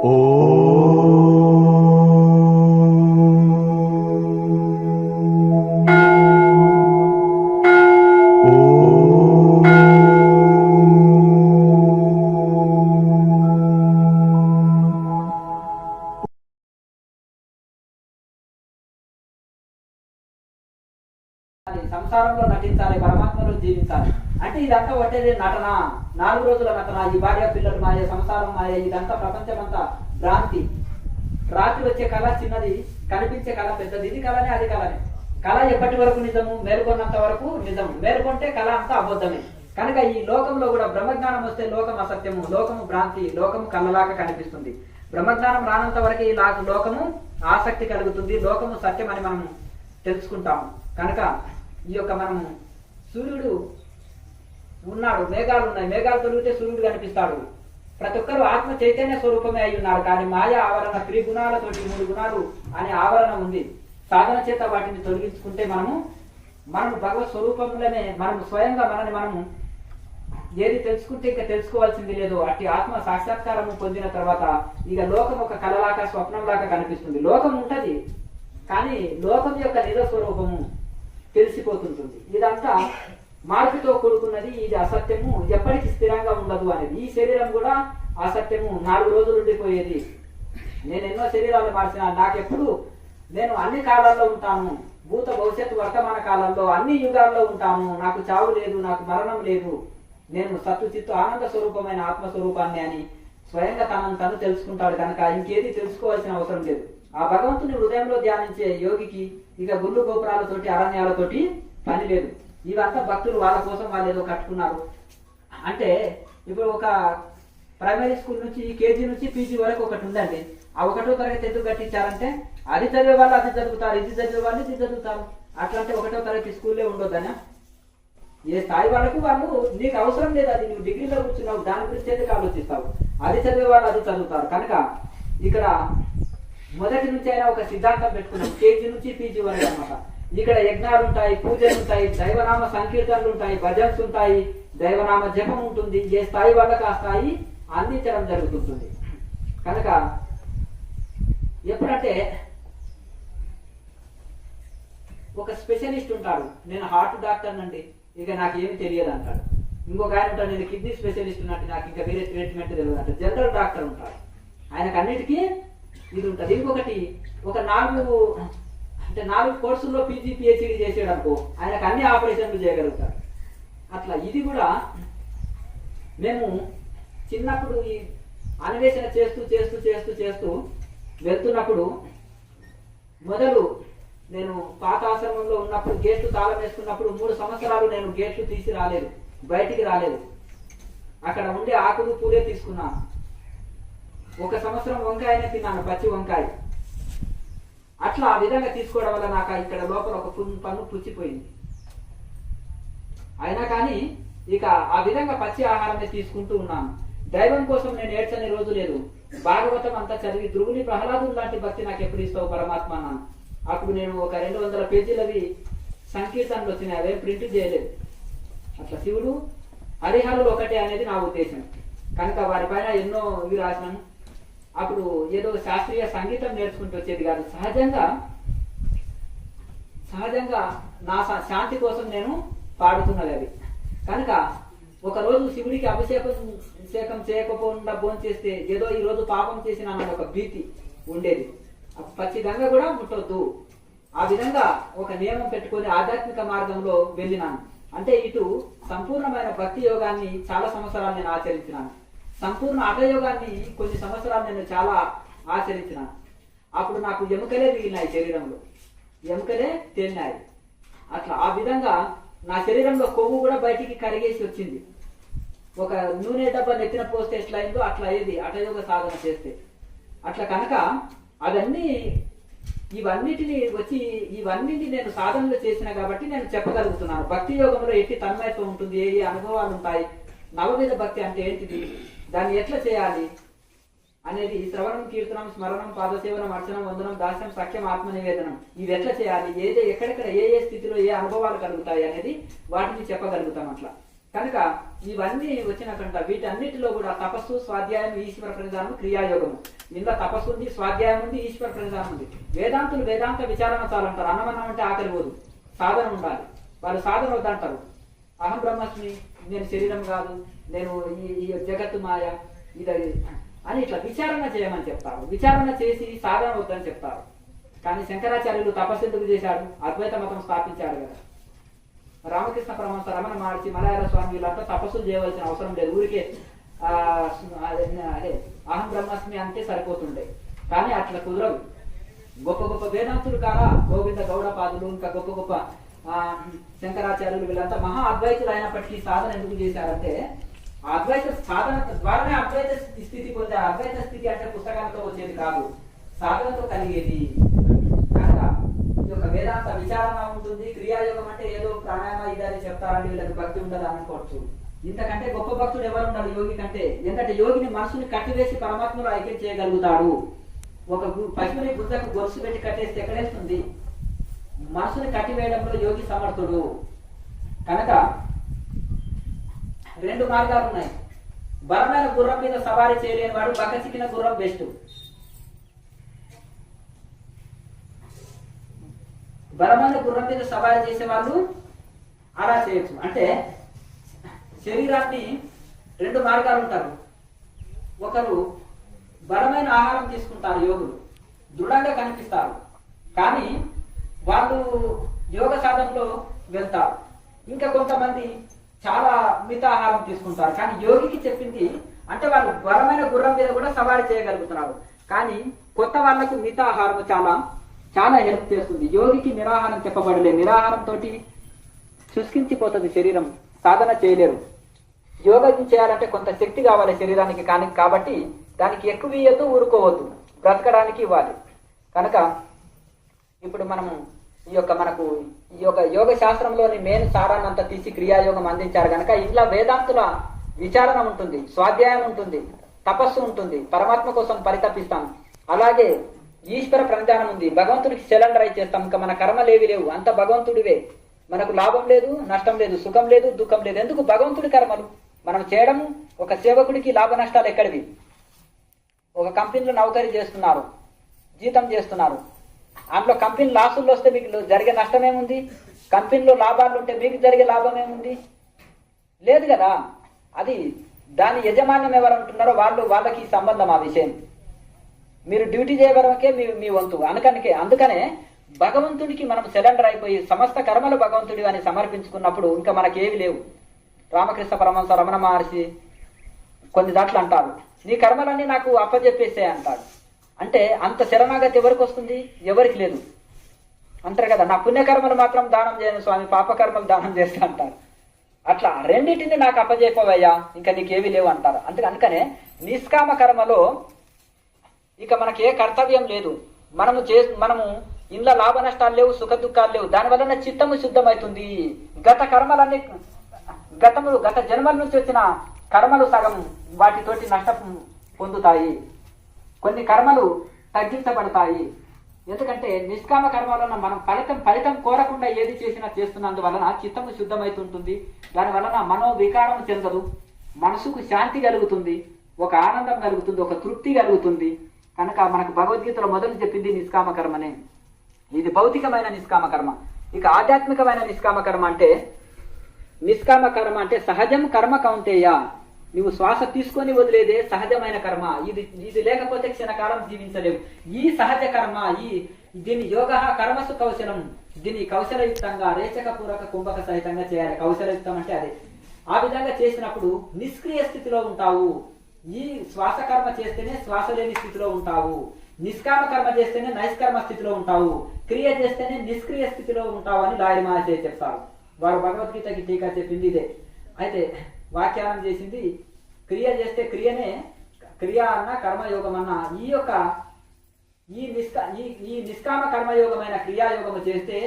సంసారంలో నటించాలి, పరమాత్మలో జీవించాలి అంటే ఇదంతా ఒకటేది నటన, 4 రోజుల నటన. ఈ భార్య పిల్లలు మాయ, సంసారం మాయ, ఇదంతా ప్రపంచమంతా భ్రాంతి. రాత్రి వచ్చే కళ చిన్నది, కనిపించే కళ పెద్దది. ఇది కళనే, అది కళనే. కళ ఎప్పటి వరకు నిజము? మేలుకొన్నంత వరకు నిజము. మేలుకొంటే కళ అంతా అబద్ధమే. కనుక ఈ లోకంలో కూడా బ్రహ్మజ్ఞానం వస్తే లోకం అసత్యము, లోకము భ్రాంతి, లోకము కళ్ళలాగా కనిపిస్తుంది. బ్రహ్మజ్ఞానం రానంత వరకు ఈ లోకము ఆసక్తి కలుగుతుంది, లోకము సత్యం అని మనం తెలుసుకుంటాము. కనుక ఈ యొక్క మనము సూర్యుడు ఉన్నాడు, మేఘాలు ఉన్నాయి, మేఘాలు తొలిగితే సూర్యుడు కనిపిస్తాడు. ప్రతి ఒక్కరు ఆత్మ చైతన్య స్వరూపమే అయి ఉన్నారు. కానీ మాయ ఆవరణ, 3 గుణాలతోటి 3 గుణాలు అనే ఆవరణ ఉంది. సాధన చేత వాటిని తొలగించుకుంటే మనము భగవత్ స్వరూపంలోనే మనము స్వయంగా మనము ఏది తెలుసుకుంటే ఇంకా తెలుసుకోవాల్సింది లేదు. అట్టి ఆత్మ సాక్షాత్కారము పొందిన తర్వాత ఇక లోకం ఒక కళలాగా, స్వప్నంలాగా కనిపిస్తుంది. లోకం ఉంటది కానీ లోకం యొక్క నిజ స్వరూపము తెలిసిపోతుంటుంది. ఇదంతా మార్పుతో కూడుకున్నది, ఇది అసత్యము, ఎప్పటికీ స్థిరంగా ఉండదు అనేది. ఈ శరీరం కూడా అసత్యము, 4 రోజులు ఉండిపోయేది. నేను ఎన్నో శరీరాలు మార్చిన, నాకెప్పుడు నేను అన్ని కాలాల్లో ఉంటాను, భూత భవిష్యత్తు వర్తమాన కాలంలో అన్ని యుగాల్లో ఉంటాను, నాకు చావు లేదు, నాకు మరణం లేదు, నేను సత్తు చిత్తు ఆనంద స్వరూపమైన ఆత్మస్వరూపాన్ని అని స్వయంగా తను తెలుసుకుంటాడు. కనుక ఇంకేది తెలుసుకోవాల్సిన అవసరం లేదు. ఆ భగవంతుని హృదయంలో ధ్యానించే యోగికి ఇక గుళ్ళు గోపురాలతోటి అరణ్యాలతోటి పని లేదు. ఇవంతా భక్తులు వాళ్ళ కోసం వాళ్ళు ఏదో కట్టుకున్నారు. అంటే ఇప్పుడు ఒక ప్రైమరీ స్కూల్ నుంచి కేజీ నుంచి పీజీ వరకు ఒకటి ఉందండి. ఆ 1వ తరగతి ఎందుకు కట్టించారంటే అది చదివే వాళ్ళు అది చదువుతారు, ఇది చదివే వాళ్ళు ఇది చదువుతారు. అట్లంటే 1వ తరగతి స్కూల్లే ఉండొద్దనా? ఏ స్థాయి వాళ్ళకు వాళ్ళు, నీకు అవసరం లేదు, అది నువ్వు డిగ్రీలో కూర్చున్నావు, దాని గురించి ఎందుకు ఆలోచిస్తావు? అది చదివే వాళ్ళు అది చదువుతారు. కనుక ఇక్కడ మొదటి నుంచి అయినా ఒక సిద్ధాంతం పెట్టుకున్నాం, కేజీ నుంచి పీజీ వరకు అనమాట. ఇక్కడ యజ్ఞాలు ఉంటాయి, పూజలు ఉంటాయి, దైవనామ సంకీర్తనలు ఉంటాయి, భజన్స్ ఉంటాయి, దైవనామ జపం ఉంటుంది. ఏ స్థాయి వాళ్ళకి ఆ స్థాయి అందించడం జరుగుతుంటుంది. కనుక ఎప్పుడంటే ఒక స్పెషలిస్ట్ ఉంటాడు, నేను హార్ట్ డాక్టర్ నండి, ఇక నాకు ఏమి తెలియదు అంటాడు. ఇంకొక ఆయన ఉంటాడు, నేను కిడ్నీ స్పెషలిస్ట్ ఉన్నట్టు, నాకు ఇంకా వేరే ట్రీట్మెంట్ తెలియదు అంటాడు. జనరల్ డాక్టర్ ఉంటాడు, ఆయనకు అన్నిటికీ ఇది ఉంటుంది. ఇంకొకటి ఒక 4 కోర్సుల్లో పీజీ పిహెచ్డీ చేసాడు అనుకో, ఆయనకు అన్ని ఆపరేషన్లు చేయగలుగుతారు. అట్లా ఇది కూడా మేము చిన్నప్పుడు ఈ అన్వేషణ చేస్తూ వెళ్తున్నప్పుడు, మొదలు నేను పాత ఆశ్రమంలో ఉన్నప్పుడు గేట్లు తాళం వేసుకున్నప్పుడు 3 సంవత్సరాలు నేను గేట్లు తీసి రాలేదు, బయటికి రాలేదు. అక్కడ ఉండే ఆకులు పూరే తీసుకున్నాను. 1 సంవత్సరం వంకాయనే తిన్నాను, పచ్చి వంకాయ. అట్లా ఆ విధంగా తీసుకోవడం వల్ల నాకు ఇక్కడ లోపల ఒక పన్ను పుచ్చిపోయింది. అయినా కానీ ఇక ఆ విధంగా పచ్చి ఆహారమే తీసుకుంటూ ఉన్నాను. దైవం కోసం నేను ఏడ్చని రోజు లేదు. భాగవతం అంతా చదివి ధ్రువుని ప్రహ్లాదుని లాంటి భక్తి నాకు ఎప్పుడు ఇస్తావు పరమాత్మ అన్నాను. అప్పుడు నేను ఒక 200 పేజీలవి సంకీర్తనలు వచ్చినాయి, అవేం ప్రింట్ చేయలేదు. అట్లా శివుడు హరిహరులు ఒకటే అనేది నా ఉద్దేశం. కనుక వారిపైన ఎన్నో ఇవి రాసినాను. అప్పుడు ఏదో శాస్త్రీయ సంగీతం నేర్చుకుంటూ వచ్చేది కాదు. సహజంగా నా శాంతి కోసం నేను పాడుతున్నది అవి. కనుక ఒకరోజు శివుడికి అభిషేకం చేయకపోకుండా భోంచేస్తే ఏదో ఈ రోజు పాపం చేసినానని ఒక భీతి ఉండేది. పచ్చి గంగ కూడా ముట్టొద్దు. ఆ విధంగా ఒక నియమం పెట్టుకొని ఆధ్యాత్మిక మార్గంలో వెళ్ళినాను. అంటే ఇటు సంపూర్ణమైన భక్తి యోగాన్ని చాలా సంవత్సరాలు నేను ఆచరించినాను, సంపూర్ణ హఠయోగాన్ని కొన్ని సంవత్సరాలు నేను చాలా ఆచరించినాను. అప్పుడు నాకు ఎముకలే మిగిలినాయి, శరీరంలో ఎముకలే తేలినాయి. అట్లా ఆ విధంగా నా శరీరంలో కొవ్వు కూడా బయటికి కరిగేసి వచ్చింది. ఒక నూనె డబ్బా నెత్తిన పోస్తే ఎట్లా అయిందో అట్లా అయ్యేది హఠయోగ సాధన చేస్తే. అట్లా కనుక ఇవన్నిటిని నేను సాధనలు చేసిన కాబట్టి నేను చెప్పగలుగుతున్నాను. భక్తి యోగంలో ఎట్టి తన్మయత్వం ఉంటుంది, ఏ అనుభవాలు ఉంటాయి, నవవిధ భక్తి అంటే ఏంటిది, దాన్ని ఎట్లా చేయాలి అనేది శ్రవణం, కీర్తనం, స్మరణం, పాదసేవనం, అర్చనం, వందనం, దాస్యం, సఖ్యం, ఆత్మ నివేదనం, ఇవి ఎట్లా చేయాలి, ఎక్కడెక్కడ ఏ స్థితిలో ఏ అనుభవాలు కలుగుతాయి అనేది వాటిని చెప్పగలుగుతాం. అట్లా కనుక ఇవన్నీ వచ్చినట్టు వీటన్నిటిలో కూడా తపస్సు, స్వాధ్యాయం, ఈశ్వర ప్రణిధానం, క్రియాయోగము ఇందులో తపస్సు ఉంది, స్వాధ్యాయం ఉంది, ఈశ్వర ప్రణిధానం ఉంది. వేదాంతులు వేదాంత విచారణ చాలంటారు. అన్నమన్నం అంటే ఆకలి పోదు, సాధన ఉండాలి. వాళ్ళు సాధన వద్దంటారు. అహం బ్రహ్మస్మి, నేను శరీరం కాదు, నేను ఈ జగత్తు మాయ ఇది అని ఇట్లా విచారణ చేయమని చెప్తారు. విచారణ చేసి సాధన వద్దని చెప్తారు. కానీ శంకరాచార్యులు తపస్సు ఎందుకు చేశాడు? అద్వైత మతం స్థాపించాడు కదా. రామకృష్ణ పరమహంస, రమణ మహర్షి, మలయాళ స్వామి వీళ్ళంతా తపస్సులు చేయవలసిన అవసరం లేదు. ఊరికే అదే అహం బ్రహ్మస్మి అంటే సరిపోతుండే. కానీ అట్లా కుదరదు. గొప్ప గొప్ప వేదాంతులు కారా, గోవింద గౌడపాదులు, ఇంకా గొప్ప గొప్ప శంకరాచార్యులు వీళ్ళంతా మహా అద్వైతులు అయినప్పటికీ సాధన ఎందుకు చేశారంటే అద్వైత సాధన ద్వారానే అద్వైత స్థితి పొందారు. అద్వైత స్థితి అంటే పుస్తకాలతో వచ్చేది కాదు, సాధనతో కలిగేది. కనుక ఈ యొక్క వేదాంత విచారణ ఉంటుంది. క్రియాయోగం అంటే ఏదో ప్రాణాయామ ఇదని చెప్తారంటే వీళ్ళకి భక్తి ఉండదు అనుకోవచ్చు. ఇంతకంటే గొప్ప భక్తుడు ఎవరు ఉన్నారు యోగి కంటే? ఎందుకంటే యోగిని మనసుని కట్టివేసి పరమాత్మలో ఐక్యం చేయగలుగుతాడు. ఒక పశువుని గుద్దకు గొలుసు పెట్టి కట్టేస్తే ఎక్కడేస్తుంది? మనసుని కట్టివేయడంలో యోగి సమర్థుడు. కనుక రెండు మార్గాలు ఉన్నాయి. బలమైన గుర్రం మీద సవారీ చేయలేని వాడు బక్కచిక్కిన గుర్రం బెస్ట్. బలమైన గుర్రం మీద సవారీ చేసే వాళ్ళు అలా చేయొచ్చు. అంటే శరీరాన్ని రెండు మార్గాలు ఉంటారు. ఒకరు బలమైన ఆహారం తీసుకుంటారు, యోగులు దృఢంగా కనిపిస్తారు, కానీ వాళ్ళు యోగ సాధనలో వెళ్తారు. ఇంకా కొంతమంది చాలా మితాహారం తీసుకుంటారు, కానీ యోగికి చెప్పింది అంటే వాళ్ళు బలమైన గుర్రం మీద కూడా సవారీ చేయగలుగుతున్నారు. కానీ కొత్త వాళ్లకు మితాహారం చాలా చాలా హెల్ప్ చేస్తుంది. యోగికి నిరాహారం చెప్పబడలేదు. నిరాహారంతో శుష్కించిపోతుంది శరీరం, సాధన చేయలేరు. యోగం చేయాలంటే కొంత శక్తి కావాలి శరీరానికి, కానీ కాబట్టి దానికి ఎక్కువ ఇయ్యద్దు, ఊరుకోవద్దు, బ్రతకడానికి ఇవ్వాలి. కనుక ఇప్పుడు మనము ఈ యొక్క మనకు ఈ యొక్క యోగ శాస్త్రంలోని మెయిన్ సారాన్నంతా తీసి క్రియాయోగం అందించారు కనుక ఇంట్లో వేదాంతుల విచారణ ఉంటుంది, స్వాధ్యాయం ఉంటుంది, తపస్సు ఉంటుంది, పరమాత్మ కోసం పరితపిస్తాం. అలాగే ఈశ్వర ప్రణిధానం ఉంది, భగవంతుడికి సిలిండర్ చేస్తాం. ఇంకా మన కర్మలేవి లేవు, అంత భగవంతుడివే. మనకు లాభం లేదు, నష్టం లేదు, సుఖం లేదు, దుఃఖం లేదు. ఎందుకు? భగవంతుడి కర్మలు మనం చేయడం. ఒక సేవకుడికి లాభ నష్టాలు ఎక్కడివి? ఒక కంపెనీలో నౌకరీ చేస్తున్నారు, జీతం చేస్తున్నారు. అందులో కంపెనీ లాసుల్లో వస్తే మీకు జరిగే నష్టం ఏముంది? కంపెనీలో లాభాలు ఉంటే మీకు జరిగే లాభం ఏముంది? లేదు కదా. అది దాని యజమాన్యం ఎవరు ఉంటున్నారో వాళ్ళకి సంబంధం ఆ విషయం. మీరు డ్యూటీ చేయవరకే మీ వంతు. అందుకనే భగవంతుడికి మనం సిలిండర్ అయిపోయి సమస్త కర్మలు భగవంతుడి అని సమర్పించుకున్నప్పుడు ఇంకా మనకేవి లేవు. రామకృష్ణ పరమహంస, రమణ మహర్షి కొన్ని దాంట్లో అంటారు, నీ కర్మలన్నీ నాకు అప్పచెప్పేసే అంటాడు. అంటే అంత శరణాగతి ఎవరికి వస్తుంది? ఎవరికి లేదు అంటారు కదా. నా పుణ్యకర్మలు మాత్రం దానం చేయను స్వామి, పాపకర్మలు దానం చేస్తా అంటారు. అట్లా రెండింటిని నాకు అప్పచెప్పవయ్యా, ఇంకా నీకేవి లేవు అంటారు. అందుకనే నిష్కామ కర్మలో ఇక మనకి ఏ కర్తవ్యం లేదు. మనము ఇంట్లో లాభ నష్టాలు లేవు, సుఖ దుఃఖాలు లేవు. దానివల్ల చిత్తము శుద్ధమవుతుంది. గత జన్మల నుంచి వచ్చిన కర్మలు సగం వాటితోటి నష్టం పొందుతాయి. కొన్ని కర్మలు తగ్గించబడతాయి. ఎందుకంటే నిష్కామ కర్మ వలన మనం ఫలితం కోరకుండా ఏది చేసినా చేస్తున్నందువలన చిత్తము శుద్ధమవుతుంటుంది. దాని వలన మనోవికారం చెందదు, మనసుకు శాంతి కలుగుతుంది, ఒక ఆనందం కలుగుతుంది, ఒక తృప్తి కలుగుతుంది. కనుక మనకు భగవద్గీతలో మొదలు చెప్పింది నిష్కామ కర్మనే. ఇది భౌతికమైన నిష్కామ కర్మ. ఇక ఆధ్యాత్మికమైన నిష్కామ కర్మ అంటే సహజం కర్మ కౌంతేయ. నువ్వు శ్వాస తీసుకొని వదిలేదే సహజమైన కర్మ. ఇది లేకపోతే క్షణకాలం జీవించలేవు. ఈ సహజ కర్మ, దీని యోగ కర్మసు కౌశలం. దీన్ని కౌశలయుక్తంగా రేచక పూరక కుంభక సహితంగా చేయాలి. కౌశలయుక్తం అంటే అదే. ఆ విధంగా చేసినప్పుడు నిష్క్రియ స్థితిలో ఉంటావు. ఈ శ్వాస కర్మ చేస్తేనే శ్వాస లేని స్థితిలో ఉంటావు. నిష్కామ కర్మ చేస్తేనే నైష్కర్మ స్థితిలో ఉంటావు. క్రియ చేస్తేనే నిష్క్రియ స్థితిలో ఉంటావు అని లాయర్ మహర్షి చెప్తారు. వారు భగవద్గీతకి టీకా చెప్పింది ఇదే. అయితే వ్యాఖ్యానం చేసింది క్రియ చేస్తే క్రియ అన్న కర్మయోగం అన్న ఈ నిష్కామ కర్మయోగమైన క్రియాయోగము చేస్తే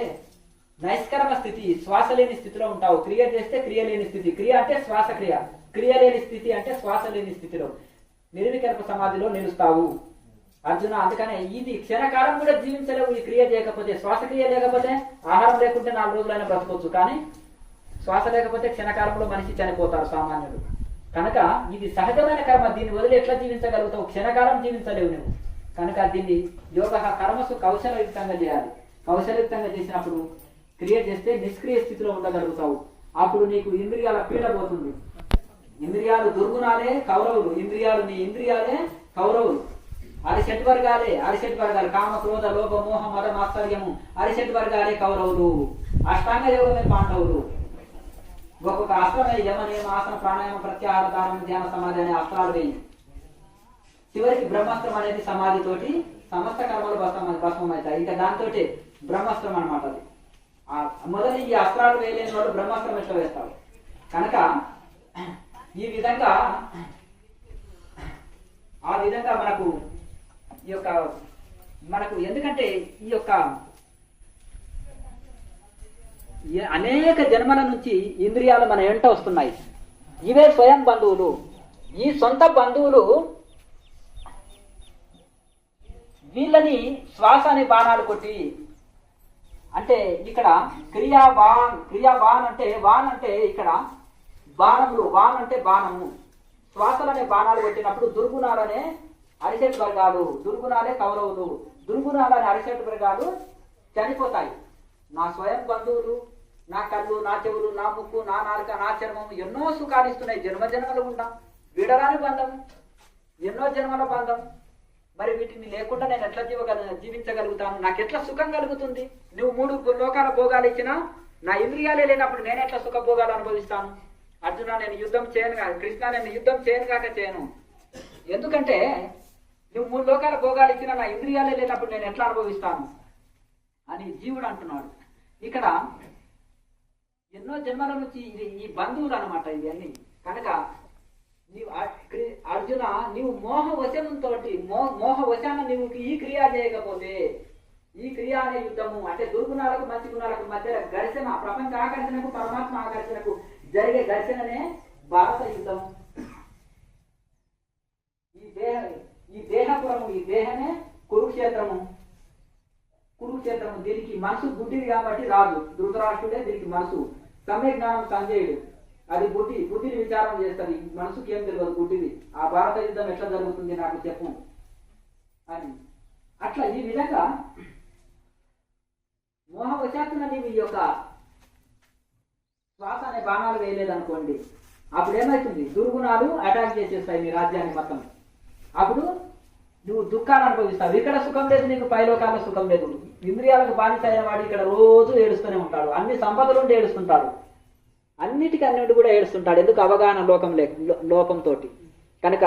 నైష్కర్మ స్థితి, శ్వాస లేని స్థితిలో ఉంటావు. క్రియ చేస్తే క్రియ లేని స్థితి. క్రియ అంటే శ్వాసక్రియ, క్రియ లేని స్థితి అంటే శ్వాస లేని స్థితిలో నిర్వికల్ప సమాధిలో నిలుస్తావు అర్జున. అందుకనే ఇది క్షణకాలం కూడా జీవించలేవు ఈ క్రియ చేయకపోతే. శ్వాసక్రియ లేకపోతే, ఆహారం లేకుంటే 4 రోజులైనా బ్రతకొచ్చు, కానీ శ్వాస లేకపోతే క్షణకాలంలో మనిషి చనిపోతారు సామాన్యుడు. కనుక ఇది సహజమైన కర్మ. దీన్ని వదిలి ఎట్లా జీవించగలుగుతావు? క్షణకాలం జీవించలేవు నువ్వు. కనుక దీన్ని యోగ కర్మసు కౌశలయుక్తంగా చేయాలి. కౌశలయుక్తంగా చేసినప్పుడు క్రియ చేస్తే నిష్క్రియ స్థితిలో ఉండగలుగుతావు. అప్పుడు నీకు ఇంద్రియాల పీడ పోతుంది. ఇంద్రియాలు దుర్గుణాలే కౌరవులు, నీ ఇంద్రియాలే కౌరవులు. అరిషట్ వర్గాలు కామ క్రోధ లోభ మోహ మద మాత్సర్యము అరిషట్ వర్గాలే కౌరవులు. అష్టాంగ యోగమే పాండవులు. ఒక్కొక్క అస్త్రమే యమ నియమ ఆసన ప్రాణాయామ ప్రత్యాహార దానం ధ్యాన సమాధి అనే అస్త్రాలు వేయి. చివరికి బ్రహ్మాస్త్రం అనేది సమాధితోటి సమస్త కర్మలు భస్మం అవుతాయి. ఇంకా దాంతో బ్రహ్మాస్త్రం అనమాట అది. మొదలు ఈ అస్త్రాలు వేయలేని వాళ్ళు బ్రహ్మాస్త్రం ఎట్లా వేస్తారు? కనుక ఈ విధంగా ఆ విధంగా మనకు ఎందుకంటే ఈ యొక్క అనేక జన్మల నుంచి ఇంద్రియాలు మన వెంట వస్తున్నాయి. ఇవే స్వయం బంధువులు. ఈ సొంత బంధువులు వీళ్ళని శ్వాస అనే బాణాలు కొట్టి, అంటే ఇక్కడ క్రియావాన్ అంటే ఇక్కడ బాణములు, వాన్ అంటే బాణము, శ్వాసలనే బాణాలు కొట్టినప్పుడు దుర్గుణాలనే అరిషట్ వర్గాలు, దుర్గుణాలే కౌరవులు, దుర్గుణాలనే అరిషట్ వర్గాలు చనిపోతాయి. నా స్వయం బంధువులు, నా కళ్ళు, నా చెవులు, నా ముక్కు, నా నాలుక, నా చర్మం ఎన్నో సుఖాలు ఇస్తున్నాయి. జన్మలు ఉంటాం, విడరాని బంధం, ఎన్నో జన్మల బంధం. మరి వీటిని లేకుండా నేను ఎట్లా జీవించగలుగుతాను? నాకు ఎట్లా సుఖం కలుగుతుంది? నువ్వు 3 లోకాల భోగాలు ఇచ్చినా నా ఇంద్రియాలే లేనప్పుడు నేను ఎట్లా సుఖ భోగాలు అనుభవిస్తాను? అర్జున, నేను యుద్ధం చేయను కాదు, కృష్ణ, నేను యుద్ధం చేయను కాక చేయను. ఎందుకంటే నువ్వు 3 లోకాల భోగాలు ఇచ్చినా నా ఇంద్రియాలే లేనప్పుడు నేను ఎట్లా అనుభవిస్తాను అని జీవుడు అంటున్నాడు. ఇక్కడ ఎన్నో జన్మల నుంచి ఈ బంధువులు అనమాట ఇవన్నీ. కనుక నీవు అర్జున, నీవు మోహవశాన నీవు ఈ క్రియ చేయకపోతే, ఈ క్రియ అనే యుద్ధము అంటే దుర్గుణాలకు మంచి గుణాలకు మధ్య ఘర్షణ, ప్రపంచ ఆకర్షణకు పరమాత్మ ఆకర్షణకు జరిగే ఘర్షణనే భారత యుద్ధం. ఈ దేహపురము, ఈ దేహమే కురుక్షేత్రము. దీనికి మనసు బుద్ధిది కాబట్టి రాదు. ధృతరాష్ట్రుడే దీనికి మనసు. సమ్యక్ జ్ఞానం సంజయుడు, అది బుద్ధిని విచారం చేస్తుంది. మనసుకి ఏం తెలియదు బుద్ధిది. ఆ భారత యుద్ధం ఎట్లా జరుగుతుంది నాకు చెప్పు అని. అట్లా ఈ విధంగా మోహవశాత్తున నీవు ఈ యొక్క శ్వాస అనే బాణాలు వేయలేదనుకోండి, అప్పుడు ఏమవుతుంది? దుర్గుణాలు అటాక్ చేసేస్తాయి మీ రాజ్యాన్ని మొత్తం. అప్పుడు నువ్వు దుఃఖాలు అనుభవిస్తావు. ఇక్కడ సుఖం లేదు నీకు, పైలోకాల సుఖం లేదు. ఇంద్రియాలకు బానిస అయిన వాడు ఇక్కడ రోజు ఏడుస్తూనే ఉంటాడు. అన్ని సంపదలు ఉండి ఏడుస్తుంటాడు, అన్నిటి కూడా ఏడుస్తుంటాడు. ఎందుకు? అవగాహన లోపంతో. కనుక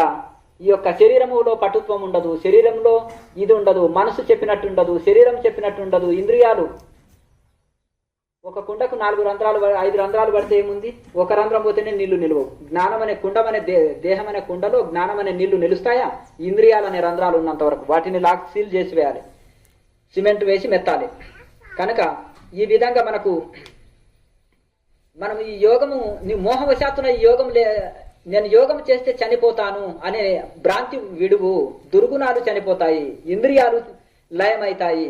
ఈ యొక్క శరీరములో పటుత్వం ఉండదు, శరీరంలో ఇది ఉండదు, మనసు చెప్పినట్టు ఉండదు, శరీరం చెప్పినట్టు ఉండదు. ఇంద్రియాలు ఒక కుండకు 4 రంధ్రాలు 5 రంధ్రాలు పడితే ఏముంది? ఒక రంధ్రం పోతేనే నీళ్లు నిలువవు. జ్ఞానం అనే కుండమనే దేహం అనే కుండలో జ్ఞానం అనే నీళ్లు నిలుస్తాయా? ఇంద్రియాలు అనే రంధ్రాలు ఉన్నంత వరకు వాటిని లాక్ సీల్ చేసి వేయాలి, సిమెంట్ వేసి మెత్తాలి. కనుక ఈ విధంగా మనం ఈ యోగము, నీ మోహవశాత్తున ఈ యోగం నేను యోగం చేస్తే చనిపోతాను అనే భ్రాంతి విడువు. దుర్గుణాలు చనిపోతాయి, ఇంద్రియాలు లయమైతాయి.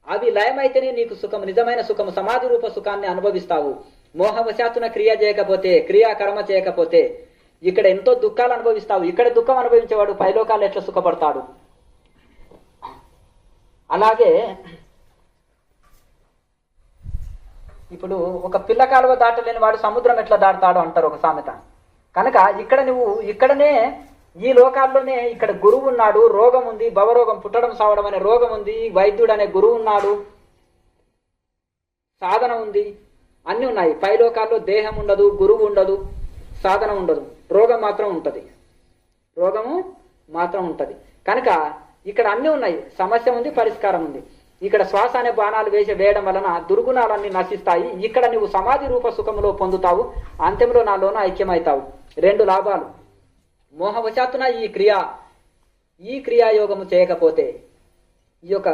అవి లయమైతేనే నీకు సుఖం, నిజమైన సుఖము, సమాధి రూప సుఖాన్ని అనుభవిస్తావు. మోహవశాత్తున కర్మ చేయకపోతే ఇక్కడ ఎంతో దుఃఖాలు అనుభవిస్తావు. ఇక్కడ దుఃఖం అనుభవించేవాడు పైలోకాలు ఎట్లా సుఖపడతాడు? అలాగే ఇప్పుడు ఒక పిల్ల కాలువ దాటలేని వాడు సముద్రం ఎట్లా దాటుతాడు అంటారు ఒక సామెత. కనుక ఇక్కడ నువ్వు ఇక్కడనే ఈ లోకాల్లోనే ఇక్కడ గురువు ఉన్నాడు, రోగం ఉంది, భవరోగం, పుట్టడం సావడం అనే రోగం ఉంది, వైద్యుడు అనే గురువు ఉన్నాడు, సాధన ఉంది, అన్ని ఉన్నాయి. పైలోకాల్లో దేహం ఉండదు, గురువు ఉండదు, సాధన ఉండదు, రోగం మాత్రం ఉంటది. కనుక ఇక్కడ అన్ని ఉన్నాయి, సమస్య ఉంది, పరిష్కారం ఉంది. ఇక్కడ శ్వాస అనే బాణాలు వేయడం వలన దుర్గుణాలన్నీ నశిస్తాయి. ఇక్కడ నువ్వు సమాధి రూప సుఖములో పొందుతావు, అంత్యంలో నాలోన ఐక్యమవుతావు. 2 లాభాలు. మోహవశాత్తున ఈ క్రియాయోగము చేయకపోతే, ఈ యొక్క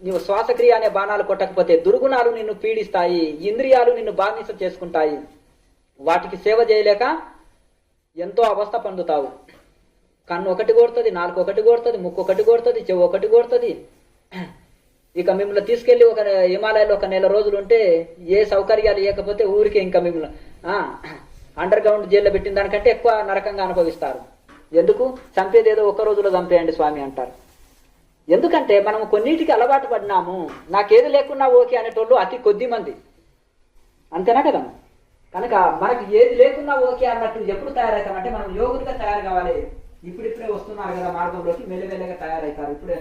నువ్వు శ్వాసక్రియ అనే బాణాలు కొట్టకపోతే దుర్గుణాలు నిన్ను పీడిస్తాయి, ఇంద్రియాలు నిన్ను బానిస చేసుకుంటాయి. వాటికి సేవ చేయలేక ఎంతో అవస్థ పొందుతావు. కన్ను ఒకటి కొడుతుంది, నాలుగు ఒకటి కొడుతుంది, ముక్కు ఒకటి కొడుతుంది, చెవు ఒకటి కొడుతుంది. ఇక మిమ్మల్ని తీసుకెళ్లి ఒక హిమాలయాల్లో 1 నెల రోజులు ఉంటే ఏ సౌకర్యాలు లేకపోతే ఊరికే ఇంకా మిమ్మల్ని అండర్ గ్రౌండ్ జైల్లో పెట్టిన దానికంటే ఎక్కువ నరకంగా అనుభవిస్తారు. ఎందుకు? చంపేది ఏదో ఒక్క రోజులో చంపేయండి స్వామి అంటారు. ఎందుకంటే మనం కొన్నిటికి అలవాటు పడినాము. నాకేది లేకున్నా ఓకే అనేటోళ్ళు అతి కొద్ది మంది, అంతేనా కదా? కనుక మనకి ఏది లేకున్నా ఓకే అన్నట్టు ఎప్పుడు తయారవుతామంటే మనం యోగులుగా తయారు కావాలి. ఇప్పుడిప్పుడే వస్తున్నారు కదా మార్గంలోకి, మెల్లమెల్లగా తయారవుతారు ఇప్పుడే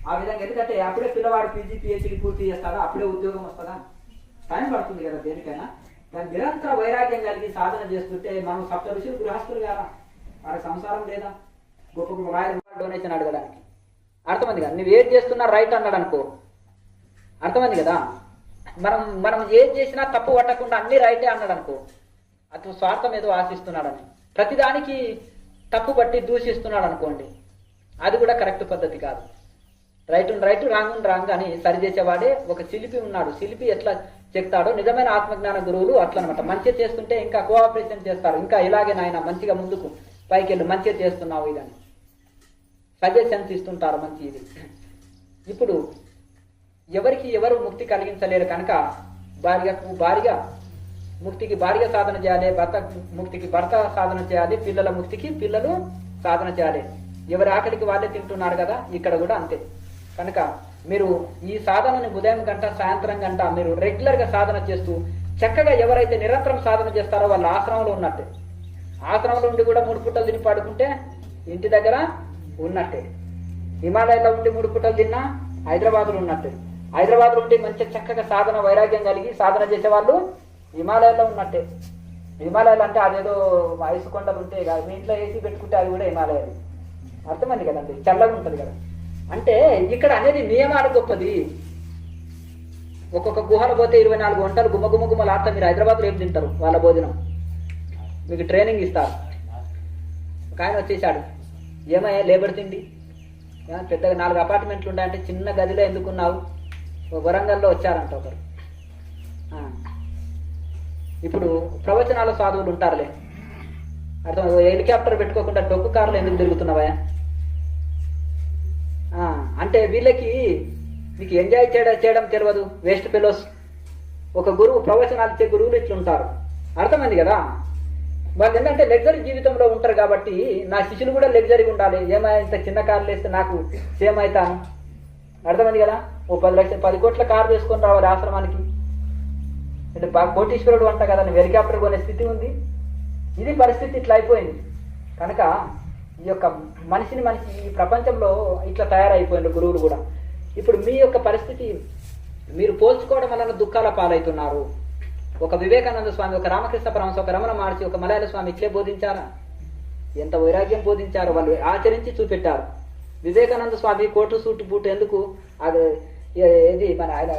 ఆ విధంగా. ఎందుకంటే అప్పుడే పిల్లవాడు పీజీ పిహెచ్డి పూర్తి చేస్తాడా, అప్పుడే ఉద్యోగం వస్తుందా? టైం పడుతుంది కదా దేనికైనా. దాని నిరంతర వైరాగ్యం కలిగి సాధన చేస్తుంటే మనం సప్త ఋషులు గృహస్థులు కదా, వారి సంసారం లేదా? గొప్ప గొప్ప రాయలు డొనేషన్ అడగడానికి అర్థమైంది కదా. నువ్వు ఏది చేస్తున్నా రైట్ అన్నాడు అనుకో, అర్థమైంది కదా. మనం ఏది చేసినా తప్పు పట్టకుండా అన్ని రైటే అన్నాడు అనుకో, అతను స్వార్థం ఏదో ఆశిస్తున్నాడని ప్రతిదానికి తప్పు పట్టి దూషిస్తున్నాడు అనుకోండి, అది కూడా కరెక్ట్ పద్ధతి కాదు. రైట్ రాంగ్ అని సరిచేసేవాడే ఒక శిల్పి ఉన్నాడు. శిల్పి ఎట్లా చెప్తాడో నిజమైన ఆత్మజ్ఞాన గురువులు అట్లా అనమాట. మంచిగా చేస్తుంటే ఇంకా కోఆపరేషన్ చేస్తారు, ఇంకా ఇలాగే నాయన మంచిగా ముందుకు పైకి వెళ్ళి మంచిగా చేస్తున్నావు ఇదని సజెషన్స్ ఇస్తుంటారు. మంచి ఇది. ఇప్పుడు ఎవరికి ఎవరు ముక్తి కలిగించలేరు కనుక భారీగా ముక్తికి భారీగా సాధన చేయాలి, భర్త ముక్తికి భర్త సాధన చేయాలి, పిల్లల ముక్తికి పిల్లలు సాధన చేయాలి. ఎవరి ఆకలికి వాళ్ళే తింటున్నారు కదా, ఇక్కడ కూడా అంతే. కనుక మీరు ఈ సాధనని ఉదయం గంట సాయంత్రం గంట మీరు రెగ్యులర్గా సాధన చేస్తూ చక్కగా ఎవరైతే నిరంతరం సాధన చేస్తారో వాళ్ళ ఆశ్రమంలో ఉన్నట్టే. ఆశ్రమంలో ఉండి కూడా 3 పూటలు తిని పడుకుంటే ఇంటి దగ్గర ఉన్నట్టే. హిమాలయాల్లో ఉండి 3 పూటలు తిన్నా హైదరాబాద్లో ఉన్నట్టే. హైదరాబాద్లో ఉండి మంచి చక్కగా సాధన వైరాగ్యం కలిగి సాధన చేసే వాళ్ళు హిమాలయాల్లో ఉన్నట్టే. హిమాలయాలు అంటే అదేదో ఐసు కొండలు ఉంటాయి కదా, మీ ఇంట్లో ఏసీ పెట్టుకుంటే అది కూడా హిమాలయాలు. అర్థమైంది కదండి, చల్లగా ఉంటుంది కదా. అంటే ఇక్కడ అనేది నియమాలు గొప్పది. ఒక్కొక్క గుహలు పోతే 24 గంటలు గుమ్మగుమ్మలు ఆడతా. మీరు హైదరాబాద్లో ఏం తింటారు? వాళ్ళ భోజనం మీకు ట్రైనింగ్ ఇస్తారు. ఒక ఆయన వచ్చేసాడు, ఏమయ్యా లేబర్ తిండి, పెద్దగా 4 అపార్ట్మెంట్లు ఉంటాయంటే చిన్న గదిలో ఎందుకున్నావు? వరంగల్లో వచ్చారంట ఒకరు. ఇప్పుడు ప్రవచనాల సాధువులు ఉంటారులే, అర్థం. హెలికాప్టర్ పెట్టుకోకుండా డొక్కు కార్లు ఎందుకు తిరుగుతున్నావా అంటే వీళ్ళకి మీకు ఎంజాయ్ చేయడం తెలియదు, వేస్ట్ ఫెలోస్. ఒక గురువు ప్రవచనాలు ఇచ్చే గురువులు ఇట్లుంటారు, అర్థమైంది కదా. వాళ్ళు ఏంటంటే లగ్జరీ జీవితంలో ఉంటారు కాబట్టి నా శిష్యులు కూడా లగ్జరీగా ఉండాలి. ఏమైనా ఇంత చిన్న కార్లు వేస్తే నాకు సేమ్ అవుతాను, అర్థమైంది కదా. ఓ 10 కోట్ల కారు తీసుకొని రావాలి ఆశ్రమానికి అంటే కోటీశ్వరుడు అంట కదా, నువ్వు హెలికాప్టర్ కొనే స్థితి ఉంది. ఇది పరిస్థితి ఇట్లా అయిపోయింది. కనుక ఈ యొక్క మనిషి ఈ ప్రపంచంలో ఇట్లా తయారైపోయింది గురువులు కూడా. ఇప్పుడు మీ యొక్క పరిస్థితి మీరు పోల్చుకోవడం వలన దుఃఖాల పాలవుతున్నారు. ఒక వివేకానంద స్వామి, ఒక రామకృష్ణ పరమహంస, ఒక రమణ మహర్షి, ఒక మలయాళ స్వామి ఇట్లే బోధించారా? ఎంత వైరాగ్యం బోధించారు, వాళ్ళు ఆచరించి చూపెట్టారు. Vivekananda Swami coat suit boot ఎందుకు, అది ఏది మన ఆయన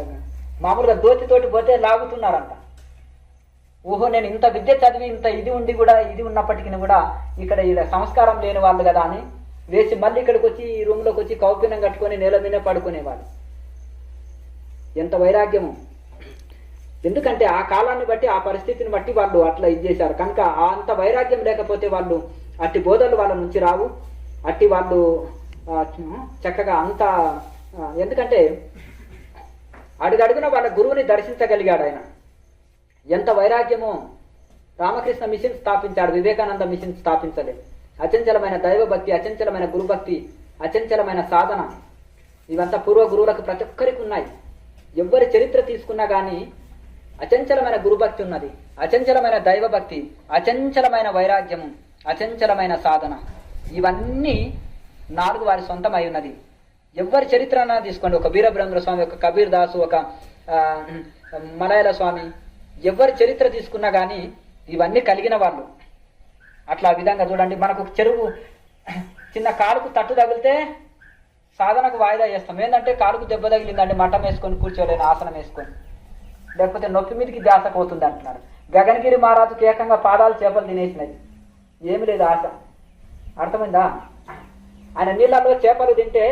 మామూలుగా దోతితోటి పోతే లాగుతున్నారంట. ఓహో, నేను ఇంత విద్య చదివి ఇంత ఇది ఉండి కూడా ఇది ఉన్నప్పటికీ కూడా ఇక్కడ ఇలా సంస్కారం లేని వాళ్ళు కదా అని వేసి మళ్ళీ ఇక్కడికి వచ్చి ఈ రూమ్లోకి వచ్చి కౌపినం కట్టుకొని నేల మీదే పడుకునేవాళ్ళు. ఎంత వైరాగ్యము! ఎందుకంటే ఆ కాలాన్ని బట్టి ఆ పరిస్థితిని బట్టి వాళ్ళు అట్లా ఇది చేశారు. కనుక అంత వైరాగ్యం లేకపోతే వాళ్ళు అట్టి బోధలు వాళ్ళ నుంచి రావు. అట్టి వాళ్ళు చక్కగా అంత ఎందుకంటే అడుగడుగున వాళ్ళ గురువుని దర్శించగలిగాడు ఆయన. ఎంత వైరాగ్యమో! రామకృష్ణ మిషన్ స్థాపించాడు, వివేకానంద మిషన్ స్థాపించలేదు. అచంచలమైన దైవభక్తి, అచంచలమైన గురుభక్తి, అచంచలమైన సాధన, ఇవంతా పూర్వ గురువులకు ప్రతి ఒక్కరికి ఉన్నాయి. ఎవరి చరిత్ర తీసుకున్నా కానీ అచంచలమైన గురుభక్తి ఉన్నది, అచంచలమైన దైవభక్తి, అచంచలమైన వైరాగ్యము, అచంచలమైన సాధన, ఇవన్నీ 4 వారి సొంతమై ఉన్నది. ఎవరి చరిత్ర అన్నా తీసుకోండి, ఒక వీరబ్రహ్మ స్వామి, ఒక కబీర్ దాసు, ఒక మలయాళ స్వామి, ఎవరి చరిత్ర తీసుకున్నా కానీ ఇవన్నీ కలిగిన వాళ్ళు. అట్లా విధంగా చూడండి, మనకు చెరువు చిన్న కాలుకు తట్టు తగిలితే సాధనకు వాయిదా చేస్తాం. ఏంటంటే కాలుకు దెబ్బ తగిలిందంటే మఠం వేసుకొని కూర్చోలేని, ఆసనం వేసుకొని, లేకపోతే నొప్పి మీదకి ధ్యాస పోతుంది అంటున్నారు. గగనగిరి మహారాజుకి ఏకంగా పాదాలు చేపలు తినేసినాయి, ఏమి లేదు ఆశ. అర్థమైందా? ఆయన నీళ్ళలో చేపలు తింటే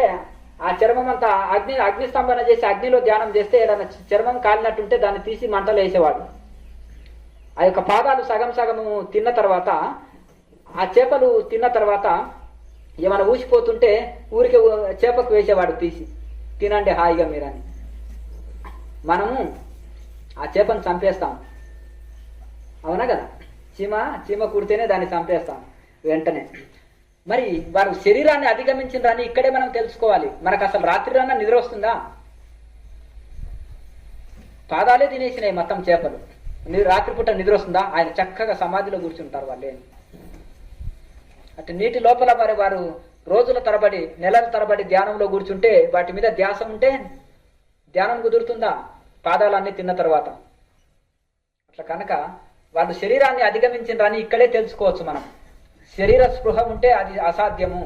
ఆ చర్మం అంతా అగ్నిస్తంభన చేసి అగ్నిలో ధ్యానం చేస్తే ఏదైనా చర్మం కాలినట్టుంటే దాన్ని తీసి మంటలు వేసేవాడు. ఆ యొక్క పాదాలు సగము తిన్న తర్వాత, ఆ చేపలు తిన్న తర్వాత ఏమైనా ఊసిపోతుంటే ఊరికి చేపకు వేసేవాడు తీసి, తినండి హాయిగా మీరని. మనము ఆ చేపను చంపేస్తాం, అవునా కదా. చీమ కుడితేనే దాన్ని చంపేస్తాం వెంటనే. మరి వారు శరీరాన్ని అధిగమించినరాని ఇక్కడే మనం తెలుసుకోవాలి. మనకు అసలు రాత్రి రాన్న నిద్ర వస్తుందా? పాదాలే తినేసినాయి మొత్తం చేపలు. రాత్రిపూట నిద్ర వస్తుందా? ఆయన చక్కగా సమాధిలో కూర్చుంటారు వాళ్ళే. అటు నీటి లోపల మరి వారు రోజుల తరబడి నెలల తరబడి ధ్యానంలో కూర్చుంటే వాటి మీద ధ్యాస ఉంటే ధ్యానం కుదురుతుందా? పాదాలన్నీ తిన్న తర్వాత. అట్లా కనుక వాళ్ళు శరీరాన్ని అధిగమించినరాని ఇక్కడే తెలుసుకోవచ్చు మనం. శరీర స్పృహ ఉంటే అది అసాధ్యము.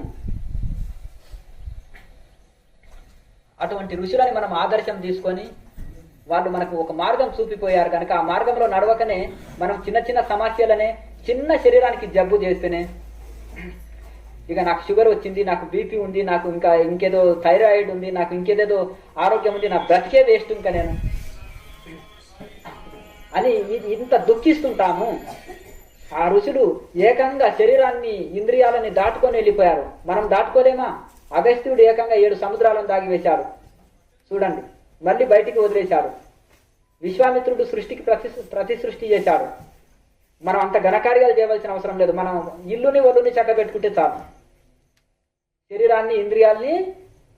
అటువంటి ఋషులని మనం ఆదర్శం తీసుకొని వాళ్ళు మనకు ఒక మార్గం చూపిపోయారు కనుక ఆ మార్గంలో నడవకనే మనం చిన్న చిన్న సమస్యలనే చిన్న శరీరానికి జబ్బు చేస్తేనే ఇక నాకు షుగర్ వచ్చింది, నాకు బీపీ ఉంది, నాకు ఇంకేదో థైరాయిడ్ ఉంది, నాకు ఇంకేదేదో ఆరోగ్యం ఉంది, నా బ్రతికే వేస్ట్ ఇంకా నేను అని ఇంత దుఃఖిస్తుంటాము. ఆ ఋషులు ఏకంగా శరీరాన్ని ఇంద్రియాలని దాటుకొని వెళ్ళిపోయారు. మనం దాటుకోలేమా? అగస్త్యుడు ఏకంగా 7 సముద్రాలను దాగివేశాడు చూడండి, మళ్ళీ బయటికి వదిలేశాడు. విశ్వామిత్రుడు సృష్టికి ప్రతి సృష్టి చేశాడు. మనం అంత ఘనకార్యాలు చేయవలసిన అవసరం లేదు. మనం ఇల్లుని ఒళ్ళుని చక్క పెట్టుకుంటే చాలు. శరీరాన్ని ఇంద్రియాల్ని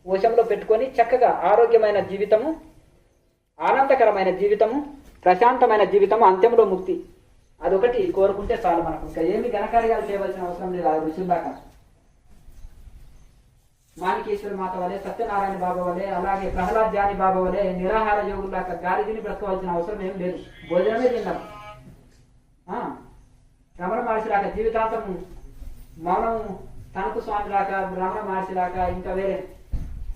వశంలో పెట్టుకొని చక్కగా ఆరోగ్యమైన జీవితము, ఆనందకరమైన జీవితము, ప్రశాంతమైన జీవితము, అంత్యంలో ముక్తి, అదొకటి కోరుకుంటే చాలు. మనకు ఇంకా ఏమి ఘనకార్యాలు చేయవలసిన అవసరం లేదు. ఆ ఋషుల్లాగా మాణికేశ్వర మాత వలె, సత్యనారాయణ బాబా వలె, అలాగే ప్రహ్లాద్ జాని బాబా వలె నిరాహార యోగుల్లాగా గాలి తిని బ్రతకవలసిన అవసరం ఏం లేదు. భోజనమే తిన్నాం. రమణ మహర్షిలాగా జీవితాంతం మౌనం, తనకు స్వామిలాగా, రమణ మహర్షిలాగా, ఇంకా వేరే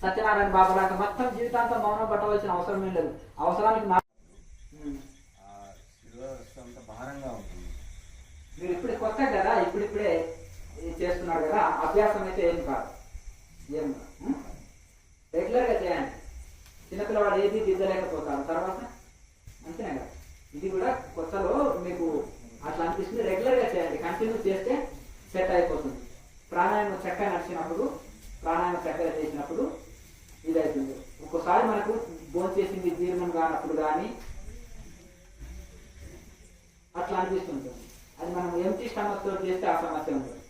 సత్యనారాయణ బాబా లాగా మొత్తం జీవితాంతం మౌనం పట్టవలసిన అవసరం ఏం లేదు. అవసరానికి మీరు ఇప్పుడే కొత్త కదా, ఇప్పుడిప్పుడే చేస్తున్నారు కదా, అభ్యాసం అయితే ఏం కాదు. రెగ్యులర్ గా చేయండి. చిన్నపిల్లవాడు ఏది దిద్దలేకపోతారు తర్వాత, అంతేనే కదా. ఇది కూడా కొత్తలో మీకు అట్లా అనిపిస్తుంది. రెగ్యులర్ గా చేయండి, కంటిన్యూ చేస్తే సెట్ అయిపోతుంది. ప్రాణాయామం చక్కగా నడిచినప్పుడు, ప్రాణాయామం చక్కగా చేసినప్పుడు ఇది అవుతుంది. ఒక్కోసారి మనకు భోజనం చేసింది జీర్ణం కానప్పుడు కానీ అట్లా అనిపిస్తుంది. అది మనం ఎంటీ స్టమక్ తో చేస్తే ఆ సమస్య ఉంటుంది.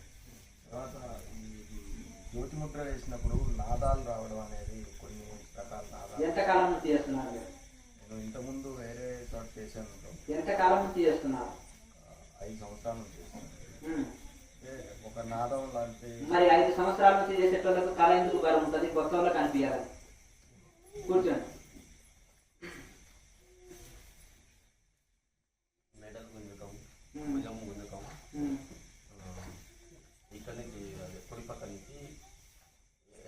జ్యోతి ముద్ర వేసినప్పుడు నాదాలు రావడం అనేది కొన్ని రకాల నాదాలు. ఎంతకాలం నుంచి చేస్తున్నారు? నేను ఇంతకుముందు వేరే చోట చేశాను. ఎంతకాలం నుంచి చేస్తున్నారు? 5 సంవత్సరాల నుంచి చేస్తున్నాను. ఒక నాదం లాంటి. మరి 5 సంవత్సరాల నుంచి చేసేటోళ్ళకు తల ఎందుకు బలం ఉంటుంది? కొత్త వాళ్ళకి అనిపించాలి. కూర్చోండి. మెడల్ గుంజుకం, భుజం గుంజుకం, ఇక్కడ నుంచి కుడి పక్క నుంచి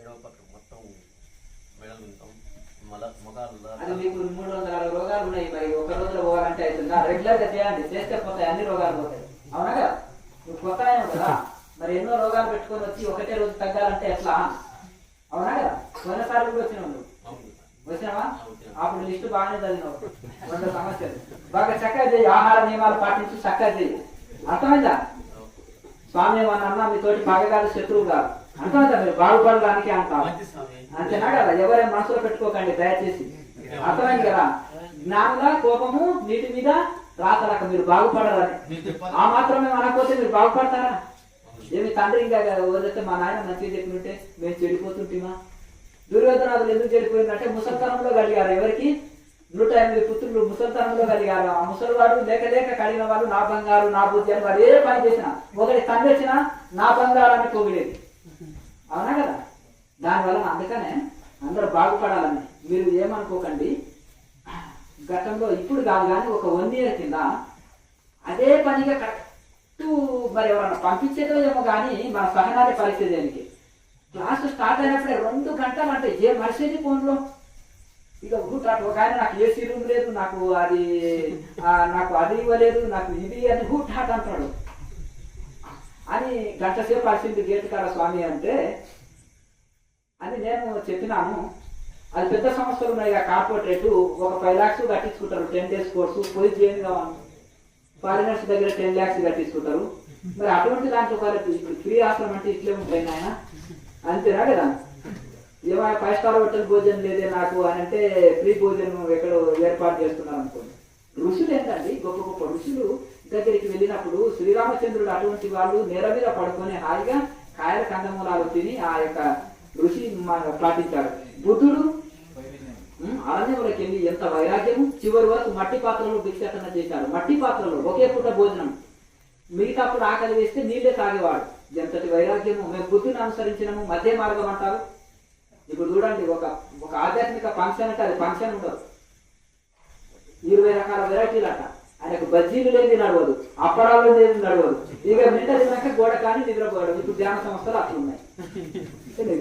ఎడవ పక్క మొత్తం మెడల్ గుంజుకం, మొగాలు. అది మీకు 360 రోగాలు ఉన్నాయి. మరి ఒక రోజులో పోవాలంటే అవుతుందా? రెగ్యులర్ గా చేయండి, చేస్తే పోతాయి, అన్ని రోగాలు పోతాయి. అవునా కదా? నువ్వు కొత్త కదా, మరి ఎన్నో రోగాలు పెట్టుకొని వచ్చి ఒకటే రోజు తగ్గాలంటే ఎట్లా? అవునా కదా? పోయినసారి కూడా వచ్చినావు, వచ్చినావా? అప్పుడు లిస్టు బాగానే చదివినావు. 2 సమస్యలు బాగా చక్కగా చేయి. ఆహార నియమాలు పాటించి చక్కగా చేయి. అర్థమైందా? స్వామి ఏమన్నా మీ తోటి పగగారు, శత్రువు గారు అర్థమైందా? మీరు బాగుపడడానికి అంటారు, అంతేనా కదా? ఎవరైనా మనసులో పెట్టుకోకండి దయచేసి. అర్థమైంది కదా? జ్ఞానుల కోపము నీటి మీద రాతలక మీరు బాగుపడరని. ఆ మాత్రమే అనకపోతే మీరు బాగుపడతారా? ఏమి తండ్రి ఇంకా వదిలితే మా నాయన మంచిగా చెప్పినట్టే మేము చెడిపోతుంటేమా? దుర్యోధనాదులు ఎందుకు చెడిపోయిందంటే ముసల్తనంలో కలిగారు. ఎవరికి? 108 పుత్రులు ముసల్తనంలో కలిగారు. ఆ ముసలివాడు లేక లేక కలిగిన వాళ్ళు నా బంగారు, నా బుద్ధి అని వాడు ఏ పని చేసినా, ఒకటి తండ్రి వచ్చినా నా బంగారాన్ని పొగిడేది. అవునా కదా? దానివల్ల అందుకనే అందరూ బాగుపడాలని మీరు ఏమనుకోకండి. గతంలో ఇప్పుడు కాదు కానీ ఒక 1 year కింద అదే పనిగా కరెక్ట్ మరి ఎవరన్నా పంపించేదో ఏమో కానీ మన సహనాన్ని పరిస్థితి. క్లాస్ స్టార్ట్ అయినప్పుడే 2 గంటలు అంటే ఏ మనిషిని ఫోన్లో ఇక ఒక ఆయన నాకు ఏసీ రూమ్ లేదు, నాకు అది ఇవ్వలేదు, నాకు ఇది అని హూటాట్ అంటాడు. అని గంట సేపు వచ్చింది గేట్ కాడ స్వామి అంటే అని నేను చెప్పినాను. అది పెద్ద సంస్థలు ఉన్నాయి, కార్పొరేట్ ఒక 5 lakhs కట్టించుకుంటారు. 10 days కోర్సు పోయి చేయని కావాలి. ఫారినర్స్ దగ్గర 10 lakhs కట్టించుకుంటారు. మరి అటువంటి దాంట్లో వాళ్ళకి ఇప్పుడు ఫ్రీ ఆశ్రమం అంటే ఇట్లే ఉంటాయి నాయన, అంతేనా కదా? ఏమైనా 5 star హోటల్ భోజనం లేదే నాకు అని అంటే ఫ్రీ భోజనం ఎక్కడో ఏర్పాటు చేస్తున్నారు అనుకోండి. ఋషులు ఏంటండి, గొప్ప గొప్ప ఋషులు దగ్గరికి వెళ్ళినప్పుడు శ్రీరామచంద్రుడు అటువంటి వాళ్ళు నేల మీద పడుకొని హాయిగా కాయల కందమూలాలు తిని ఆ యొక్క ఋషి పాటించాడు. బుద్ధుడు అరణ్యంలోకి వెళ్ళి ఎంత వైరాగ్యము, చివరి వరకు మట్టి పాత్రలో భిక్షాటన చేశాడు. మట్టి పాత్రలో ఒకే పూట భోజనం, మిగతాప్పుడు ఆకలి వేస్తే నీళ్లే తాగేవాడు. ఎంతటి వైరాగ్యము. మేము బుద్ధిని అనుసరించినము, మధ్య మార్గం అంటారు. ఇప్పుడు చూడండి, ఒక ఆధ్యాత్మిక ఫంక్షన్ అంటే అది ఫంక్షన్ ఉండదు, 20 రకాల వెరైటీలు అంట. ఆయనకు బజ్జీలు లేని నడవదు, అప్పడాలు లేని నడవదు. ఇక నింట తిన్నాక గోడ కానీ నిద్రపోవడం. ఇప్పుడు ధ్యాన సంస్థలు అట్లున్నాయి.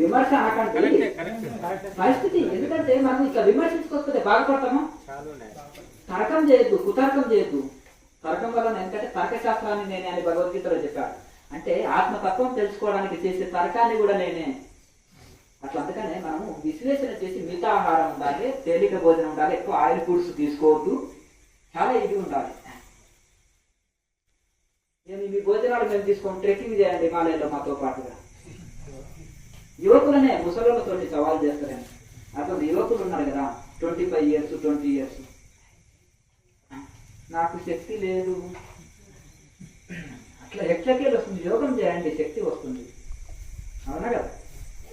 విమర్శ అనకంటే పరిస్థితి. ఎందుకంటే మనం ఇట్లా విమర్శించుకోకపోతే బాగుపడతామా? తర్కం చేయొద్దు, కుతర్కం చేయొద్దు. తర్కం వల్ల ఎందుకంటే తర్కశాస్త్రాన్ని నేనే అని భగవద్గీతలో చెప్పాడు. అంటే ఆత్మతత్వం తెలుసుకోవడానికి చేసే తర్కాన్ని కూడా నేనే. అట్లా అందుకనే మనము విశ్లేషణ చేసి మితాహారం ఉండాలి, తేలిక భోజనం ఉండాలి, ఎక్కువ ఆయిల్ ఫుడ్స్ తీసుకోవద్దు, చాలా ఇది ఉండాలి. మీ భోజనాలు మేము తీసుకొని ట్రెక్కింగ్ చేయండి హిమాలయంలో మాతో పాటుగా. యువకులనే ముసలితో సవాల్ చేస్తారని. అతను యువకులు ఉన్నారు కదా, 25 years 20 years, నాకు శక్తి లేదు, అట్లా ఎట్లకే వస్తుంది. యోగం చేయండి, శక్తి వస్తుంది. అవునా కదా?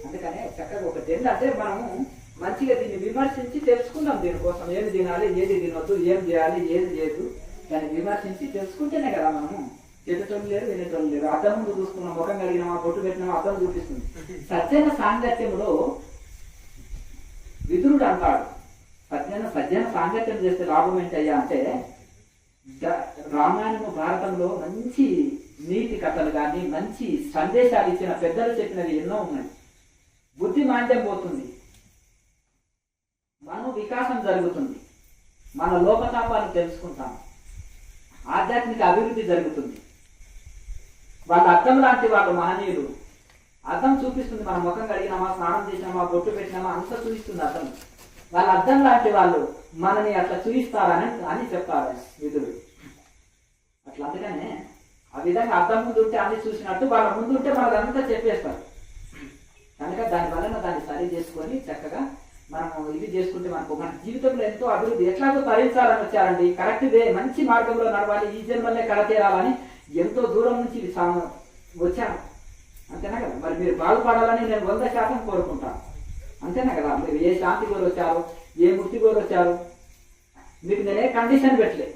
అందుకనే చక్కగా ఒకటి ఏంటంటే మనము మంచిగా దీన్ని విమర్శించి తెలుసుకుందాం. దీనికోసం ఏది తినాలి, ఏది తినొద్దు, ఏం చేయాలి, ఏది చేయదు, దాన్ని విమర్శించి తెలుసుకుంటేనే కదా మనము చెడ్డటోళ్ళు లేరు, వినేటోళ్ళు లేరు. అద్దం ముందు చూసుకున్నాం, ముఖం కలిగినామా, బొట్టు పెట్టినామా, అద్దం చూపిస్తుంది. సజ్జన సాంగత్యంలో విదురుడు అంటాడు, సజ్జన సాంగత్యం చేస్తే లాభం ఏంటయ్యా అంటే, రామాయణము భారతంలో మంచి నీతి కథలు కానీ మంచి సందేశాలు ఇచ్చిన పెద్దలు చెప్పినవి ఎన్నో ఉన్నాయి. బుద్ధి మాంద్యం పోతుంది, మన వికాసం జరుగుతుంది, మన లోపతాపాలు తెలుసుకుంటాం, ఆధ్యాత్మిక అభివృద్ధి జరుగుతుంది. వాళ్ళ అద్దం లాంటి వాళ్ళు మహనీయులు. అద్దం చూపిస్తుంది, మన ముఖం కడిగినామా, స్నానం చేసినామా, బొట్టు పెట్టినామా అంతా చూపిస్తుంది అద్దం. వాళ్ళ అద్దం లాంటి వాళ్ళు మనని అట్లా చూపిస్తారని అని చెప్తారు విధుడు. అట్లా అందుకనే ఆ విధంగా అద్దం ముందు ఉంటే అన్ని చూసినట్టు వాళ్ళ ముందు ఉంటే మనదంతా చెప్పేస్తారు. కనుక దానివల్ల దాన్ని సరి చేసుకొని చక్కగా మనము ఇది చేసుకుంటే మనకు మన జీవితంలో ఎంతో అభివృద్ధి. ఎట్లాగో తరించాలని వచ్చారండి, కరెక్ట్ వే, మంచి మార్గంలో నడవాలి, ఈ జన్మలే కడతీరాలని ఎంతో దూరం నుంచి వచ్చాను. అంతేనా కదా? మరి మీరు బాగుపడాలని నేను 100% కోరుకుంటాను. అంతేనా కదా? మీరు ఏ శాంతి కోరు వచ్చారు, ఏ ముక్తి కోరు వచ్చారు, మీకు నేనే కండిషన్ పెట్టలే.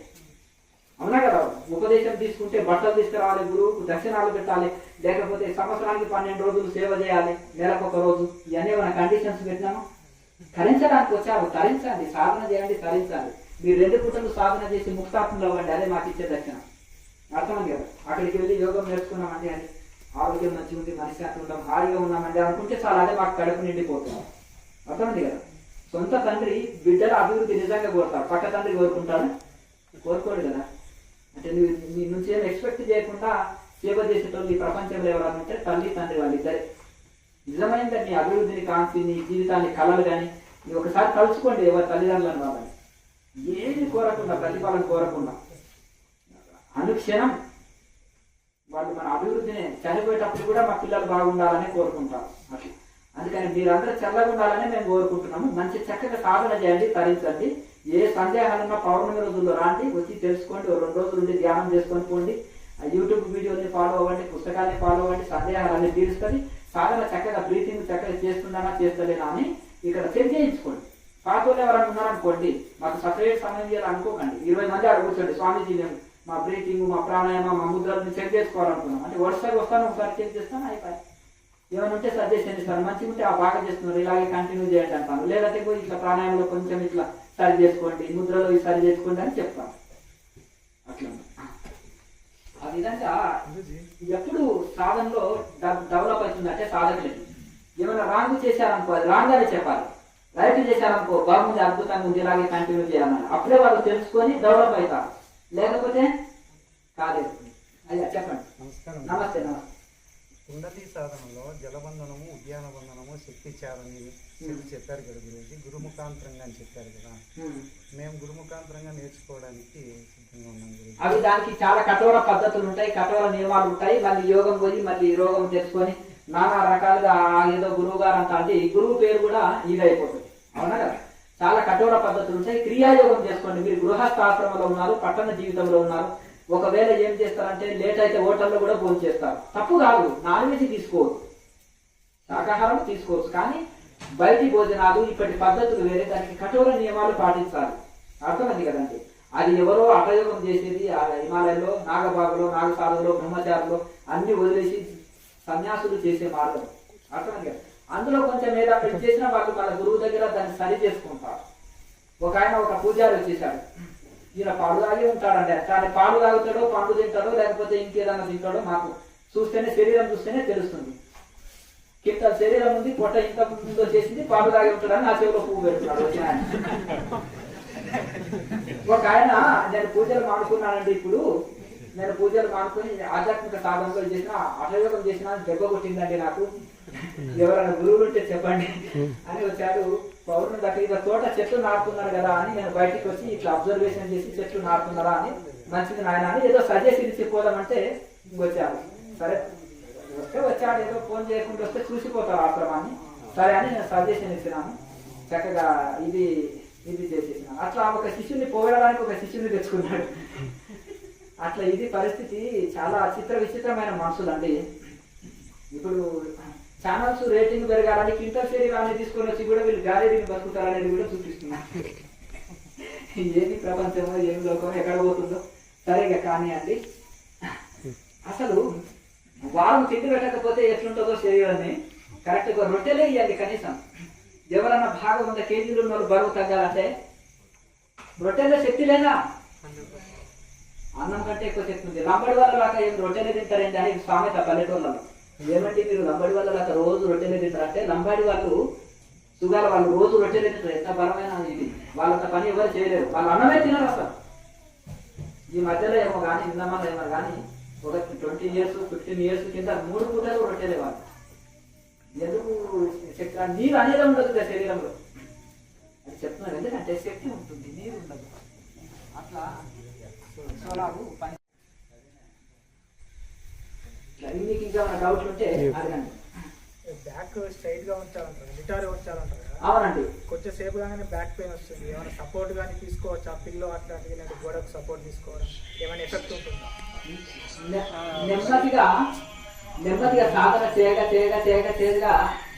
అవునా కదా? ఉపదేశం తీసుకుంటే బట్టలు తీసుకురావాలి, గురువుకు దక్షిణాలు పెట్టాలి, లేకపోతే సంవత్సరానికి 12 రోజులు సేవ చేయాలి, నెలకు 1 రోజు, ఇవన్నీ మన కండిషన్స్ పెట్టినాము. తరించడానికి వచ్చారు, తరించండి, సాధన చేయండి, తరించాలి. మీరు 2 పూటలు సాధన చేసి ముక్తాత్మలో అవ్వండి, అదే మాకు ఇచ్చే దక్షిణ. అర్థమైంది కదా? అక్కడికి వెళ్ళి యోగం నేర్చుకున్నామంటే అది ఆరోగ్యం మంచిగా ఉంది, మనశ్శాంతి ఉన్నాం, హాయిగా ఉన్నామంటే అనుకుంటే చాలా, అదే మాకు కడుపు నిండిపోతుంది. అర్థమైంది కదా? సొంత తండ్రి బిడ్డల అభివృద్ధి నిజంగా కోరుతాడు, పక్క తండ్రి కోరుకుంటాడు? కోరుకోడు కదా. అంటే నువ్వు నీ నుంచి ఏం ఎక్స్పెక్ట్ చేయకుండా సేవ చేసేటోళ్ళు ఈ ప్రపంచంలో ఎవరైనా ఉంటే తల్లి తండ్రి వాళ్ళిద్దరే. నిజమైన నీ అభివృద్ధిని కాంతి, నీ జీవితాన్ని కళలు కానీ నువ్వు ఒకసారి తలుచుకోండి ఎవరి తల్లిదండ్రులను వాళ్ళని. ఏది కోరకుండా, ప్రతిఫలం కోరకుండా అనుక్షణం వాళ్ళు మన అభివృద్ధిని చనిపోయేటప్పుడు కూడా మా పిల్లలు బాగుండాలని కోరుకుంటారు. అట్లా అందుకని మీరందరూ చల్లగా ఉండాలని మేము కోరుకుంటున్నాము. మంచి చక్కగా సాధన చేయండి, తరించండి. ఏ సందేహాలున్నా పౌర్ణమి రోజుల్లో రాండి, వచ్చి తెలుసుకోండి, 2 రోజులు ఉండి ధ్యానం చేసుకొని పోండి. ఆ యూట్యూబ్ వీడియోని ఫాలో అవ్వండి, పుస్తకాన్ని ఫాలో అవ్వండి, సందేహాలన్నీ తీరుస్తుంది. సాధన చక్కగా బ్రీతింగ్ చక్కగా చేస్తున్నానా చేస్తలేనా అని ఇక్కడ చెక్ చేయించుకోండి. పాత వాళ్ళు ఎవరైనా ఉన్నారనుకోండి, మాకు సపరేట్ సమయం చేయాలి అనుకోకండి. 20 మంది అక్కడ కూర్చోండి, స్వామీజీ మేము మా బ్రీతింగ్, మా ప్రాణాయామ, మా ముద్రలను చెక్ చేసుకోవాలనుకున్నాం అంటే ఒకసారి వస్తాను, ఒకసారి చెక్ చేస్తాను, అయిపోయి ఏమైనా ఉంటే సజెషన్ ఇస్తాను. మంచిగా ఉంటే ఆ బాగా చేస్తున్నారు, ఇలాగే కంటిన్యూ చేయండి అంటాను. లేదంటే ఇట్లా ప్రాణాయామంలో కొంచెం ఇట్లా సరి చేసుకోండి, ముద్రలో సరి చేసుకోండి అని చెప్తాను. అట్లా ఆ విధంగా ఎప్పుడు సాధనలో డెవలప్ అవుతుందంటే సాధకులకి ఏమైనా రాంగ్ చేశారనుకో అది రాంగ్ అని చెప్పాలి, రైట్ చేశారనుకో బాగుంది, అద్భుతంగా ఉంది, ఇలాగే కంటిన్యూ చేయాలని. అప్పుడే వాళ్ళు తెలుసుకొని డెవలప్ అవుతారు, లేకపోతే కాలేదు. అయ్యా చెప్పండి. నమస్కారం. నమస్తే. నమస్తే. కుండలి సాధనలో జలబంధనము, ఉద్యాన బంధనము, శక్తి చారణి చెప్పారు కదా గురించి, గురుముఖాంతరంగా అని చెప్పారు కదా. మేము గురుముఖాంతరంగా నేర్చుకోవడానికి సిద్ధంగా ఉన్నాం గురించి. అవి దానికి చాలా కఠోర పద్ధతులు ఉంటాయి, కఠోర నియమాలు ఉంటాయి. మళ్ళీ యోగం పోయి మళ్ళీ రోగం తెలుసుకొని నానా రకాలుగా ఏదో గురువు గారు అంట అంటే ఈ గురువు పేరు కూడా ఇది అయిపోతుంది. అవునా కదా? చాలా కఠోర పద్ధతులు ఉంటాయి. క్రియాయోగం చేసుకోండి. మీరు గృహస్థాశ్రమంలో ఉన్నారు, పట్టణ జీవితంలో ఉన్నారు, ఒకవేళ ఏం చేస్తారంటే లేట్ అయితే హోటల్లో కూడా భోజనం చేస్తారు. తప్పు కాదు, నాన్ వెజ్ తీసుకోవచ్చు, శాకాహారం తీసుకోవచ్చు, కానీ బయటి భోజనాలు ఇప్పటి పద్ధతులు వేరే, దానికి కఠోర నియమాలు పాటించాలి. అర్థమైంది కదండి. అది ఎవరో అటయోగం చేసేది ఆ హిమాలయంలో నాగబాగులో నాగసాధులో బ్రహ్మచారులు అన్ని వదిలేసి సన్యాసులు చేసే మార్గం. అర్థమైంది కదా. అందులో కొంచెం ఏదైనా చేసిన వాళ్ళు మన గురువు దగ్గర దాన్ని సరి చేసుకుంటారు. ఒక ఆయన ఒక పూజారి వచ్చేసాడు, ఈయన పాలు తాగి ఉంటాడండి. కానీ పాలు తాగుతాడో పండు తింటాడో లేకపోతే ఇంకేదన్నా తింటాడో మాకు చూస్తేనే శరీరం చూస్తేనే తెలుస్తుంది. కింద శరీరం ఉంది, పొట్ట ఇంత ముందు చేసింది, పాలు తాగి ఉంటాడని నా చెవిలో పువ్వు పెడుతున్నాడు వచ్చిన ఆయన. ఒక ఆయన నేను పూజలు మానుకున్నానండి, ఇప్పుడు నేను పూజలు మానుకొని ఆధ్యాత్మిక సాధనలు చేసిన అటయోగం చేసిన దెబ్బ కొట్టిందండి నాకు, ఎవరైనా గురువులు ఉంటే చెప్పండి అని వచ్చాడు. పౌర్ణమి దగ్గర ఇక తోట చెట్లు నాటుతున్నారు కదా అని నేను బయటికి వచ్చి ఇట్లా అబ్జర్వేషన్ చేసి చెట్లు నాటుతున్నారా అని, మంచిది నాయన అని ఏదో సజెషన్ ఇచ్చి పోదామంటే వచ్చాను. సరే వస్తే వచ్చాడు, ఏదో ఫోన్ చేయకుండా వస్తే చూసిపోతారు ఆశ్రమాన్ని. సరే అని నేను సజెషన్ ఇచ్చినాను, చక్కగా ఇది చేసేసినాను. అట్లా ఒక శిష్యుని పోగడానికి ఒక శిష్యుని తెచ్చుకున్నాడు. అట్లా ఇది పరిస్థితి. చాలా విచిత్రమైన మనుషులు అండి. ఇప్పుడు ఛానల్స్ రేటింగ్ పెరగాలని క్వింటల్ శరీరాన్ని తీసుకొని వచ్చి కూడా వీళ్ళు గాలిని బతుకుతారనేది కూడా చూపిస్తున్నారు. ఏమి ప్రపంచమో ఏమి లోకమో ఎక్కడ పోతుందో సరిగా కానీ అండి. అసలు వారం తిండి పెట్టకపోతే ఎట్లుంటుందో శరీరాన్ని కరెక్ట్గా రొట్టెలే ఇవ్వాలి కనీసం. ఎవరన్నా బాగా 100 కేజీలు ఉన్న వాళ్ళు బరువు తగ్గాలంటే రొట్టెల్లో శక్తి లేదా? అన్నం కంటే ఎక్కువ శక్తి ఉంది. లంబడి వాళ్ళ లాగా ఏం రొట్టెలే తింటారండి అని సామెత పల్లెటూళ్ళలో. ఏమంటే మీరు లంబడి వాళ్ళ లాగా రోజు రొట్టెలే తింటారంటే, లంబాడి వాళ్ళు సుగాల వాళ్ళు రోజు రొట్టెలే తింటారు. ఎంత బలమైన ఇది, వాళ్ళంత పని ఎవరు చేయలేరు, వాళ్ళు అన్నమే తినరు అసలు. ఈ మధ్యలో ఏమో కానీ విన్నమన్నా ఏమో కానీ ఒక 20 years 15 years కింద 3 పూటలు రొట్టెలే వాళ్ళు. ఎందుకు శక్తి? నీరు అనేది ఉండదు కదా శరీరంలో, అది చెప్తున్నారు. ఎందుకంటే శక్తి ఉంటుంది, నీరు ఉండదు. అట్లా సోలాగు పని. మీకు ఇంకా డౌట్లు ఉంటే అడగండి. బ్యాక్ స్ట్రైట్ గా ఉంచాలంటారు, గిటార్ ఉంచాలంటారు కదా. అవునండి. కొంచెం సేపు గానే బ్యాక్ పెయిన్ వస్తుంది. ఏమైనా సపోర్ట్ కానీ తీసుకోవచ్చా? పిల్లో అట్లాంటివి, లేదా గోడకు సపోర్ట్ తీసుకోవడం ఏమైనా ఎఫెక్ట్ ఉంటుందా? నెమ్మదిగా సాధన చేయగా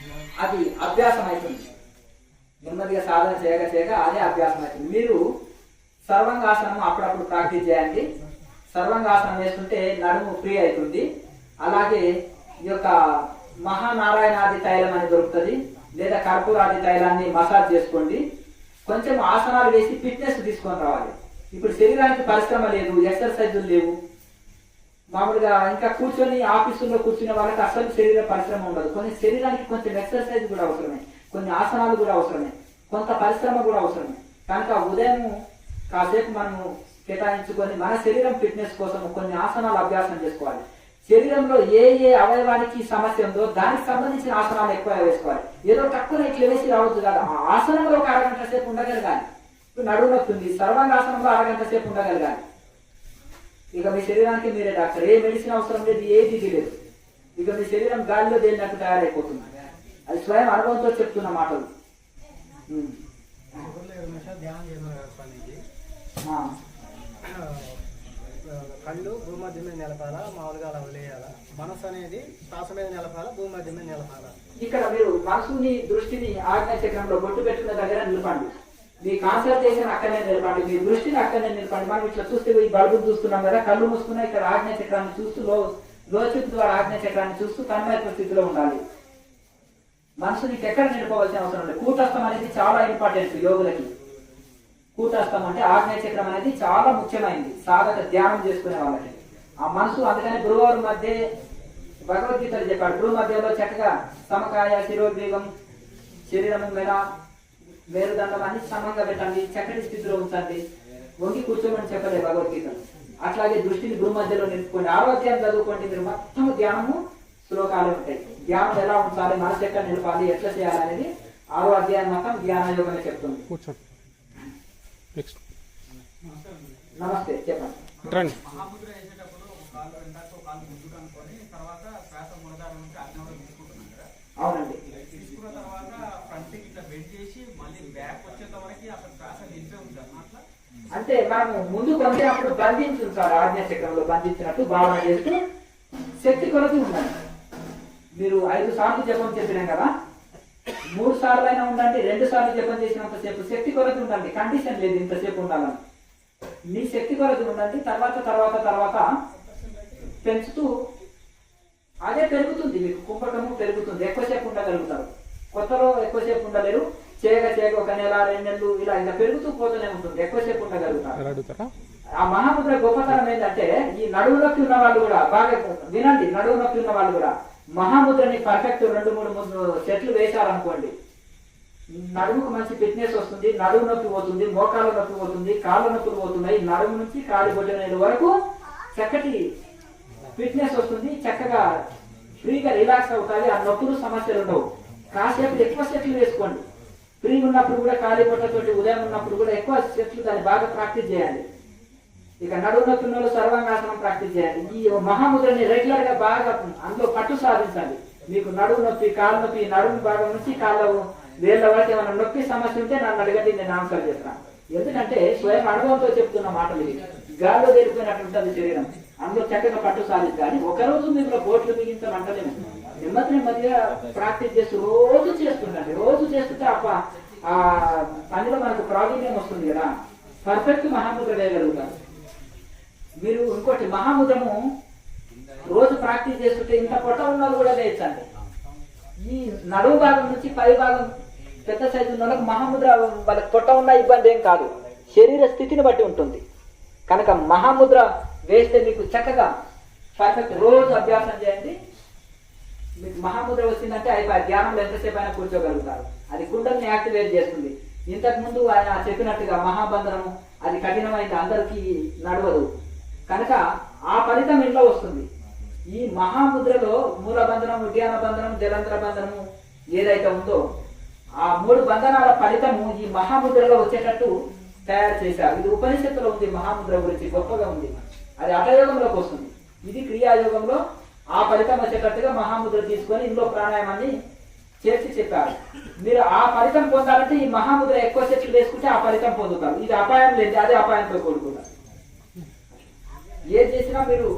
అది అభ్యాసం అవుతుంది. నెమ్మదిగా సాధన చేయగా అదే అభ్యాసం అవుతుంది. మీరు సర్వంగాసనం అప్పుడప్పుడు ప్రాక్టీస్ చేయండి. సర్వంగాసనం వేస్తుంటే నడుము ఫ్రీ అవుతుంది. అలాగే ఈ యొక్క మహానారాయణాది తైలం అని దొరుకుతుంది, లేదా కర్పూరాది తైలాన్ని మసాజ్ చేసుకోండి. కొంచెం ఆసనాలు వేసి ఫిట్నెస్ తీసుకొని రావాలి. ఇప్పుడు శరీరానికి పరిశ్రమ లేదు, ఎక్సర్సైజులు లేవు. మామూలుగా ఇంకా కూర్చొని ఆఫీసుల్లో కూర్చునే వాళ్ళకి అసలు శరీర పరిశ్రమ ఉండదు. కొన్ని శరీరానికి కొంచెం ఎక్సర్సైజ్ కూడా అవసరమే, కొన్ని ఆసనాలు కూడా అవసరమే, కొంత పరిశ్రమ కూడా అవసరమే. కనుక ఉదయం కాసేపు మనము కేటాయించుకొని మన శరీరం ఫిట్నెస్ కోసం కొన్ని ఆసనాలు అభ్యాసం చేసుకోవాలి. శరీరంలో ఏ అవయవానికి సమస్య ఉందో దానికి సంబంధించిన ఆసనాలు ఎక్కువ వేసుకోవాలి. ఏదో తక్కువ ఇట్లా వేసి రావద్దు కదా. ఆ ఆసనంలో ఒక అరగంట సేపు ఉండగలగాలి. ఇప్పుడు నడుము నొస్తుంది, సర్వాంగాసనంలో అరగంట సేపు ఉండగలగాలి. ఇక మీ శరీరానికి మీరే డాక్టర్, ఏ మెడిసిన్ అవసరం లేదు, ఏది లేదు. ఇక మీ శరీరం గాలిలో తేలినట్టు తయారైపోతుంది. అది స్వయం అనుభవంతో చెప్తున్న మాటలు. కళ్ళు భూమధ్య మీద నిలపాలా, మామూలుగా అలా వదిలేయాలా? మనసు అనేది శ్వాస మీద నిలపాలా, భూమధ్య మీద నిలపాలా? ఇక్కడ మీరు మనసుని దృష్టిని ఆజ్ఞా చక్రంలో బొట్టు పెట్టుకున్న దగ్గర నిలపండి. మీ కాన్సన్ట్రేషన్ అక్కడనే నిలపండి, మీ దృష్టిని అక్కడనే నిలపండి. మనం ఇట్లా చూస్తే ఈ బల్బును చూస్తున్నాం కదా, కళ్ళు మూసుకున్నా ఇక్కడ ఆజ్ఞా చక్రాన్ని చూస్తూ లోచిత్ ద్వారా ఆజ్ఞా చక్రాన్ని చూస్తూ తన్మయత్వ స్థితిలో ఉండాలి. మనసుని ఎక్కడ నిలపవలసిన అవసరం లేదు. కూటస్థం అనేది చాలా ఇంపార్టెంట్ యోగులకి. కూటస్థం అంటే ఆజ్ఞా చక్రం అనేది చాలా ముఖ్యమైనది సాధక ధ్యానం చేసుకునే వాళ్ళకి. ఆ మనసు అందుకని గురువారం మధ్య భగవద్గీతలు చెప్పాడు. గురు మధ్యలో చక్కగా సమకాయ శిరోగ్రీవం శరీరము మీద మేరుదండం అన్ని సమంగా పెట్టండి, చక్కటి స్థితిలో ఉంచండి. వంగి కూర్చోమని చెప్పలేదు భగవద్గీతలు. అట్లాగే దృష్టిని గురు మధ్యలో నిలుపుకోండి. ఆరోగ్యాన్ని చదువుకోండి. మీరు మొత్తం ధ్యానము శ్లోకాలు ఉంటాయి. ధ్యానం ఎలా ఉంచాలి, మనసు ఎక్కడ నిలపాలి, ఎట్లా చేయాలి అనేది 6వ అధ్యాయం మొత్తం ధ్యాన యోగమే చెప్తుంది. నమస్తే, చెప్పండి. మహాముద్ర వేసేటప్పుడు కాలు వెంటకు కాలు ముందుకు అనుకొని తర్వాత శ్వాస మూలధారం నుంచి ఆజ్ఞావరం తీసుకుంటున్నాం కదా. అవునండి. తీసుకున్న తర్వాత ఫ్రంట్ ఇట్లా బెండ్ చేసి మళ్ళీ బ్యాక్ వచ్చేంత వరకు అక్కడ శ్వాస నిలిపే ఉంటాను. అట్లా అంటే మనము ముందు కొంటే అప్పుడు బంధించు సార్, ఆజ్ఞాచక్రంలో బంధించినట్టు భావన చేస్తూ శక్తి కొలది ఉండాలి. మీరు 5 సార్లు జపం చెప్పినాం కదా, 3 సార్లు అయినా ఉండండి, 2 సార్లు జపం చేసినంతసేపు శక్తి కొలది ఉండండి. కండిషన్ లేదు ఇంతసేపు ఉండాలని, మీ శక్తి కొలది ఉండండి. తర్వాత తర్వాత తర్వాత పెంచుతూ అదే పెరుగుతుంది, మీకు కుంభకము పెరుగుతుంది, ఎక్కువసేపు ఉండగలుగుతారు. కొత్తలో ఎక్కువసేపు ఉండలేరు, చేయగా 1 నెల 2 నెలలు ఇలా పెరుగుతూ పోతూనే ఉంటుంది, ఎక్కువసేపు ఉండగలుగుతారు. ఆ మహాముద్ర గొప్పతనం ఏంటంటే ఈ నడువు నొప్పి ఉన్న వాళ్ళు కూడా బాగా వినండి, నడువు నొప్పి ఉన్న వాళ్ళు కూడా మహాముద్రని పర్ఫెక్ట్ 2-3 సెట్లు వేశారనుకోండి, నడుముకు మంచి ఫిట్నెస్ వస్తుంది, నడుము నొప్పి పోతుంది, మోకాళ్ళ నొప్పి పోతుంది, కాళ్ళ నొప్పులు పోతున్నాయి, నడుము నుంచి కాలి బొట్టనేది వరకు చక్కటి ఫిట్నెస్ వస్తుంది, చక్కగా ఫ్రీగా రిలాక్స్ అవుతాయి, ఆ నొప్పులు సమస్యలు ఉండవు. కాసేపు ఎక్కువ సెట్లు వేసుకోండి, ఫ్రీ ఉన్నప్పుడు కూడా ఖాళీ బొట్టతోటి ఉదయం ఉన్నప్పుడు కూడా ఎక్కువ సెట్లు దాన్ని బాగా ప్రాక్టీస్ చేయాలి. ఇక నడుము నొప్పి ఉన్న వాళ్ళు సర్వాంగాసనం ప్రాక్టీస్ చేయాలి. ఈ మహాముద్రని రెగ్యులర్ గా బాగా అందులో పట్టు సాధించాలి. మీకు నడుము నొప్పి, కాళ్ళ నొప్పి, నడుము భాగం నుంచి కాళ్ళ వేళ్ళ వరకు ఏమైనా నొప్పి సమస్య ఉంటే నన్ను అడగండి, నేను ఆన్సర్ చేస్తాను. ఎందుకంటే స్వయం అనుభవంతో చెప్తున్న మాటలు ఇవి. గాల్లో తేలిపోయినట్టు ఉంటుంది శరీరం, అందులో చక్కగా పట్టు సాధించాలి. ఒకరోజు మీరు బోట్లు బిగించమంటలేము, నెమ్మదిగా ప్రాక్టీస్ చేస్తూ రోజు చేస్తుండండి. రోజు చేస్తుంటే ఆ పనిలో మనకు ప్రావీణ్యం వస్తుంది కదా, పర్ఫెక్ట్ మహాముద్ర వేయగలుగుతారు. మీరు ఇంకోటి మహాముద్రము రోజు ప్రాక్టీస్ చేస్తుంటే ఇంత పొట్ట ఉన్న వాళ్ళు కూడా వేయచ్చండి. ఈ నడువు భాగం నుంచి పై భాగం పెద్ద సైజు ఉన్న వాళ్ళకి మహాముద్ర వాళ్ళకి పొట్ట ఉన్న ఇబ్బంది ఏం కాదు, శరీర స్థితిని బట్టి ఉంటుంది. కనుక మహాముద్ర వేస్తే మీకు చక్కగా పర్ఫెక్ట్ రోజు అభ్యాసం చేయండి. మీకు మహాముద్ర వచ్చిందంటే అయిపోయి ధ్యానంలో ఎంతసేపు అయినా కూర్చోగలుగుతారు. అది గుండెల్ని యాక్టివేట్ చేస్తుంది. ఇంతకు ముందు ఆయన చెప్పినట్టుగా మహాబంధనము అది కఠినమైంది, అందరికీ నడవదు. కనుక ఆ ఫలితం ఇంట్లో వస్తుంది. ఈ మహాముద్రలో మూలబంధనం, ఉద్యాన బంధనం, జలంధ్ర బంధనము ఏదైతే ఉందో ఆ 3 బంధనాల ఫలితము ఈ మహాముద్రలో వచ్చేటట్టు తయారు చేశారు. ఇది ఉపనిషత్తులో ఉంది, మహాముద్ర గురించి గొప్పగా ఉంది. అది హఠయోగంలోకి వస్తుంది, ఇది క్రియాయోగంలో ఆ ఫలితం వచ్చేటట్టుగా మహాముద్ర తీసుకొని ఇందులో ప్రాణాయామాన్ని చేర్చి చెప్పారు. మీరు ఆ ఫలితం పొందాలంటే ఈ మహాముద్ర ఎక్కువ సెట్లు వేసుకుంటే ఆ ఫలితం పొందుతారు. ఇది అపాయం లేదు, అదే అపాయంతో కూడుకున్నారు. ఏది చేసినా మీరు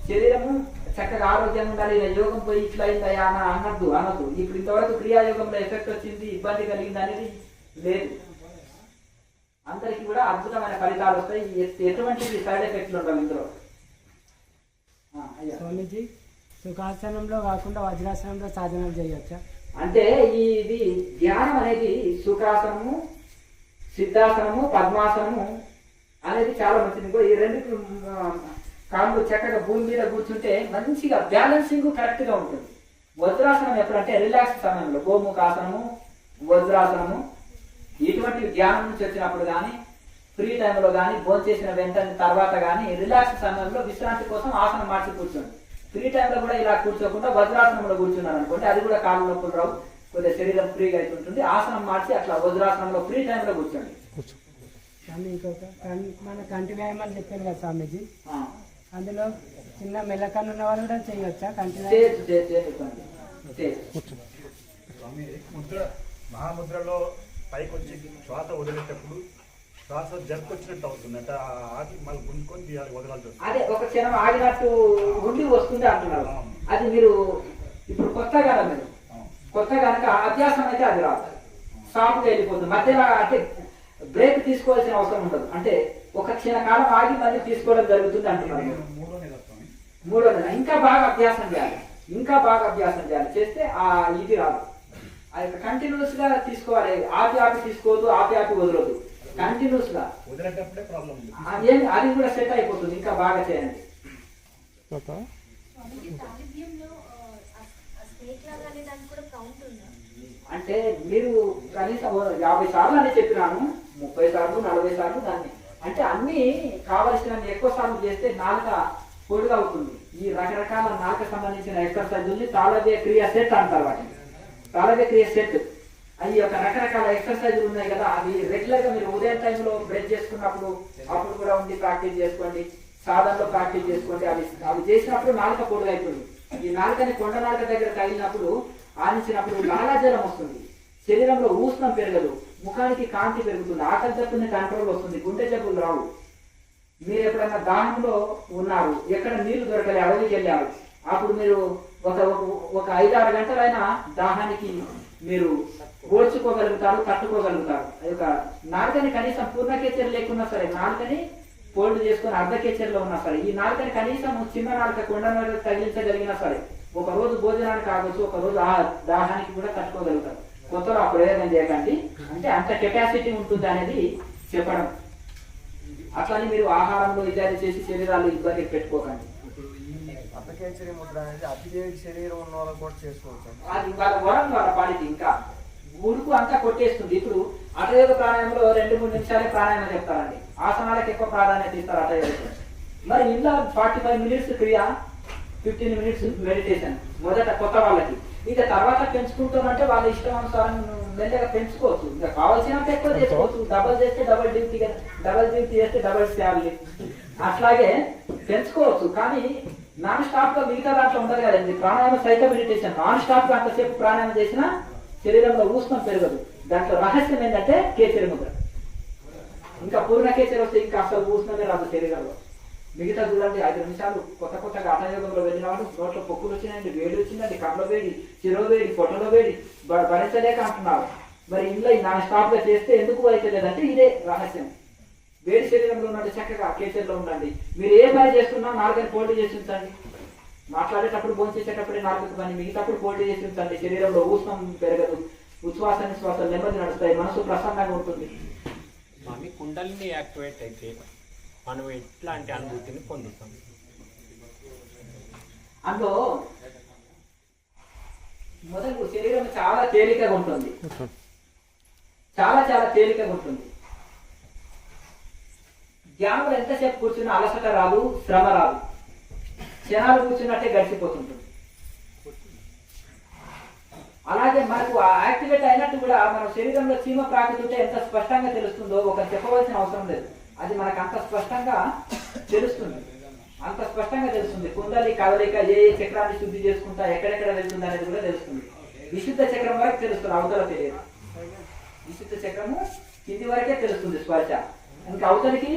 శరీరము చక్కగా ఆరోగ్యంగా ఉండాలి, యోగం పోయి ఇట్లా అయిందయా అనద్దు. ఇప్పుడు ఇంతవరకు క్రియాయోగంలో ఎఫెక్ట్ వచ్చింది, ఇబ్బంది కలిగింది అనేది లేదు. అందరికీ కూడా అద్భుతమైన ఫలితాలు వస్తాయి. ఎటువంటి సైడ్ ఎఫెక్ట్లు ఉండవు ఇందులో. స్వామీజీ, సుఖాసనంలో కాకుండా వజ్రాసనంలో సాధనలు చేయొచ్చా? అంటే ఇది ధ్యానం అనేది సుఖాసనము, సిద్ధాసనము, పద్మాసనము అనేది చాలా మంచిది. ఈ 2 కాళ్ళు చక్కగా భూమి మీద కూర్చుంటే మంచిగా బ్యాలెన్సింగ్ కరెక్ట్ గా ఉంటుంది. వజ్రాసనం ఎప్పుడంటే రిలాక్స్ సమయంలో, గోముఖాసనము, వజ్రాసనము ఇటువంటి ధ్యానం నుంచి వచ్చినప్పుడు కానీ, ఫ్రీ టైంలో కానీ, భోజనం చేసిన వెంటనే తర్వాత కానీ, రిలాక్స్ సమయంలో విశ్రాంతి కోసం ఆసనం మార్చి కూర్చోండి. ఫ్రీ టైంలో కూడా ఇలా కూర్చోకుండా వజ్రాసనంలో కూర్చున్నారు అనుకోండి, అది కూడా కాళ్ళు నొప్పులు రావు, కొద్దిగా శరీరం ఫ్రీగా అవుతుంటుంది. ఆసనం మార్చి అట్లా వజ్రాసనంలో ఫ్రీ టైంలో కూర్చోండి. ఇంకొక మన కంటి వ్యాయామాలు చెప్పాను కదా స్వామీజీ, అందులో చిన్న మెల్లకన్ను ఉన్న వాళ్ళు కూడా చేయొచ్చా కంటి? స్వామి, మహాముద్రలో పైకి వచ్చి శ్వాస వదిలేటప్పుడు శ్వాస జరుపుకొచ్చినట్టు అవుతుంది అంటే ఆగి మళ్ళీ గుంజుకొని తీయాలి, వదలాల్సి వస్తుంది. అదే ఒక క్షణం ఆగినట్టు ఉండి వస్తుంది అంటున్నారు. అది మీరు ఇప్పుడు కొత్తగా మీరు కనుక అభ్యాసం అయితే అది రాదు, సాఫ్ట్గా వెళ్ళిపోతుంది. మధ్యలో అంటే బ్రేక్ తీసుకోవాల్సిన అవసరం ఉండదు. అంటే ఒక క్షణకాలం ఆగి మళ్ళీ తీసుకోవడం జరుగుతుంది అంటున్నారు. 3వ నెల ఇంకా బాగా అభ్యాసం చేయాలి, చేస్తే ఇది రాదు. ఆ యొక్క కంటిన్యూస్ గా తీసుకోవాలి, ఆపి తీసుకోవద్దు, ఆపి వదలొద్దు, కంటిన్యూస్ గా వదిలేటప్పుడే ప్రాబ్లం ఉంది. అది కూడా సెట్ అయిపోతుంది. ఇంకా బాగా చేయండి. అంటే మీరు కనీసం 50 సార్లు అని చెప్పినాను, 30 సార్లు 40 సార్లు దాన్ని అంటే అన్ని కావలసిన ఎక్కువ సార్లు చేస్తే నాలుక పొడిగా అవుతుంది. ఈ రకరకాల నాలుక సంబంధించిన ఎక్సర్సైజుల్ని తాళవ్య క్రియ సెట్ అంటారు. వాటిని తాళవ్య క్రియ సెట్ అవి ఒక రకరకాల ఎక్సర్సైజులు ఉన్నాయి కదా, అవి రెగ్యులర్ గా మీరు ఉదయం టైంలో బ్రష్ చేసుకున్నప్పుడు అప్పుడు కూడా ఉండి ప్రాక్టీస్ చేసుకోండి, సాధనలో ప్రాక్టీస్ చేసుకోండి. అవి చేసినప్పుడు నాలుక పొడిగా అవుతుంది. ఈ నాలుకని కొండ నాలుక దగ్గర తగిలినప్పుడు ఆనించినప్పుడు లాలాజలం వస్తుంది, శరీరంలో ఉష్ణం పెరగదు, ముఖానికి కాంతి పెరుగుతుంది, ఆకలి జబ్బుని కంట్రోల్ వస్తుంది, గుండె జబ్బులు రావు. మీరు ఎప్పుడైనా దాహంలో ఉన్నారు, ఎక్కడ నీళ్లు దొరకలే, అడవికి వెళ్ళారు, అప్పుడు మీరు ఒక 5-6 గంటలైనా దాహానికి మీరు ఓడ్చుకోగలుగుతారు, తట్టుకోగలుగుతారు. ఒక నాలుకని కనీసం పూర్ణ కేచరి లేకున్నా సరే, నాలుకని ఫోల్డ్ చేసుకుని అర్ధ కేచరిలో ఉన్నా సరే, ఈ నాలుకని కనీసం చిన్న నాలుక కొండ నాలుక తగిలించగలిగినా సరే, ఒక రోజు భోజనానికి ఆగొచ్చు, ఒక రోజు ఆ దాహానికి కూడా తట్టుకోగలుగుతారు. కొత్తలో ఆ ప్రయోగం చేయకండి, అంటే అంత కెపాసిటీ ఉంటుంది అనేది చెప్పడం. అట్లని మీరు ఆహారంలో ఇత్యాది చేసి శరీరాలు ఇబ్బంది పెట్టుకోకండి. అపకేచరి ముద్ర అనేది అతివేడి శరీరం ఉన్న వాళ్ళకి కూడా చేసుకోవచ్చు. అది వాళ్ళ వరం, వాళ్ళ పాలిటీ. ఇంకా ఉడుకు అంతా కొట్టేస్తుంది. ఇప్పుడు అటయోగ ప్రాణాయంలో 2-3 నిమిషాలే ప్రాణాయామం చెప్తారండి, ఆసనాలకు ఎక్కువ ప్రాధాన్యత ఇస్తారు అటయోగ. మరి ఇంట్లో 45 మినిట్స్ క్రియ, 15 మినిట్స్ మెడిటేషన్ మొదట కొత్త వాళ్ళకి. ఇక తర్వాత పెంచుకుంటామంటే వాళ్ళ ఇష్టానుసారం మెల్లగా పెంచుకోవచ్చు. ఇంకా కావాల్సినంత ఎక్కువ చేసుకోవచ్చు. డబల్ చేస్తే డబల్ డ్యూటీ చేస్తే డబల్ శాలరీ, అట్లాగే పెంచుకోవచ్చు. కానీ నాన్ స్టాప్ గా మిగతా దాంట్లో ఉండదు కదండి. Pranayama cycle meditation non stop గా అంతసేపు ప్రాణాయామం చేసినా శరీరంలో ఉష్ణం పెరగదు. దాంట్లో రహస్యం ఏంటంటే కేచరి ముద్ర. ఇంకా పూర్ణ కేచరి వస్తే ఇంకా అసలు ఉష్ణమే రాదు శరీరంలో. మిగతా చూడండి 5 నిమిషాలు కొత్తగా హఠయోగంలో వెళ్ళినవాడు నోట్లో పొక్కులు వచ్చినాయండి, వేడి వచ్చిందండి, కళ్ళలో వేడి, చెరో వేడి, పొట్టలో వేడి, భరించలేక అంటున్నారు. మరి ఇంట్లో నాన్ స్టాప్ గా చేస్తే ఎందుకు భరించలేదంటే ఇదే రహస్యం. వేడి శరీరంలో ఉన్నట్టు చక్కగా కేచరిలో ఉండండి. మీరు ఏ పని చేస్తున్నా నాలుగని పోటీ చేసి ఉంచండి. మాట్లాడేటప్పుడు భోంచేసేటప్పుడే నాలుగు పని, మిగతాప్పుడు పోటీ చేసి ఉంచండి. శరీరంలో ఉష్ణం పెరగదు, ఉచ్ఛ్వాస నిశ్వాసాలు నెమ్మది నడుస్తాయి, మనసు ప్రసన్నంగా ఉంటుంది. స్వామి, కుండలిని యాక్టివేట్ అయితే మనం ఎట్లాంటి అనుభూతిని పొందుతాం? అందులో మొదలు శరీరం చాలా తేలికగా ఉంటుంది, చాలా తేలికగా ఉంటుంది. ధ్యానంలో ఎంతసేపు కూర్చున్నా అలసట రాదు, శ్రమ రాదు, క్షణాలు కూర్చున్నట్టే గడిచిపోతుంటుంది. అలాగే మనకు యాక్టివేట్ అయినట్టు కూడా మన శరీరంలో చీమ ప్రాకుతుంటే ఎంత స్పష్టంగా తెలుస్తుందో ఒకరు చెప్పవలసిన అవసరం లేదు. అది మనకు అంత స్పష్టంగా తెలుస్తుంది, అంత స్పష్టంగా తెలుస్తుంది. కుండలి కదలిక ఏ చక్రాన్ని శుద్ధి చేసుకుంటా ఎక్కడెక్కడ వెళ్తుంది అనేది కూడా తెలుస్తుంది. విశుద్ధ చక్రం వరకు తెలుస్తుంది, అవతల తెలియదు. విశుద్ధ చక్రము కింది వరకే తెలుస్తుంది స్పర్శ. ఇంకా అవతలికి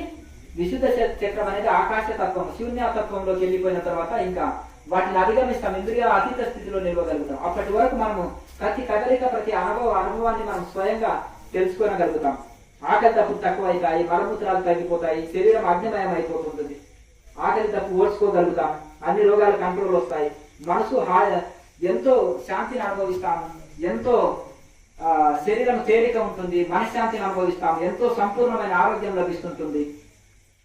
విశుద్ధ చక్రం అనేది ఆకాశ తత్వం, శూన్యతత్వంలోకి వెళ్ళిపోయిన తర్వాత ఇంకా వాటిని అధిగమిస్తాం, ఇంద్రియ అతీత స్థితిలో నిలవగలుగుతాం. అప్పటి వరకు మనము ప్రతి కదలిక, ప్రతి అనుభవాన్ని మనం స్వయంగా తెలుసుకోగలుగుతాం. ఆకలి తప్పులు తక్కువ అవుతాయి, మలమూత్రాలు తగ్గిపోతాయి, శరీరం అగ్నిమయం అయిపోతుంటుంది. ఆకలి తప్పు ఓడ్చుకోగలుగుతాం, అన్ని రోగాలు కంట్రోల్ వస్తాయి, మనసు ఎంతో శాంతిని అనుభవిస్తాము, ఎంతో శరీరం తేలిక ఉంటుంది, మనశ్శాంతిని అనుభవిస్తాం, ఎంతో సంపూర్ణమైన ఆరోగ్యం లభిస్తుంటుంది,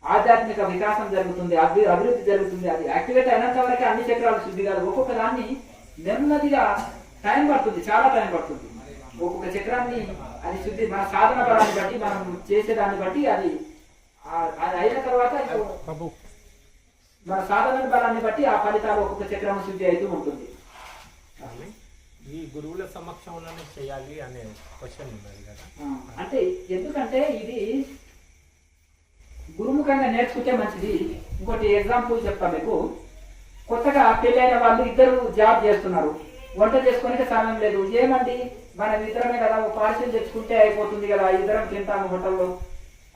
ఆధ్యాత్మిక వికాసం జరుగుతుంది, అభివృద్ధి జరుగుతుంది. అది యాక్టివేట్ అయినంత వరకే అన్ని చక్రాలు శుద్ధి కాదు. ఒక్కొక్క దాన్ని నెమ్మదిగా టైం పడుతుంది, చాలా టైం పడుతుంది. ఒక్కొక్క చక్రాన్ని అది శుద్ధి మన సాధన బలాన్ని బట్టి, మనం చేసేదాన్ని బట్టి అది అయిన తర్వాత మన సాధన బలాన్ని బట్టి ఆ ఫలితాలు ఒక్కొక్క చక్రం శుద్ధి అవుతూ ఉంటుంది. ఈ గురువుల సమక్షంలోనే చేయాలి అనే క్వశ్చన్ ఉన్నది కదా. అంటే ఎందుకంటే ఇది గురుముఖంగా నేర్చుకుంటే మంచిది. ఇంకోటి ఎగ్జాంపుల్ చెప్తా మీకు. కొత్తగా పెళ్ళైన వాళ్ళు ఇద్దరు జాబ్ చేస్తున్నారు, వంట చేసుకోనికి సమయం లేదు. ఏమండి మనం ఇద్దరమే కదా, ఒక పార్సిల్ తెచ్చుకుంటే అయిపోతుంది కదా, ఇద్దరం తింటాము హోటల్లో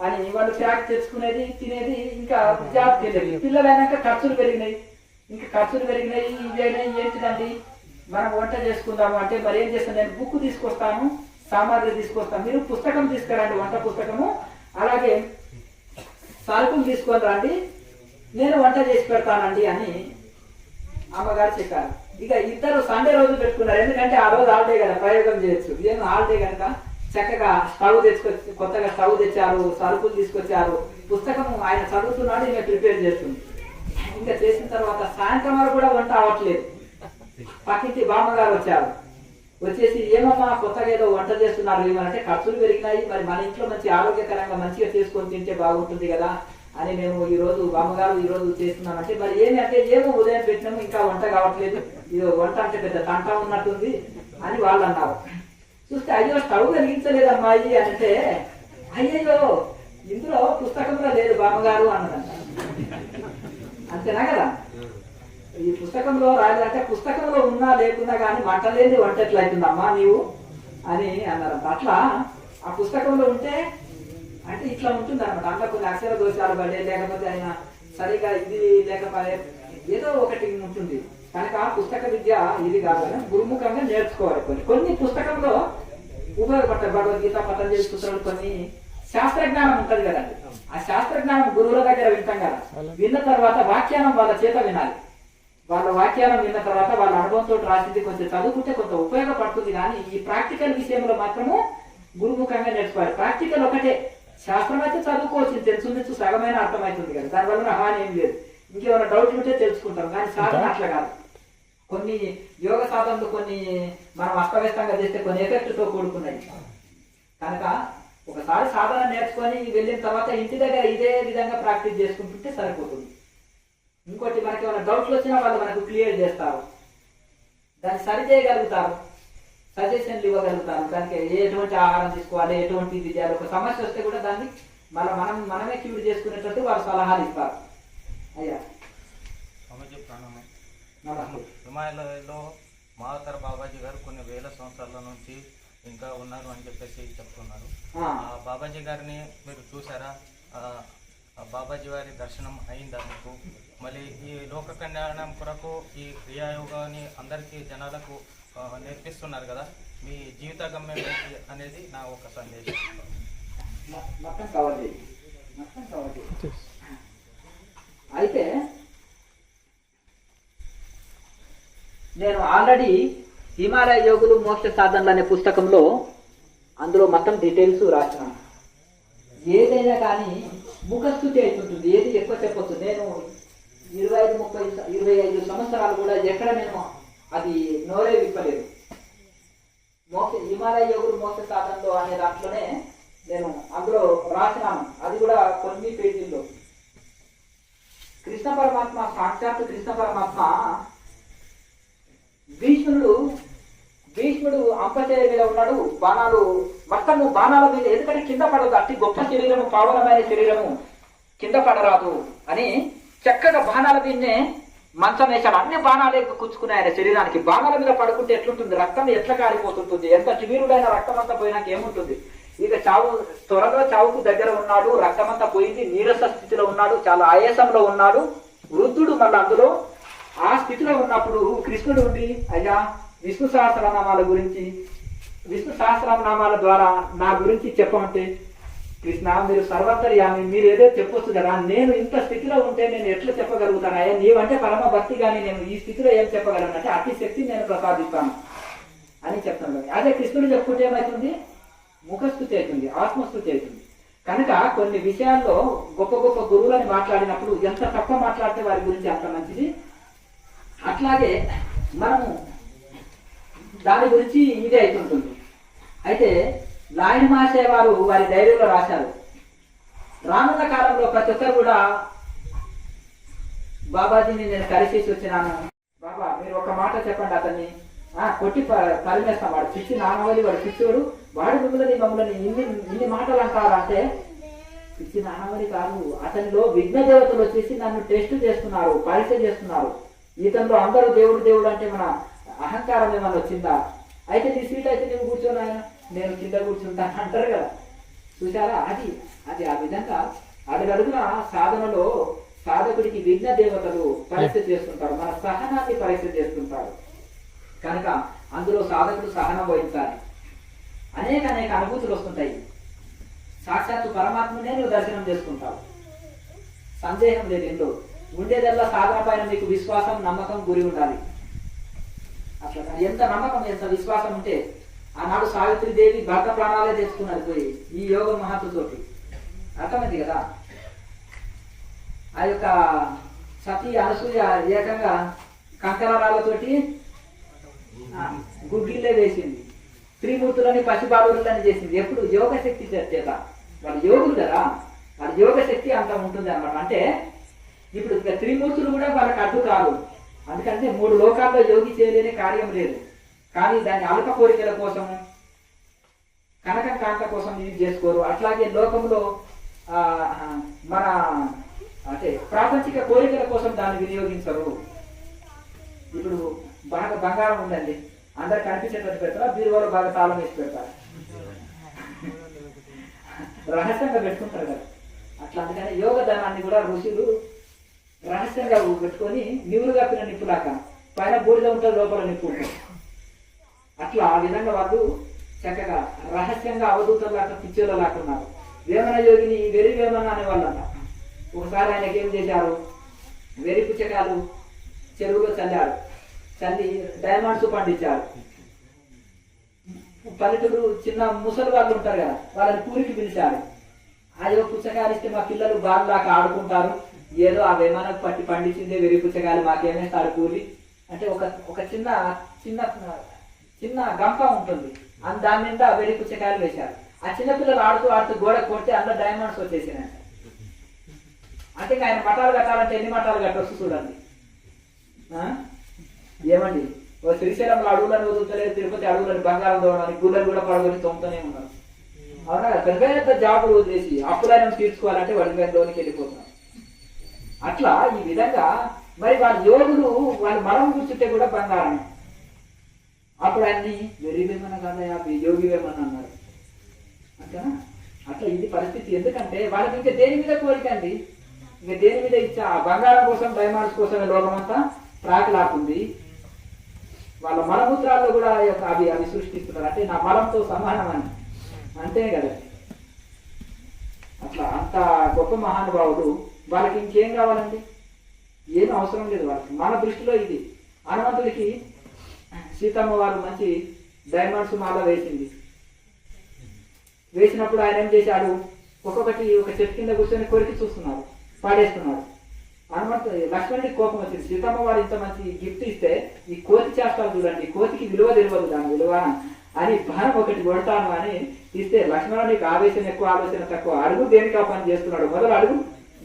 అని వాళ్ళు ప్యాక్ తెచ్చుకునేది, తినేది, ఇంకా జాబ్కి వెళ్ళేది. పిల్లలు అయినాక ఖర్చులు పెరిగినాయి, ఇంకా ఖర్చులు పెరిగినాయి, ఇవైనాయి, ఏంటిదండి మనం వంట చేసుకుందాము అంటే మరి ఏం చేస్తాను, నేను బుక్ తీసుకొస్తాను, సామాగ్రి తీసుకొస్తాను, మీరు పుస్తకం తీసుకురండి, వంట పుస్తకము, అలాగే సరుకులు తీసుకొని రండి, నేను వంట చేసి పెడతానండి అని అమ్మగారు చెప్పారు. ఇక ఇద్దరు సండే రోజు పెట్టుకున్నారు, ఎందుకంటే ఆ రోజు హాలిడే కదా, ప్రయోగం చేయొచ్చు. ఏమో హాలిడే కనుక చక్కగా స్టవ్ తెచ్చుకొచ్చి, కొత్తగా స్టవ్ తెచ్చారు, సరుకులు తీసుకొచ్చారు, పుస్తకం ఆయన చదువుతున్నాడు, ఈమె ప్రిపేర్ చేస్తుంది. ఇంకా చేసిన తర్వాత సాయంత్రం వరకు కూడా వంట అవ్వట్లేదు. పక్కింటి బామ్మగారు వచ్చారు, వచ్చేసి ఏమమ్మా కొత్తగా ఏదో వంట చేస్తున్నారు ఏమంటే, ఖర్చులు పెరిగినాయి, మరి మన ఇంట్లో మంచి ఆరోగ్యకరంగా మంచిగా చేసుకొని తింటే బాగుంటుంది కదా అని మేము ఈ రోజు బామ్మగారు ఈ రోజు చేస్తున్నామంటే, మరి ఏమి అంటే ఏమో ఉదయం పెట్టినాము ఇంకా వంట కావట్లేదు, ఇది వంట అంటే పెద్ద తంట ఉన్నట్టుంది అని వాళ్ళు అన్నారు. చూస్తే అయ్యో స్టవ్ వెలిగించలేదమ్మాయి అంటే, అయ్యయ్యో ఇందులో పుస్తకంలో లేదు బామ్మగారు అన్నదంట. అంతేనా కదా, ఈ పుస్తకంలో రాయాలంటే పుస్తకంలో ఉన్నా లేకున్నా కానీ వంట లేని వంట ఎట్లయితుందమ్మా నీవు అని అన్నారంట. అట్లా ఆ పుస్తకంలో ఉంటే అంటే ఇట్లా ఉంటుంది అనమాట. అందులో కొన్ని అక్షర దోషాలు పడే, లేకపోతే ఆయన సరిగా ఇది లేకపోతే ఏదో ఒకటి ఉంటుంది. కనుక పుస్తక విద్య ఇది కాదు, గురుముఖంగా నేర్చుకోవాలి. కొన్ని పుస్తకంలో ఉపయోగపడతాయి. భగవద్గీత, పతంజలి సూత్రాలు, కొన్ని శాస్త్రజ్ఞానం ఉంటుంది కదండి. ఆ శాస్త్రజ్ఞానం గురువుల దగ్గర వింటాం కదా. విన్న తర్వాత వ్యాఖ్యానం వాళ్ళ చేత వినాలి. వాళ్ళ వ్యాఖ్యానం విన్న తర్వాత వాళ్ళ అనుభవంతో రాసింది కొంచెం చదువుకుంటే కొంత ఉపయోగపడుతుంది. కానీ ఈ ప్రాక్టికల్ విషయంలో మాత్రము గురుముఖంగా నేర్చుకోవాలి. ప్రాక్టికల్ ఒకటే, శాస్త్రం అయితే చదువుకోవచ్చు, తెలుసు సగమైన అర్థమవుతుంది కదా, దానివల్ల హాని ఏం లేదు. ఇంకేమైనా డౌట్లు ఉంటే తెలుసుకుంటాం. కానీ సాధన అట్లా కాదు. కొన్ని యోగ సాధనలు కొన్ని మనం అస్తవ్యస్తంగా చేస్తే కొన్ని ఎఫెక్ట్తో కూడుకున్నాయి. కనుక ఒకసారి సాధన నేర్చుకొని వెళ్ళిన తర్వాత ఇంటి దగ్గర ఇదే విధంగా ప్రాక్టీస్ చేసుకుంటుంటే సరిపోతుంది. ఇంకోటి మనకి ఏమైనా డౌట్లు వచ్చినా వాళ్ళు మనకు క్లియర్ చేస్తారు, దాన్ని సరి చేయగలుగుతారు, సజెషన్లు ఇవ్వగలుగుతారు. దానికి ఎటువంటి ఆహారం తీసుకోవాలి, ఎటువంటి ఇది చేయాలి, ఒక సమస్య వస్తే కూడా దాన్ని మనమే క్యూర్ చేసుకునేటట్టు వాళ్ళు సలహాలు ఇస్తారు. అయ్యా హిమాలయాల్లో మహాతర బాబాజీ గారు కొన్ని వేల సంవత్సరాల నుంచి ఇంకా ఉన్నారు అని చెప్పేసి చెప్తున్నారు. బాబాజీ గారిని మీరు చూసారా? బాబాజీ వారి దర్శనం అయిందా మీకు? మళ్ళీ ఈ లోక కళ్యాణం కొరకు ఈ క్రియాయోగాన్ని అందరికీ జనాలకు నేర్పిస్తున్నారు కదా, మీ జీవిత గమ్యం అనేది నా ఒక సందేశం. అయితే నేను ఆల్రెడీ హిమాలయ యోగులు మోక్ష సాధనలు అనే పుస్తకంలో అందులో మొత్తం డీటెయిల్స్ రాసినాను. ఏదైనా కానీ ముఖస్థుతి అవుతుంటుంది, ఏది ఎక్కువ చెప్పొచ్చు. నేను 25 సంవత్సరాలు కూడా ఎక్కడ నేను అది నోరే విప్పలేదు. హిమాలయ యోగులు మోక్ష సాధనలో అనే దాంట్లోనే నేను అందులో రాసినాను. అది కూడా కొన్ని పేజీల్లో కృష్ణ పరమాత్మ, సాక్షాత్తు కృష్ణ పరమాత్మ భీష్ముడు అంపచేయ మీద ఉన్నాడు, మొత్తము బాణాల మీద, ఎందుకంటే కింద పడదు, అతి గొప్ప శరీరము, పావనమైన శరీరము కింద పడరాదు అని చక్కగా బాణాల మీదనే మంచం వేశాడు. అన్ని బాణాలే కూర్చుకున్నాయి ఆయన శరీరానికి. బాణాల మీద పడుకుంటే ఎట్లుంటుంది, రక్తం ఎట్లా కారిపోతుంటుంది, ఎంత చివీరుడైన రక్తం అంతా పోయినాక ఏముంటుంది. ఇక త్వరలో చావుకు దగ్గర ఉన్నాడు, రక్తమంతా పోయింది, నీరస స్థితిలో ఉన్నాడు, చాలా ఆయాసంలో ఉన్నాడు, వృద్ధుడు. మళ్ళీ అందులో ఆ స్థితిలో ఉన్నప్పుడు కృష్ణుడు ఉండి, అయ్యా విష్ణు సహస్రనామాల గురించి, విష్ణు సహస్రనామాల ద్వారా నా గురించి చెప్పమంటే, కృష్ణ మీరు సర్వోత్తర్యామి, మీరు ఏదో చెప్పొచ్చు కదా, నేను ఇంత స్థితిలో ఉంటే నేను ఎట్లా చెప్పగలుగుతానయ్యా, నీవంటే పరమ భక్తి కానీ నేను ఈ స్థితిలో ఏం చెప్పగలను అంటే అతి శక్తి నేను ప్రసాదిస్తాను అని చెప్తాను. అదే కృష్ణుడు చెప్పుకుంటే ఏమవుతుంది, ముఖస్థుతి అవుతుంది, ఆత్మస్థుతి అవుతుంది. కనుక కొన్ని విషయాల్లో గొప్ప గొప్ప గురువులని మాట్లాడినప్పుడు ఎంత తక్కువ మాట్లాడితే వారి గురించి అంత మంచిది. అట్లాగే మనము దాని గురించి ఇదే అవుతుంటుంది. అయితే లాయన్ మాసే వారు వారి డైరీలో రాశారు, రానున్న కాలంలో ప్రతి ఒక్కరు కూడా బాబాజీని నేను కలిసేసి వచ్చినాను, బాబా మీరు ఒక మాట చెప్పండి, అతన్ని కొట్టి పరిమేస్తాం, వాడు పిచ్చి నానవలి, వాడు పిచ్చివాడు, వాడు మమ్మల్ని ఇన్ని మాటలు అంటారంటే పిచ్చి నానవలి కాదు, అతనిలో విఘ్న దేవతలు వచ్చేసి నన్ను టెస్ట్ చేస్తున్నారు, పరీక్ష చేస్తున్నారు. ఇతనిలో అందరూ దేవుడు దేవుడు అంటే మన అహంకారం ఏమన్నా వచ్చిందా? అయితే నీ సీట్ అయితే నేను కూర్చోను, నేను కింద కూర్చుంటాను అంటారు కదా, చూసారా? అది ఆ విధంగా అడుగడుగున సాధనలో సాధకుడికి విఘ్న దేవతలు పరీక్ష చేస్తుంటారు, మన సహనాన్ని పరీక్ష చేస్తుంటారు. కనుక అందులో సాధకుడు సహనం వహించాలి. అనేక అనుభూతులు వస్తుంటాయి. సాక్షాత్తు పరమాత్మనే నువ్వు దర్శనం చేసుకుంటావు, సందేహం లేదు. ఇంట్లో ఉండేదల్లా సాధన పైన నీకు విశ్వాసం, నమ్మకం, గురి ఉండాలి. అట్లా ఎంత నమ్మకం, ఎంత విశ్వాసం ఉంటే ఆనాడు సావిత్రిదేవి భర్త ప్రాణాలే తెచ్చుకున్నది పోయి ఈ యోగ మహత్తుతోటి. అర్థమైంది కదా? ఆ యొక్క సతీ అనసూయ ఏకంగా కంకరాలతోటి గుడ్గిల్లే వేసింది, త్రిమూర్తులని పసిబాలులని చేసింది. ఎప్పుడు యోగ శక్తి చేత. వాళ్ళు యోగులు కదా, వాళ్ళ యోగ శక్తి అంత ఉంటుంది అన్నమాట. అంటే ఇప్పుడు త్రిమూర్తులు కూడా వాళ్ళకి అడ్డు కాదు. అందుకంటే 3 లోకాల్లో యోగి చేయలేని కార్యం లేదు. కానీ దాని అల్ప కోరికల కోసం, కనక కాంత కోసం ఇది చేసుకోరు. అట్లాగే లోకంలో మన అంటే ప్రాపంచిక కోరికల కోసం దాన్ని వినియోగించరు. ఇప్పుడు బాగా బంగారం ఉందండి, అందరు కనిపించేటట్టు పెడతారా, బీరువాలో బాగా తాళం వేసి పెడతారు. రహస్యంగా పెట్టుకుంటారు కదా. అట్లా అందుకని యోగ ధనాన్ని కూడా ఋషులు రహస్యంగా పెట్టుకొని నివులు కప్పిన నిప్పులాక పైన బూడిద ఉంటుంది, లోపల నిప్పు ఉంటుంది. అట్లా ఆ విధంగా వాళ్ళు చక్కగా రహస్యంగా అవధూతలాగా పిచ్చోళ్ళ లాక్కున్నారు. వేమన యోగిని వెరి వేమన అనేవాళ్ళంట. ఒకసారి ఆయనకి ఏం చేశారు, వెరి పుచ్చకాయలు చెరువులో చల్లారు, చల్లి డైమండ్స్ పండించారు. పల్లెటూరు చిన్న ముసలి వాళ్ళు ఉంటారు కదా, వాళ్ళని కూలికి పిలిచారు. అయ్యో పుచ్చకాయలు ఇస్తే మా పిల్లలు బాగా ఆడుకుంటారు, ఏదో ఆ వేమనకు పట్టి పండించిందే వెరి పుచ్చకాయలు మాకేమేస్తారు కూలి అంటే ఒక చిన్న చిన్న చిన్న గంప ఉంటుంది, దాని నిండా వెరి పుచ్చకాయలు వేశారు. ఆ చిన్నపిల్లలు ఆడుతూ ఆడుతూ గోడ కొడితే అందులో డైమండ్స్ వచ్చేసినాయి. అంటే ఆయన మఠాలు కట్టాలంటే ఎన్ని మఠాలు కట్టవచ్చు చూడండి. ఏమండి ఓ శ్రీశైలంలో అడుగులను వదులుతలేదు, తిరుపతి అడుగులను బంగారం తోడని గుళ్ళని కూడా పడగొని తొమ్ముతూనే ఉన్నారు. అవునా, పెద్ద పెద్ద జాబులు వదిలేసి అప్పులైనా తీర్చుకోవాలంటే వడిలోనికి వెళ్ళిపోతున్నారు. అట్లా ఈ విధంగా మరి వాళ్ళ యోగులు వాళ్ళ మరం కూర్చుంటే కూడా బంగారం. అప్పుడు అన్ని వెరీ వేమన కదా యోగి వేమన అన్నారు. అంతేనా? అట్లా ఇది పరిస్థితి. ఎందుకంటే వాళ్ళకి ఇంకా దేని మీద కోరిక అండి, ఇంకా దేని మీద ఇచ్చా బంగారం కోసం డైమండ్స్ కోసమే లోకమంతా ప్రాకులాకుంది. వాళ్ళ మలమూత్రాల్లో కూడా అవి సృష్టిస్తున్నారు. అంటే నా మలంతో సమానం అని, అంతే కదా. అట్లా అంత గొప్ప మహానుభావుడు. వాళ్ళకి ఇంకేం కావాలండి, ఏం అవసరం లేదు వాళ్ళకి. మన దృష్టిలో ఇది హనుమంతుడికి సీతమ్మ వారు మంచి డైమండ్స్ మాల వేసింది. వేసినప్పుడు ఆయన ఏం చేశాడు, ఒక్కొక్కటి ఒక చెట్టు కింద కూర్చొని కొరికి చూస్తున్నారు, పాడేస్తున్నాడు. లక్ష్మణుడికి కోపం వచ్చింది. సీతమ్మ వారు ఇంత మంచి గిఫ్ట్ ఇస్తే ఈ కోతి చేస్తాను చూడండి, కోతికి విలువ తెలియదు, దాని విలువ అని బాణం ఒకటి కొడతాను అని ఇస్తే లక్ష్మణుడికి ఆవేశం ఎక్కువ, ఆలోచన తక్కువ. అడుగు దేనికి ఆ పని చేస్తున్నాడు, మొదలు అడుగు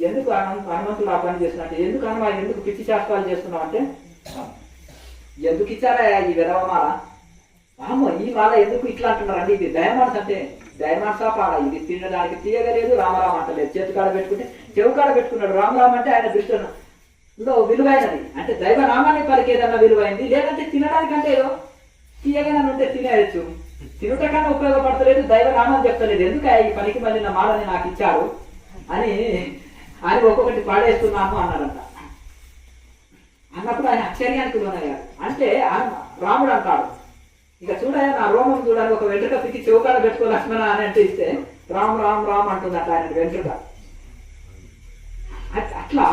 ఎందుకు హనుమంతుడు ఆ పని చేస్తున్నట్టు, ఎందుకు హనుమా ఎందుకు పిచ్చి శాస్త్రాలు చేస్తున్నావు అంటే, ఎందుకు ఇచ్చారా ఈ విధవమాల, అమ్మో ఈ మాల ఎందుకు ఇట్లా అంటున్నారండి, ఇది డైమండ్స్ అంటే డైమండ్సా పాల, ఇది తినడానికి తీయగలేదు, రామరామ అంటలేదు. చేతి కాడ పెట్టుకుంటే చెవు కాడ పెట్టుకున్నాడు. రామరామ అంటే ఆయన దృష్టిలో విలువైనది, అంటే దైవ నామాన్ని పలికేదన్నా విలువైంది, లేదంటే తినడానికంటే ఏదో తీయగానే ఉంటే తినేయచ్చు, తినుట కన్నా ఉపయోగపడతలేదు, దైవ నామాన్ని చెప్తలేదు, ఎందుకు ఈ పనికి మళ్ళీ నా మాలని నాకు ఇచ్చారు అని ఆయన ఒక్కొక్కటి పాడేస్తున్నాను అన్నాడంట. అన్నప్పుడు ఆయన ఆశ్చర్యానికి లోనయ్యాడు. అంటే రాముడు అంటాడు, ఇక చూడయా నా రోమం చూడాలి, ఒక వెంట్రుక పిక్కి చెవుకాడ పెట్టుకో లక్ష్మణ అని అంటే ఇస్తే రామ్ రామ్ రామ్ అంటుందట ఆయన వెంట్రుక. అట్లా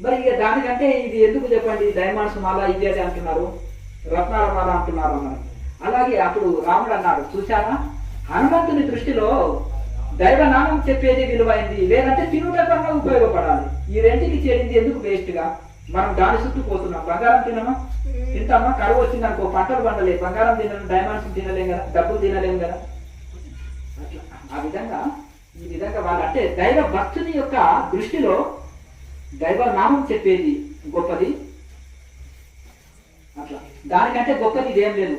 మరి ఇక దానికంటే ఇది ఎందుకు చెప్పండి, డైమండ్స్ మాల ఇది అది అంటున్నారు, రత్నాల మాల అంటున్నారు అన్నారు. అలాగే అప్పుడు రాముడు అన్నాడు, చూశారా హనుమంతుని దృష్టిలో దైవనామం చెప్పేది విలువైంది, లేదంటే తినుట కన్నా ఉపయోగపడాలి. ఈ రెంటికి చేరింది ఎందుకు వేస్ట్ గా మనం దాని చుట్టూ పోతున్నాం. బంగారం తినమా, తింటామా, కరువు వచ్చింది అనుకో పంటలు పండలేదు, బంగారం తినలేం, డైమండ్స్ తినలేం కదా, డబ్బులు తినలేం కదా. అట్లా ఆ విధంగా ఈ విధంగా వాళ్ళు అంటే దైవ భక్తుని యొక్క దృష్టిలో దైవ నామం చెప్పేది గొప్పది. అట్లా దానికంటే గొప్పది ఇదేం లేదు.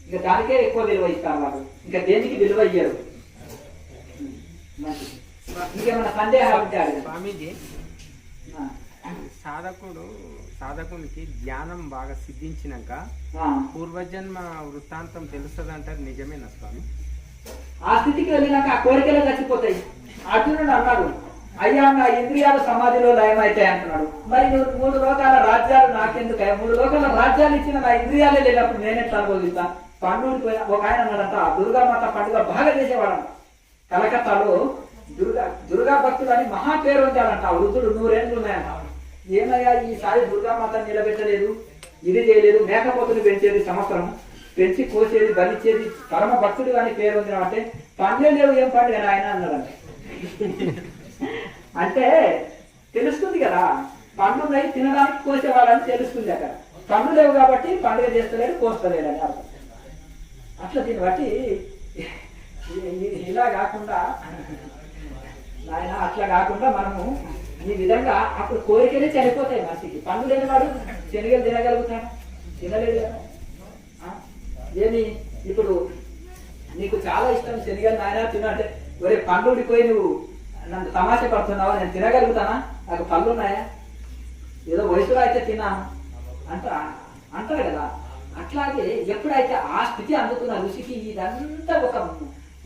ఇంకా దానికే ఎక్కువ విలువ ఇస్తారు వాళ్ళు, ఇంకా దేనికి విలువ ఇయ్యరు. ఇంకేమన్నా సందేహాలు ఉంటాయి స్వామీజీ, సాధకునికి జ్ఞానం బాగా సిద్ధించినాక పూర్వజన్మ వృత్తాంతం తెలుస్తుంది అంటారు, నిజమేనా స్వామి? ఆ స్థితికి వెళ్ళినాక ఆ కోరికలే చచ్చిపోతాయి. అర్జునుడు అన్నాడు, అయ్యా నా ఇంద్రియాలు సమాధిలో లయమైతాయి అంటున్నాడు. మరి నువ్వు 3 లోకాల రాజ్యాలు నాకెందుకు, 3 లోకాల రాజ్యాలు ఇచ్చిన నా ఇంద్రియాలే లేనప్పుడు నేనెట్లా అనుభవిస్తా. పండుగ ఒక ఆయన అన్నాడంట, దుర్గామాత పండుగ బాగా చేసేవాడంట. కలకత్తాలో దుర్గా భక్తులు అని మహా పేరు ఉండాలంట. వృద్ధుడు 100 ఏళ్ళు ఉన్నాయంట. ఏమయ్యా ఈసారి దుర్గామాత నిలబెట్టలేదు, ఇది చేయలేదు, మేకపోతులు పెంచేది, సంవత్సరం పెంచి కోసేది, బలిచ్చేది, పరమ భక్తుడు అని పేరు ఉంది అంటే పండుగ లేవు, ఏం పండుగ ఆయన అన్నాడంట. అంటే తెలుస్తుంది కదా, పండుగ తినడానికి కోసేవాడని తెలుస్తుంది. అక్కడ పండుగ లేవు కాబట్టి పండుగ చేస్తలేడు, కోస్తలేడు అని అర్థం. అట్లా దీన్ని బట్టి ఇలా కాకుండా నాయన అట్లా కాకుండా మనము ఈ విధంగా అప్పుడు కోరికలే చనిపోతాయి మనిషికి. పండు లేని వాడు శనగలు తినగలుగుతాడు, తినలేడు కదా. ఏమి ఇప్పుడు నీకు చాలా ఇష్టం శనగలు, నాయన తిన అంటే ఒరే పండు ఉడిపోయి నువ్వు నన్ను తమాషా పడుతున్నావా, నేను తినగలుగుతానా, నాకు పళ్ళు ఉన్నాయా, ఏదో వయసులో అయితే తిన్నాను అంటారు కదా. అట్లాగే ఎప్పుడైతే ఆ స్థితి అందుతున్న ఋషికి ఇదంతా ఒక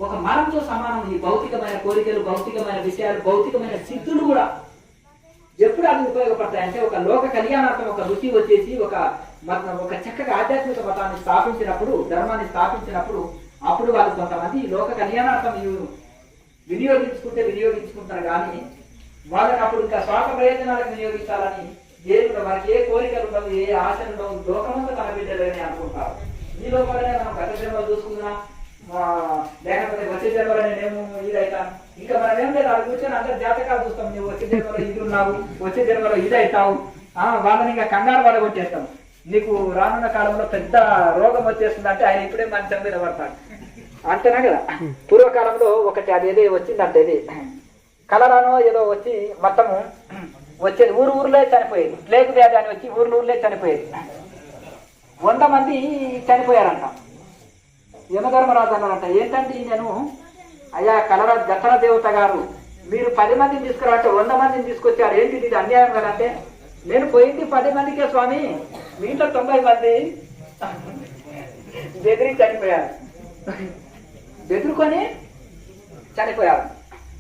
ఒక మరంతో సమానం. ఈ భౌతికమైన కోరికలు, భౌతికమైన విషయాలు, భౌతికమైన సిద్ధులు కూడా ఎప్పుడు అవి ఉపయోగపడతాయి అంటే ఒక లోక కళ్యాణార్థం ఒక రుచి వచ్చేసి ఒక చక్కగా ఆధ్యాత్మిక మతాన్ని స్థాపించినప్పుడు, ధర్మాన్ని స్థాపించినప్పుడు అప్పుడు వాళ్ళు కొంతమంది లోక కళ్యాణార్థం వినియోగించుకుంటారు కానీ వాళ్ళని అప్పుడు ఇంకా స్వార్థ ప్రయోజనాలకు వినియోగించాలని వారికి ఏ కోరికలు ఉండవు, ఏ ఆశలు ఉండవు, లోకమంతా తన బిడ్డలని అనుకుంటారు. ఈ లోపలనే మనం గత జన్మలు చూసుకుందాం, లేకపోతే వచ్చే జన్మలో నేనేమో ఇదవుతాను, ఇంకా మనం ఏం లేదు అది కూర్చొని అందరు జాతకాలు చూస్తాం. నువ్వు వచ్చే జన్మలో ఇది ఉన్నావు, వచ్చే జన్మలో ఇది అవుతావు, వాళ్ళని ఇంకా కంగారు పడ కొట్టేస్తాం. నీకు రానున్న కాలంలో పెద్ద రోగం వచ్చేస్తుంది అంటే ఆయన ఇప్పుడే మంచం మీద పడతాడు అంతేనా కదా. పూర్వకాలంలో ఒకటి అదేదో వచ్చిందంటే ఇది కలరానో ఏదో వచ్చి మొత్తము వచ్చేది ఊర్లే చనిపోయేది. ప్లేగు వ్యాధి అని వచ్చి ఊర్లే చనిపోయేది. 100 మంది చనిపోయారంట. యమధర్మరాజు అన్నారంట, ఏంటంటే నేను అయ్యా దసరా దేవత గారు మీరు 10 మందిని తీసుకురావంటే 100 మందిని తీసుకొచ్చారు, ఏంటి ఇది అన్యాయం కదంటే, నేను పోయింది 10 మందికే స్వామి, మీతో 90 మంది బెదిరి చనిపోయారు, బెదురుకొని చనిపోయారు.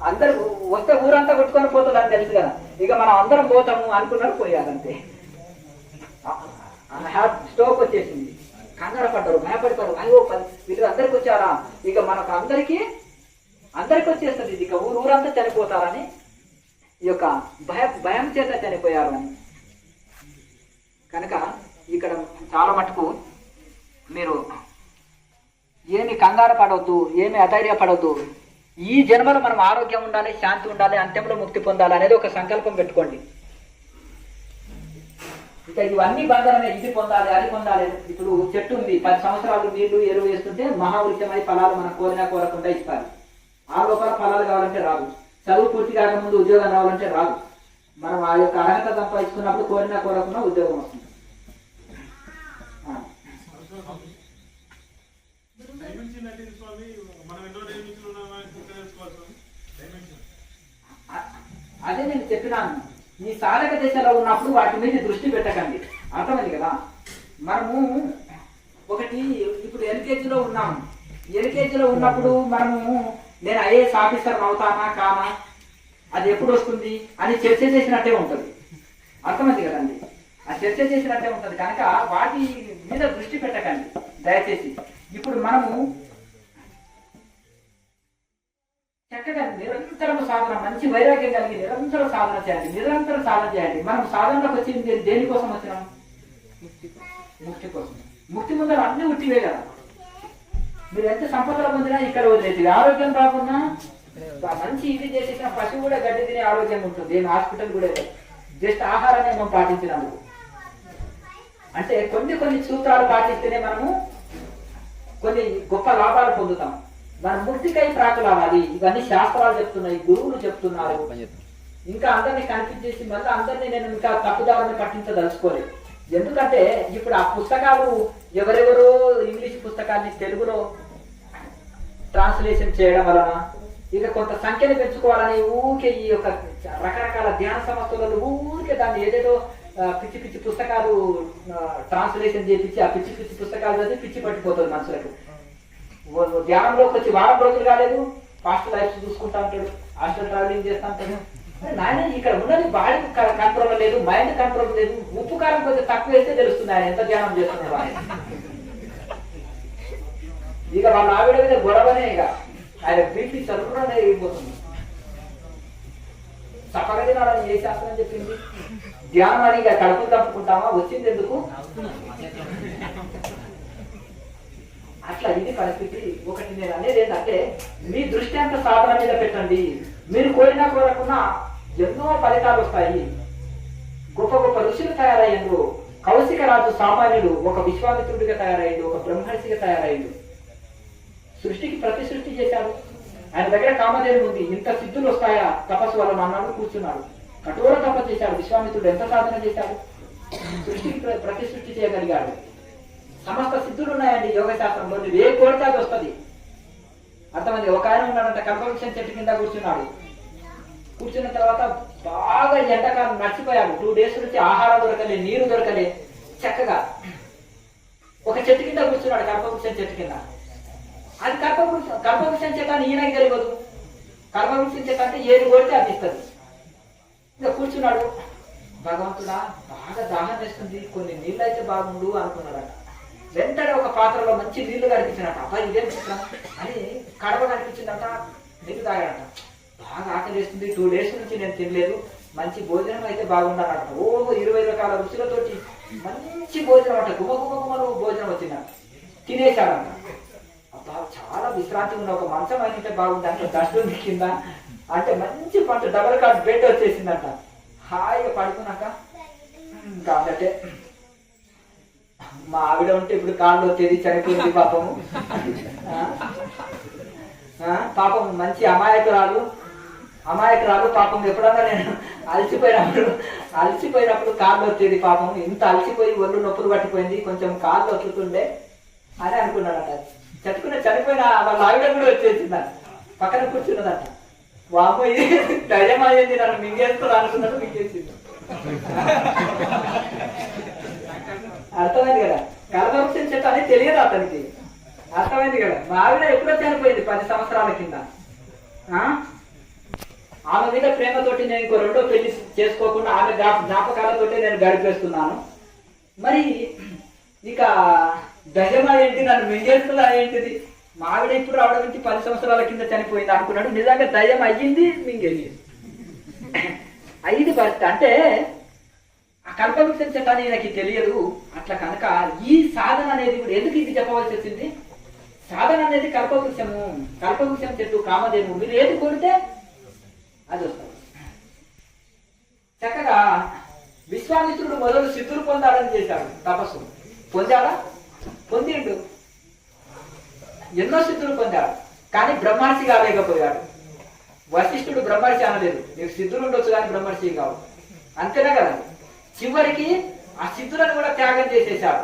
అందరు వస్తే ఊరంతా కొట్టుకొని పోతుంది అని తెలుసు కదా, ఇక మనం అందరం పోతాము అనుకున్నారు, పోయారు అంతే. స్ట్రోక్ వచ్చేసింది, కంగారు పడ్డారు, భయపడతారు, అయ్యో వీళ్ళు అందరికి వచ్చారా, ఇక మనకు అందరికి వచ్చేస్తుంది, ఇక ఊరంతా చనిపోతారని ఈ యొక్క భయం చేత చనిపోయారు అని. కనుక ఇక్కడ చాలా మటుకు మీరు ఏమి కంగారు పడవద్దు, ఏమి అధైర్యపడవద్దు. ఈ జన్మలో మనం ఆరోగ్యం ఉండాలి, శాంతి ఉండాలి, అంత్యంలో ముక్తి పొందాలి అనేది ఒక సంకల్పం పెట్టుకోండి. ఇంకా ఇవన్నీ బంధనమే, ఇది పొందాలి, అది పొందాలి. ఇప్పుడు చెట్టు ఉంది, 10 సంవత్సరాలు నీళ్లు ఎరువు వేస్తుంటే మహావృక్షమై ఫలాలు మనం కోరకుండా ఇస్తారు. ఆ లోపల ఫలాలు కావాలంటే రాదు. చదువు పూర్తి కాకముందు ఉద్యోగం రావాలంటే రాదు. మనం ఆ యొక్క అర్హత సంపాదించుకున్నప్పుడు కోరకుండా ఉద్యోగం వస్తుంది. అదే నేను చెప్పినాను, ఈ సాధక దశలో ఉన్నప్పుడు వాటి మీద దృష్టి పెట్టకండి, అర్థమైంది కదా. మనము ఒకటి ఇప్పుడు ఎల్కేజీలో ఉన్నాము, ఎల్కేజీలో ఉన్నప్పుడు మనము నేను ఐఏఎస్ ఆఫీసర్ అవుతానా కానా, అది ఎప్పుడు వస్తుంది అని చర్చ చేసినట్టే ఉంటుంది, అర్థమైంది కదండి. ఆ చర్చ చేసినట్టే ఉంటుంది. కనుక వాటి మీద దృష్టి పెట్టకండి దయచేసి. ఇప్పుడు మనము చక్కగా నిరంతరం సాధన, మంచి వైరాగ్యం కలిగి నిరంతరం సాధన చేయండి, నిరంతరం సాధన చేయండి. మనం సాధనలోకి వచ్చింది దేనికోసం వచ్చినాం? ముక్తి కోసం. ముక్తి ముందర అన్ని ఉట్టివే కదా. మీరు ఎంత సంపదలు పొందినా ఇక్కడ వదిలేదు. ఆరోగ్యం రాకుండా మంచి ఇది చేసేసిన పశువు కూడా గడ్డి తినే ఆరోగ్యం ఉంటుంది. ఏం హాస్పిటల్ కూడా జస్ట్ ఆహారాన్ని మనం పాటించినాము అంటే కొన్ని సూత్రాలు పాటిస్తేనే మనము కొన్ని గొప్ప లాభాలు పొందుతాం. మన ముక్తికై ప్రాకులాడాలి. ఇవన్నీ శాస్త్రాలు చెప్తున్నాయి, గురువులు చెప్తున్నారు. ఇంకా అందరినీ కనిపించేసి మళ్ళీ అందరినీ నేను ఇంకా తప్పుదారుని పట్టించదలుచుకోలేదు. ఎందుకంటే ఇప్పుడు ఆ పుస్తకాలు ఎవరెవరో ఇంగ్లీష్ పుస్తకాన్ని తెలుగులో ట్రాన్స్లేషన్ చేయడం వలన ఇక కొంత సంఖ్యను పెంచుకోవాలని ఊరికే ఈ యొక్క రకరకాల ధ్యాన సంస్థలలో ఊరికే దాన్ని ఏదేదో పిచ్చి పుస్తకాలు ట్రాన్స్లేషన్ చేయించి ఆ పిచ్చి పుస్తకాలు చదివి పిచ్చి పట్టిపోతుంది మనుషులకు. ధ్యానంలోకి వచ్చి వారం రోజులు కాలేదు, ఫాస్ట్ లైఫ్ చూసుకుంటా ఉంటాడు, హాస్టల్ ట్రావెలింగ్ చేస్తా ఉంటాడు. నాయన ఇక్కడ ఉన్నది బాడీ కంట్రోల్ లేదు, మైండ్ కంట్రోల్ లేదు. ఉప్పు కారం కొంచెం తక్కువ వేస్తే తెలుస్తుంది ఆయన ఎంత ధ్యానం చేస్తున్నారు ఆయన. ఇక వాళ్ళ ఆవిడ మీద గొడవనే, ఇక ఆయన బీపీ చదువులోనే అయిపోతుంది. చక్కగా తినాలని ఏ శాస్త్రం చెప్పింది? ధ్యానం అని ఇక కడుపు తప్పుకుంటామా, వచ్చింది ఎందుకు? అట్లా ఇది పరిస్థితి. ఒకటి నేను అనేది ఏంటంటే మీ దృష్టి అంతా సాధన మీద పెట్టండి. మీరు కోరకున్నా ఎన్నో ఫలితాలు వస్తాయి. గొప్ప ఋషులు తయారయ్యారు. కౌశిక రాజు సామాన్యుడు ఒక విశ్వామిత్రుడిగా తయారయ్యాడు, ఒక బ్రహ్మర్షిగా తయారయ్యాడు. సృష్టికి ప్రతి సృష్టి చేశాడు. ఆయన దగ్గర కామధేను ఉంది. ఇంత సిద్ధులు వస్తాయా తపస్సు వల్ల అన్నాడు, కూర్చున్నాడు. కఠోర తపస్సు చేశాడు విశ్వామిత్రుడు. ఎంత సాధన చేశాడు? సృష్టికి ప్రతి సృష్టి చేయగలిగాడు. సమస్త సిద్ధులు ఉన్నాయండి యోగ శాస్త్రంలో. నువ్వు ఏ కోరిక అది వస్తుంది. అర్థమైంది. ఒక ఆయన ఉన్నాడంట, కల్పవృక్షం చెట్టు కింద కూర్చున్నాడు. కూర్చున్న తర్వాత బాగా ఎండకాలం నడిచిపోయాడు. 2 days నుంచి ఆహారం దొరకలే, నీరు దొరకలే. చక్కగా ఒక చెట్టు కింద కూర్చున్నాడు, కల్పవృక్షం చెట్టు కింద. అది కల్పవృక్షం చెట్టు అని ఈయనకి తెలియదు. కల్పవృక్షం చెట్టు అంటే ఏది కొడితే అది ఇస్తుంది. ఇంకా కూర్చున్నాడు, భగవంతుడా బాగా దాహం వేస్తుంది, కొన్ని నీళ్ళు అయితే బాగుండు అనుకున్నాడట. వెంటనే ఒక పాత్రలో మంచి నీళ్లు కనిపించినట్ట. అబ్బాయి ఇదేం చిత్రం అని కడవ కనిపించిందట, నీళ్ళు తాగాడట. బాగా ఆకలి వేస్తుంది, 2 days నుంచి నేను తినలేదు, మంచి భోజనం అయితే బాగుండాలట. 20 రకాల రుచులతోటి మంచి భోజనం అంట, గుమగుమలు భోజనం వచ్చిందట. తినేశాడంట. అబ్బా చాలా విశ్రాంతి ఉన్న ఒక మంచం అయితే బాగుందంట, దస్ట్ ఉంది కింద అంటే మంచి పంట డబల్ కార్డ్ బెడ్ వచ్చేసిందంట. హాయిగా పడుకున్నాక ఇంకా అంటే మా ఆవిడ ఉంటే ఇప్పుడు కాళ్ళు వచ్చేది, చనిపోయింది పాపము. పాపం మంచి అమాయకురాలు పాపం. ఎప్పుడన్నా నేను అలసిపోయినప్పుడు కాళ్ళు వచ్చేది పాపం. ఇంత అలసిపోయి ఒళ్ళు నొప్పులు పట్టిపోయింది, కొంచెం కాళ్ళు వస్తుండే అని అనుకున్నాడట. చనిపోయిన వాళ్ళ ఆవిడ కూడా వచ్చేసిందంట, పక్కన కూర్చున్నదంట. వామో ఇది దయమైంది, నన్ను మింగేస్తారు అనుకున్నాడు, మింగేసింది. అర్థమైంది కదా, కల్పవృక్షం చెట్టు అనేది తెలియదు అతనికి. అర్థమైంది కదా. మా ఆవిడ ఎప్పుడో చనిపోయింది 10 సంవత్సరాల కింద. ఆమె మీద ప్రేమతోటి నేను ఇంకో 2వ పెళ్లి చేసుకోకుండా ఆమె జ్ఞాపకాలతోటి నేను గడిపేస్తున్నాను. మరి ఇక దయమా ఏంటి, నన్ను మింగేస్తుందా ఏంటిది? మా ఆవిడ ఇప్పుడు రావడం నుంచి 10 సంవత్సరాల కింద చనిపోయింది అనుకున్నాడు. నిజంగా దయ్యం అయ్యింది, మింగేది అయ్యింది పరిస్థితి. అంటే ఆ కల్పవృక్షం చెట్టు అని నాకు తెలియదు. అట్లా కనుక ఈ సాధన అనేది కూడా ఎందుకు ఇది చెప్పవలసి వచ్చింది? సాధన అనేది కల్పవృక్షం చెట్టు, కామధేను, మీరు ఏది కొడితే అది వస్తుంది. చక్కగా విశ్వామిత్రుడు మొదలు సిద్ధులు పొందాలని చేశాడు తపస్సు. పొందాడా? పొందిండు, ఎన్నో సిద్ధులు పొందాడు. కానీ బ్రహ్మర్షి కాలేకపోయాడు. వశిష్ఠుడు బ్రహ్మర్షి అనలేదు, నీకు సిద్ధులు ఉండొచ్చు కానీ బ్రహ్మర్షి కావు. అంతేనా కదా. చివరికి ఆ సిద్ధులను కూడా త్యాగం చేసేశాడు,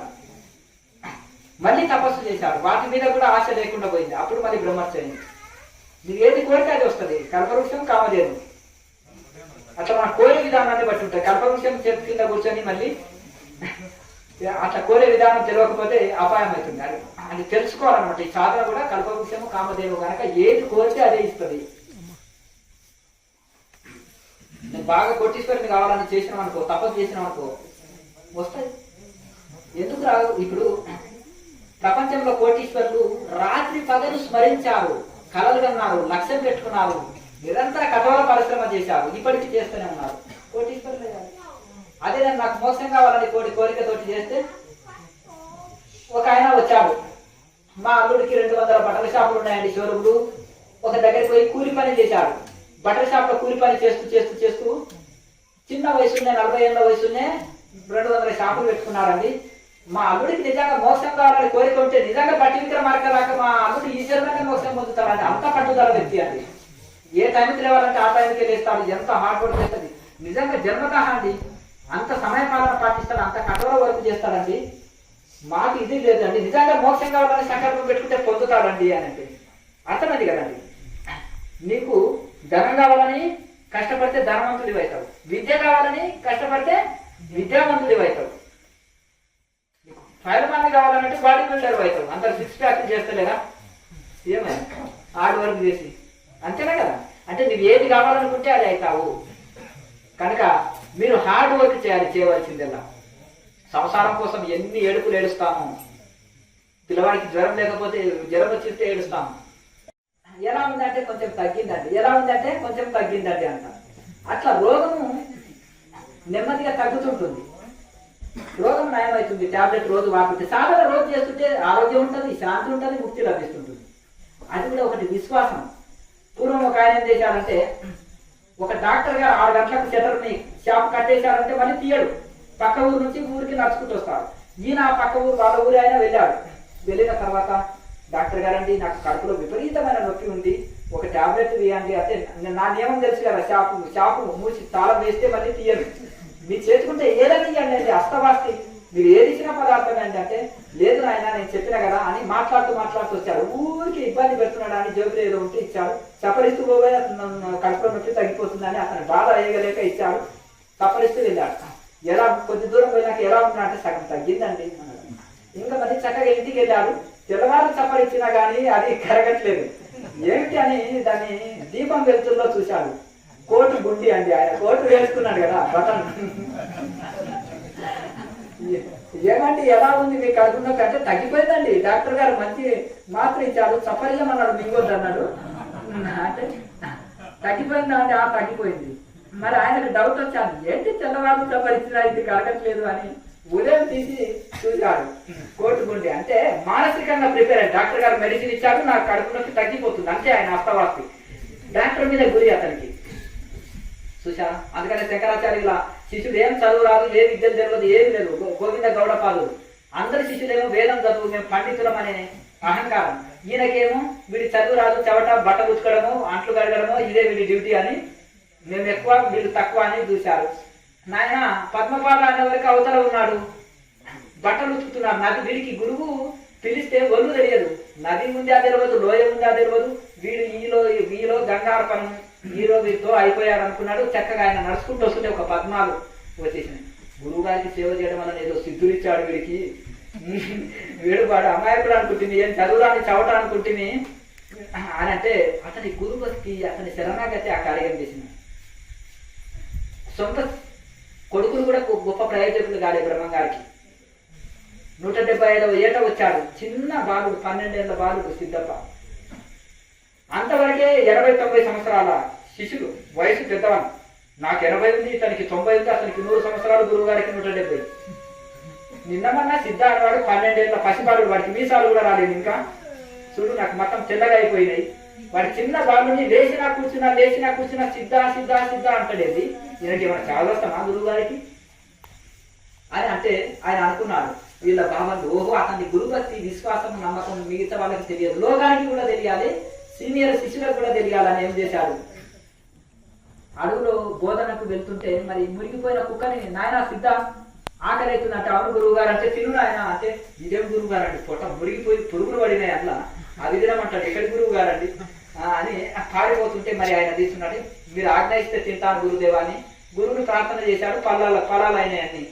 మళ్ళీ తపస్సు చేశాడు. వాటి మీద కూడా ఆశ లేకుండా పోయింది. అప్పుడు మళ్ళీ బ్రహ్మర్షి అయింది. నీకు ఏది కోరితే అది వస్తుంది. కల్పవృక్షం, కామధేను అట్లా మన కోరే విధానాన్ని బట్టి ఉంటుంది. కల్పవృక్షం చెట్టు కింద కూర్చొని మళ్ళీ అట్లా కోరే విధానం తెలియకపోతే అపాయం అవుతుంది. అది తెలుసుకోవాలన్నమాట. ఈ సాధన కూడా కల్పవృక్షము, కామధేను కనుక ఏది కోరితే అదే ఇస్తుంది. నేను బాగా కోటీశ్వరుని కావాలని చేసినాం అనుకో, తపస్సు చేసినాం అనుకో, వస్తాయి. ఎందుకు రాదు? ఇప్పుడు ప్రపంచంలో కోటీశ్వరులు రాత్రి పగలు స్మరించారు, కలలు కన్నారు, లక్ష్యం పెట్టుకున్నారు, నిరంతర కఠోర పరిశ్రమ చేశారు, ఇప్పటికీ చేస్తూనే ఉన్నారు. కోటీశ్వరులే కాదు. అదే నేను నాకు మోసం కావాలని కోరికతోటి చేస్తే, ఒక ఆయన వచ్చాడు, మా అల్లుడికి 200 బట్టల షాపులు ఉన్నాయండి, షోరూమ్లు. ఒక దగ్గరికి పోయి కూలి పని చేశాడు. బట్టల షాప్ లో కూలి పని చేస్తూ చిన్న వయసునే 40 ఏళ్ళ వయసునే 200 షాపులు పెట్టుకున్నారండి. మా అల్లుడికి నిజంగా మోక్షం కావాలని కోరిక ఉంటే నిజంగా బట్టి విక్రమార్క రాక మా అల్లుడు ఈ జన్మనే మోక్షం పొందుతారండి. అంత పట్టుదల వ్యక్తి అండి. ఏ టైంకి లేవాలంటే ఆ టైంకి లేస్తాడు, ఎంత హార్డ్ వర్క్ చేస్తుంది. నిజంగా జన్మతహా అండి అంత సమయపాలన పాటిస్తాడు, అంత కఠోర వర్క్ చేస్తాడండి. మాకు ఇది లేదండి, నిజంగా మోక్షం కావాలని సంకల్పం పెట్టుకుంటే పొందుతాడండి అని అంటే అర్థమైంది కదండి. నీకు ధనం కావాలని కష్టపడితే ధనవంతుడివి అవుతావు, విద్య కావాలని కష్టపడితే విద్యావంతుడివి అవుతావు, ఫైర్మాన్ కావాలంటే బాడీ బిల్డర్ అవుతావు. అంత 6 ప్యాక్ చేస్తలేదా? ఏమైనా హార్డ్ వర్క్ చేసి, అంతేనా కదా. అంటే నువ్వు ఏది కావాలనుకుంటే అది అవుతావు. కనుక మీరు హార్డ్ వర్క్ చేయవలసిందల్లా. సంసారం కోసం ఎన్ని ఏడుపులు ఏడుస్తాము. పిల్లవాడికి జ్వరం లేకపోతే జ్వరం వచ్చిస్తే ఏడుస్తాము. ఎలా ఉందంటే కొంచెం తగ్గిందండి, ఎలా ఉందంటే కొంచెం తగ్గిందండి అంట. అట్లా రోగము నెమ్మదిగా తగ్గుతుంటుంది, రోగం నయమవుతుంది. టాబ్లెట్ రోజు వాడుతుంటే, సాధన రోజు చేస్తుంటే ఆరోగ్యం ఉంటుంది, శాంతి ఉంటుంది, ముక్తి లభిస్తుంటుంది. అది కూడా ఒకటి విశ్వాసం. పూర్వం ఒక ఆయన ఏం చేశాడంటే, ఒక డాక్టర్ గారు 6 గంటలకు షట్టర్ని షాప్ కట్టేశాడంటే మళ్ళీ తీయడు. పక్క ఊరు నుంచి ఊరికి నడుచుకుంటూ వస్తాడు. ఈయన పక్క ఊరు వాళ్ళ ఊరు అయినా వెళ్ళాడు. వెళ్ళిన తర్వాత డాక్టర్ గారండి నాకు కడుపులో విపరీతమైన నొప్పి ఉంది, ఒక టాబ్లెట్ వేయండి అంటే, నా నియమం తెలుసు కదా, షాపు మూసి తాళం వేస్తే మళ్ళీ తీయరు. మీ చేతుకుంటే ఏదని ఇవ్వండి అండి, అస్తవాస్తి మీరు ఏది ఇచ్చిన పదార్థం ఏంటి అంటే, లేదు నాయన నేను చెప్పిన కదా అని మాట్లాడుతూ వచ్చాడు. ఊరికి ఇబ్బంది పెడుతున్నాడు అని జోబులు ఏదో ఉంటే ఇచ్చాడు. చప్పరిస్తూ పోగా కడుపులో నొప్పి తగ్గిపోతుందని అతను బాధ అయ్యగలేక ఇచ్చాడు. చప్పరిస్తూ వెళ్ళాడు. ఎలా కొద్ది దూరం వెళ్ళాక ఎలా ఉన్నా అంటే సగం తగ్గిందండి. ఇంకా మళ్ళీ చక్కగా ఇంటికి వెళ్ళాడు. తెల్లవారు చప్పరిచ్చినా కానీ అది కరగట్లేదు. ఏమిటి అని దాన్ని దీపం వెలుతుల్లో చూశాడు. కోటు గుండి అండి, ఆయన కోటు వేసుకున్నాడు కదా బటన్. ఏమంటే ఎలా ఉంది మీ కడుపు నొప్పి అంటే తగ్గిపోయిందండి, డాక్టర్ గారు మంచి మాత్ర ఇచ్చాడు, చప్పరియమన్నాడు, మింగొద్దు అన్నాడు. అంటే తగ్గిపోయిందా అంటే తగ్గిపోయింది. మరి ఆయనకు డౌట్ వచ్చాను, ఏంటి తెల్లవారు చప్పరిచ్చినా ఇది కరగట్లేదు అని. ఉదయం తీసి చూశాడు కోటు గుండి. అంటే మానసికంగా ప్రిపేర్ అయ్యి డాక్టర్ గారు మెడిసిన్ ఇచ్చాడు, నాకు కడుపు నొప్పి తగ్గిపోతుంది అంటే ఆయన అస్తవాస్తి డాక్టర్ మీద గురి అతనికి. చూసా, అందుకని శంకరాచార్యుల శిష్యుడు ఏం చదువు రాదు, ఏ విద్యలు తెలియదు, ఏమి లేదు. గోవింద గౌడపాదుడు అందరి శిష్యులేమో వేదం చదువు, మేము పండితులం అనే అహంకారం. ఈయనకేమో వీడి చదువు రాదు, చెవట బట్ట ఉతకడము అంట్లు కడగడము ఇదే వీడి డ్యూటీ అని, మేము ఎక్కువ వీళ్ళు తక్కువ అని చూశారు. నాయన పద్మపాద అనే వరకు అవతల ఉన్నాడు, బట్టలు ఉతుకుతున్నారు. నది వీడికి గురువు పిలిస్తే ఒళ్ళు తెలియదు, నది ఉందా తెలియదు, లోయ ఉందా తెలియదు. వీడు ఈలో గంగార్పణం ఈరో వీరితో అయిపోయాడు అనుకున్నాడు. చక్కగా ఆయన నడుచుకుంటూ వస్తుంటే ఒక పద్మాలు వచ్చేసినాయి. గురువు గారికి సేవ చేయడం వల్ల ఏదో సిద్ధులిచ్చాడు వీడికి, వీడు వాడు అమాయకుడు అనుకుంటుంది, ఏం చదువురాని చవట అనుకుంటుంది అని అంటే అతని గురు భక్తి, అతని శరణాగతి ఆ కార్యం చేసింది. సొంత కొడుకులు కూడా గొప్ప ప్రయోజకులు కాలే బ్రహ్మం గారికి. 175వ ఏట వచ్చాడు చిన్న బాలుడు, 12 ఏళ్ల బాలుడు సిద్ధప్ప. అంతవరకే 80-90 సంవత్సరాల శిష్యుడు, వయసు పెద్దవాడు. నాకు 80 ఉంది, ఇతనికి 90 ఉంది, అతనికి 100 సంవత్సరాలు, గురువు గారికి 170. నిన్నమన్నా సిద్ధ అనేవాడు 12 ఏళ్ల పసిబాలుడు, వాడికి మీసాలు కూడా రాలేదు ఇంకా. చూడు నాకు మొత్తం తెల్లగా అయిపోయినాయి. వాడి చిన్న బాలుని లేచినా కూర్చున్నా సిద్ధ సిద్ధ సిద్ధ అంటలేదు. ఈయనకి ఏమైనా చాలొస్తామా గురువు గారికి అని అంటే ఆయన అనుకున్నాడు, వీళ్ళ బాబాలు ఓహో అతని గురుభక్తి విశ్వాసం నమ్మకం మిగతా వాళ్ళకి తెలియదు, లోకానికి కూడా తెలియాలి, సీనియర్ శిష్యులకు కూడా తెలియాలని ఏం చేశాడు. అడవులో బోధనకు వెళ్తుంటే మరి మురిగిపోయిన కుక్కని, నాయన సిద్ధ ఆకలి అవుతుందంటే, అవును గురువు గారు అంటే తిను ఆయన అంటే, ఇదేం గురువు గారు అండి పొట్ట మురిగిపోయి పురుగులు పడినాయి అట్లా అది తినమంటాడు, ఎక్కడి గురువు గారండి అని పారిపోతుంటే మరి ఆయన తీసుకున్నాడు. మీరు ఆజ్ఞ ఇస్తే తింటాను గురుదేవా అని గురువుని ప్రార్థన చేశాడు. ఫలాలు అయినాయన్ని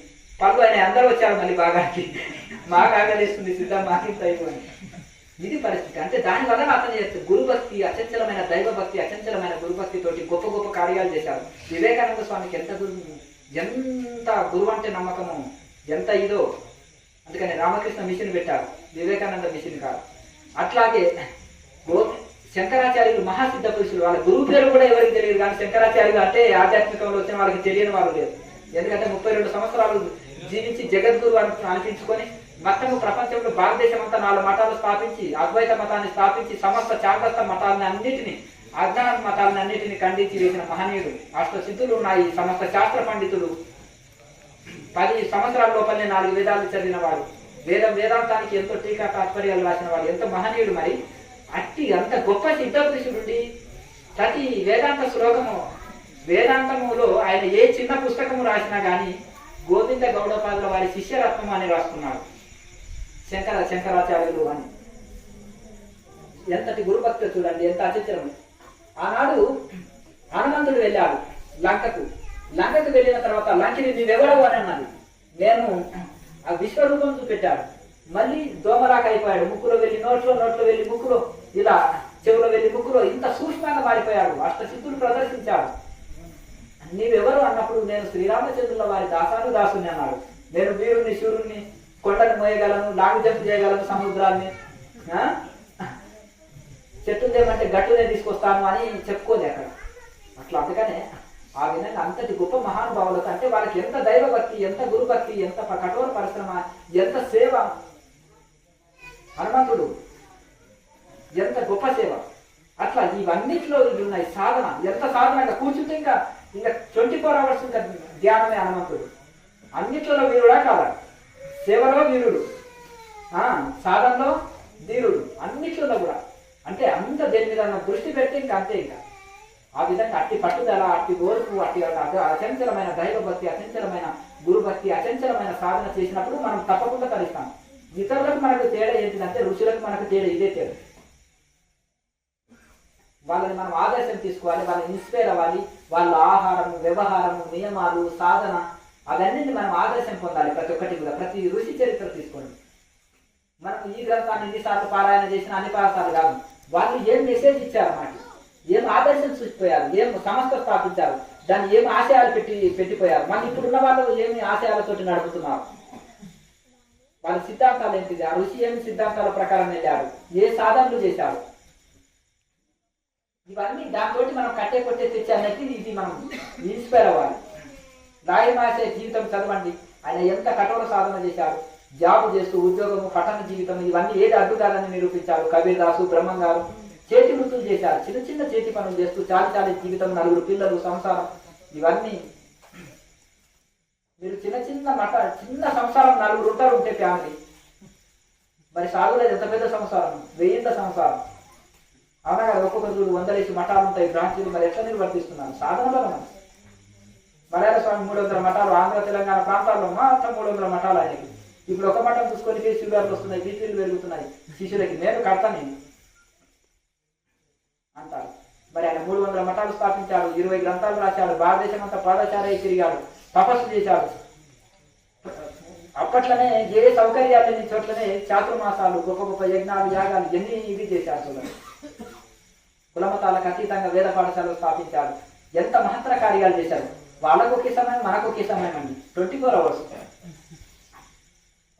పళ్ళు అయినాయి, అందరూ వచ్చారు మళ్ళీ బాగాకి. మాకు ఆకలిస్తుంది సిద్ధ మాకింత అయిపోయింది. ఇది పరిస్థితి. అంటే దానివల్ల అతను చేస్తారు గురుభక్తి, అచంచలమైన దైవభక్తి, అచంచలమైన గురుభక్తి తోటి గొప్ప గొప్ప కార్యాలు చేశారు. వివేకానంద స్వామికి ఎంత గురువు అంటే నమ్మకము, ఎంత ఇదో. అందుకని రామకృష్ణ మిషన్ పెట్టారు, వివేకానంద మిషన్ కాదు. అట్లాగే శంకరాచార్యులు మహాసిద్ధ పురుషులు, వాళ్ళ గురువు పేరు కూడా ఎవరికి తెలియదు. కానీ శంకరాచార్యులు అంటే ఆధ్యాత్మికంలో వచ్చిన వాళ్ళకి తెలియని వాళ్ళు లేదు. ఎందుకంటే 32 సంవత్సరాలు జీవించి జగద్గురు అనిపించుకొని మొత్తము ప్రపంచంలో భారతదేశం అంతా 4 మతాలు స్థాపించి, అద్వైత మతాన్ని స్థాపించి, సమస్త చాందస్త మతాలని అన్నిటిని, అజ్ఞాన మతాలను అన్నిటిని ఖండించి వేసిన మహనీయుడు. అష్టసిద్ధులు ఉన్నాయి, సమస్త శాస్త్ర పండితులు, 10 సంవత్సరాల లోపలనే 4 వేదాలు చదివిన వాడు, వేదాంతానికి ఎంతో టీకా తాత్పర్యాలు రాసిన వాడు, ఎంతో మహనీయుడు. మరి అట్టి అంత గొప్ప సిద్ధ పురుషుడుండి ప్రతి వేదాంత శ్లోకము, వేదాంతములో ఆయన ఏ చిన్న పుస్తకము రాసినా కానీ గోవింద గౌడపాదుల వారి శిష్యరత్నం అని రాసుకున్నాడు శంకరాచార్యులు అని. ఎంతటి గురుభక్తి చూడండి, ఎంత అచంచలం. ఆనాడు హనుమంతుడు వెళ్ళాడు లంకకు వెళ్ళిన తర్వాత లంకిని నీవెవడవు అని అన్నది. నేను ఆ విశ్వరూపం చూపెట్టాడు. మళ్ళీ దోమలాక అయిపోయాడు, ముక్కులో వెళ్ళి నోట్లో వెళ్ళి ముక్కులో, ఇలా చెవులో వెళ్ళి ముక్కులో, ఇంత సూక్ష్మంగా మారిపోయాడు. అష్టసిద్ధులు ప్రదర్శించాడు. నీవెవరు అన్నప్పుడు నేను శ్రీరామచంద్రుల వారి దాసుని అన్నాడు. నేను వీరుణ్ణి శూరుణ్ణి, కొండను మోయగలను, లాంగ్ జంప్ చేయగలను, సముద్రాన్ని చెట్టు దేమంటే గట్టునే తీసుకొస్తాను అని చెప్పుకోలే అక్కడ. అట్లా అందుకనే ఆ విధంగా అంతటి గొప్ప మహానుభావులకు అంటే వాళ్ళకి ఎంత దైవభక్తి, ఎంత గురుభక్తి, ఎంత కఠోర పరిశ్రమ, ఎంత సేవ. హనుమంతుడు ఎంత గొప్ప సేవ. అట్లా ఇవన్నిట్లో ఉన్నాయి సాధన. ఎంత సాధనంగా కూర్చుంటే ఇంకా 24 hours ఇంకా ధ్యానమే హనుమంతుడు. అన్నిట్లలో వీరుడా కాదా? సేవలో వీరుడు, సాధనలో ధీరుడు, అన్నిట్లలో కూడా. అంటే అంత దేని మీద దృష్టి పెడితే ఇంకా అంతే. ఇంకా ఆ విధంగా అట్టి పట్టుదల, అట్టి ఓర్పు, అట్టి అచంచలమైన దైవభక్తి, అచంచలమైన గురుభక్తి, అచంచలమైన సాధన చేసినప్పుడు మనం తప్పకుండా తరిస్తాం. ఇతరులకు మనకు తేడా ఏంటిదంటే ఋషులకు మనకు తేడా ఇదే తేడా. వాళ్ళని మనం ఆదర్శం తీసుకోవాలి, వాళ్ళని ఇన్స్పైర్ అవ్వాలి. వాళ్ళ ఆహారము, వ్యవహారము, నియమాలు, సాధన అవన్నీ మనం ఆదర్శం పొందాలి. ప్రతి ఒక్కటి కూడా ప్రతి ఋషి చరిత్ర తీసుకోండి. మనం ఈ గ్రంథాన్ని ఎన్నిసార్లు పారాయణ చేసినా అన్ని పారాసార్లు కాదు. వాళ్ళు ఏం మెసేజ్ ఇచ్చారు మనకి, ఏం ఆదర్శం సూచిపోయారు, ఏం సంస్థ స్థాపించారు, దాన్ని ఏం ఆశయాలు పెట్టిపోయారు. మళ్ళీ ఇప్పుడున్న వాళ్ళు ఏమి ఆశయాలతోటి నడుపుతున్నారు, వాళ్ళ సిద్ధాంతాలు ఏంటిది, ఆ ఋషి ఏమి సిద్ధాంతాల ప్రకారం వెళ్ళారు, ఏ సాధనలు చేశారు, ఇవన్నీ దాంతో మనం కట్టే కొట్టే తెచ్చానైతే ఇది మనం ఇన్స్పైర్ అవ్వాలి. రాయి మాసే జీవితం చదవండి, ఆయన ఎంత కఠోర సాధన చేశారు, జాబ్ చేస్తూ ఉద్యోగము, పట్టణ జీవితం, ఇవన్నీ ఏది అడ్డు కాదని నిరూపించారు. కబీర్ దాసు, బ్రహ్మం గారు చేతి వృత్తులు చేశారు, చిన్న చిన్న చేతి పనులు చేస్తూ చాలి జీవితం, 4 పిల్లలు, సంసారం, ఇవన్నీ మీరు చిన్న సంసారం 4 ఉంటారు ఉంటే ఫ్యామిలీ, మరి సాగులేదు ఎంత పెద్ద సంసారం, 1000 సంసారం. అవునా కదా, ఒక్కొక్కరు 100 మఠాలు ఉంటాయి, బ్రాంచీలు, మరి ఎట్లా నిర్వర్తిస్తున్నారు సాధన బలం. మలయాళ స్వామి 300 మఠాలు, ఆంధ్ర తెలంగాణ ప్రాంతాల్లో మాత్రం 300 మఠాలు ఆయనకి. ఇప్పుడు ఒక మఠం చూసుకొని షుగర్లు వస్తున్నాయి, బీపీలు పెరుగుతున్నాయి శిష్యులకి, నేను కడతాను అంటారు. మరి ఆయన 300 మఠాలు స్థాపించాడు, 20 గ్రంథాలు రాశాడు, భారతదేశం అంతా పాదచారై తిరిగాడు, తపస్సు చేశాడు. అప్పట్లోనే ఏ సౌకర్యాలు లేని చోట్లనే చాతుర్మాసాలు, గొప్ప గొప్ప యజ్ఞాలు, యాగాలు ఎన్ని ఇది చేశారు. చూడండి, కులమతాలకు అతీతంగా వేద పాఠశాలలు స్థాపించాడు, ఎంత మహత్తర కార్యాలు చేశారు. వాళ్ళకు ఒకే సమయం, మనకు ఒకే సమయం అండి, 24 hours.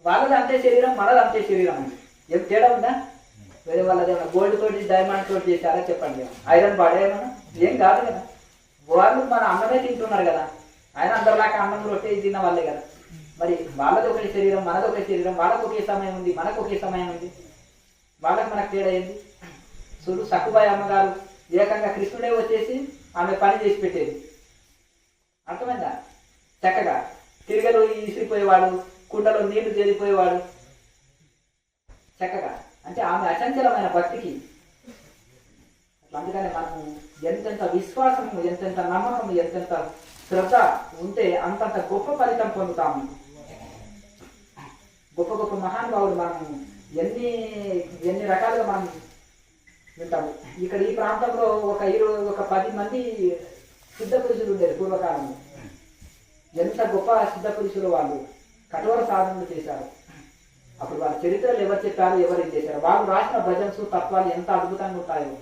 వాళ్ళది అంతే శరీరం, మనది అంతే శరీరం అండి. ఏం తేడా ఉందా? వేరే వాళ్ళది ఏమన్నా గోల్డ్ తోటి, డైమండ్ తోటి చేశారా చెప్పండి, ఐరన్ బాడీ ఏమన్నా, ఏం కాదు కదా. వాళ్ళు మన అన్నమే తింటున్నారు కదా, ఆయన అందరిలాగా అన్నం రొట్టె తిన్న వాళ్ళే కదా. మరి వాళ్ళది ఒకటి శరీరం, మనది ఒకటి శరీరం, వాళ్ళకు ఒకే సమయం ఉంది, మనకు ఒకే సమయం ఉంది, వాళ్ళకి మనకు తేడా ఏంది? చూడు, సక్కుబాయి అమ్మగారు ఏకంగా కృష్ణుడే వచ్చేసి ఆమె పని చేసి పెట్టేది, అర్థమైందా? చక్కగా తిరగలు ఈసిరిపోయేవాడు, కుండలో నీళ్లు చేరిపోయేవాడు చక్కగా. అంటే ఆమె అచంచలమైన భక్తికి. అందుకని మనము ఎంతెంత విశ్వాసము, ఎంతెంత నమ్మకము, ఎంతెంత శ్రద్ధ ఉంటే అంతంత గొప్ప ఫలితం పొందుతాము. గొప్ప గొప్ప మహానుభావులు మనము ఎన్ని రకాలుగా మనం వింటాము. ఇక్కడ ఈ ప్రాంతంలో ఒక 10 మంది సిద్ధ పురుషులు ఉండేది పూర్వకాలంలో. ఎంత గొప్ప సిద్ధ పురుషులు వాళ్ళు, కఠోర సాధనలు చేశారు. అప్పుడు వాళ్ళ చరిత్రలు ఎవరు చెప్పారు, ఎవరు చేశారు, వాళ్ళు రాసిన భజన్స్, తత్వాలు ఎంత అద్భుతంగా ఉంటాయో,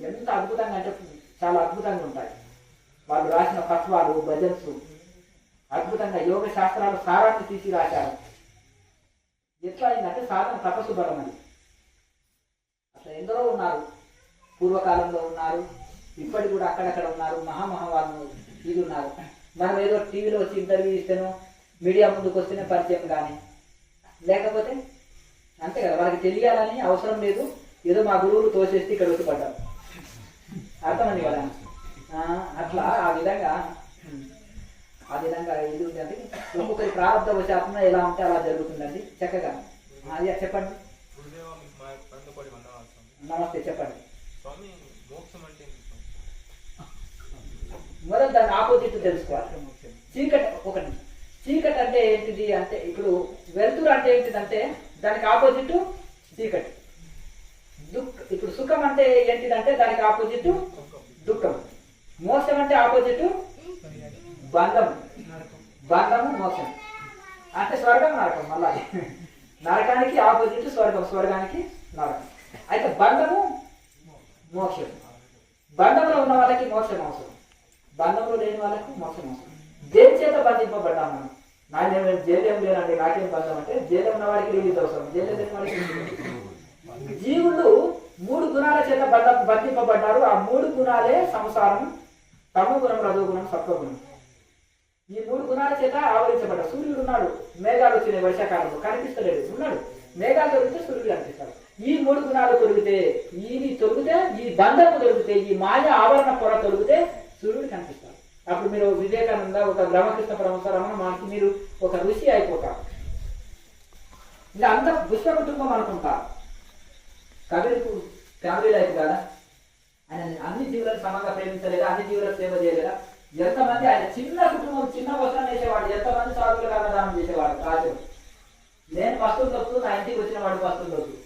ఎంత అద్భుతంగా అంటే చాలా అద్భుతంగా ఉంటాయి. వాళ్ళు రాసిన తత్వాలు, భజన్స్ అద్భుతంగా యోగ శాస్త్రాల సారాన్ని తీసి రాశారు. ఎట్లా అయిందంటే సాధన తపస్సు బలం అది. అట్లా ఎందరో ఉన్నారు, పూర్వకాలంలో ఉన్నారు, ఇప్పటికి కూడా అక్కడక్కడ ఉన్నారు, వాళ్ళు ఇది ఉన్నారు. మనం ఏదో టీవీలో వచ్చి ఇంటర్వ్యూ ఇస్తేనో, మీడియా ముందుకు వస్తేనే పరిచయం, కానీ లేకపోతే అంతే కదా, వాళ్ళకి తెలియాలని అవసరం లేదు, ఏదో మా గురువులు తోసేస్తే ఇక్కడ వచ్చి పడ్డారు, అర్థమండి కదా. అట్లా ఆ విధంగా ఇది ఉందండి. ఒక్కొక్కరి ప్రారంభ వశాత్మ ఎలా ఉంటే అలా జరుగుతుందండి. చక్కగా అది చెప్పండి. నమస్తే, చెప్పండి. మొదలు దాని ఆపోజిట్ తెలుసుకోవాలి. చీకటి అంటే ఏంటిది అంటే, ఇప్పుడు వెలుతురు అంటే ఏంటిదంటే దానికి ఆపోజిట్ చీకటి. ఇప్పుడు సుఖం అంటే ఏంటిదంటే దానికి ఆపోజిట్ దుఃఖం. మోక్షం అంటే ఆపోజిట్ బంధము మోక్షం అంటే స్వర్గం, నరకం. మళ్ళా నరకానికి ఆపోజిట్ స్వర్గం, స్వర్గానికి నరకం. అయితే బంధము మోక్షం. బంధంలో ఉన్న వాళ్ళకి మోక్షం అవసరం, బంధంలో లేని వాళ్ళకి మోక్షం అవసరం. దేని చేత బంధింపబడ్డాం మనం? నాకేం జైలేం లేనండి, నాకేం బంధం అంటే జైలు ఉన్న వాడికి రిలీజ్ అవసరం, జైలు లేని వాడికి. జీవులు 3 గుణాల చేత బంధింపబడ్డారు. ఆ 3 గుణాలే సంసారం, తమోగుణం, రజోగుణం, సత్వగుణం. ఈ 3 గుణాల చేత ఆవరించబడ్డారు. సూర్యుడు ఉన్నాడు, మేఘాలు వచ్చినాయి వర్షాకాలంలో, కనిపిస్తలేదు, ఉన్నాడు. మేఘాలు తొలిగితే సూర్యుడు కనిపిస్తాడు. ఈ 3 గుణాలు తొలిగితే, ఈ బంధము తొలిగితే, ఈ మాయ ఆవరణ పొర తొలిగితే సూర్యుడు కనిపిస్తాడు. అప్పుడు మీరు వివేకానంద, ఒక రామకృష్ణ పరమహంస, రమణ మహర్షి, మీరు ఒక ఋషి అయిపోతారు. ఇంకా అంత విశ్వ కుటుంబం అనుకుంటారు. కబీర్కు ఫ్యామిలీ లైఫ్ కదా, ఆయన అన్ని జీవులను సమంగా ప్రేమించలేదా, అన్ని జీవులకు సేవ చేయలేదా? ఎంతమంది ఆయన చిన్న కుటుంబం, చిన్న వస్త్రం వేసేవాడు, ఎంతమంది సాధువులకు అన్నదానం చేసేవాడు రాజు. నేను వస్తువులు దొరుకుతూ నా ఇంటికి వచ్చిన వాడు వస్తువులు దొరుకుతూ,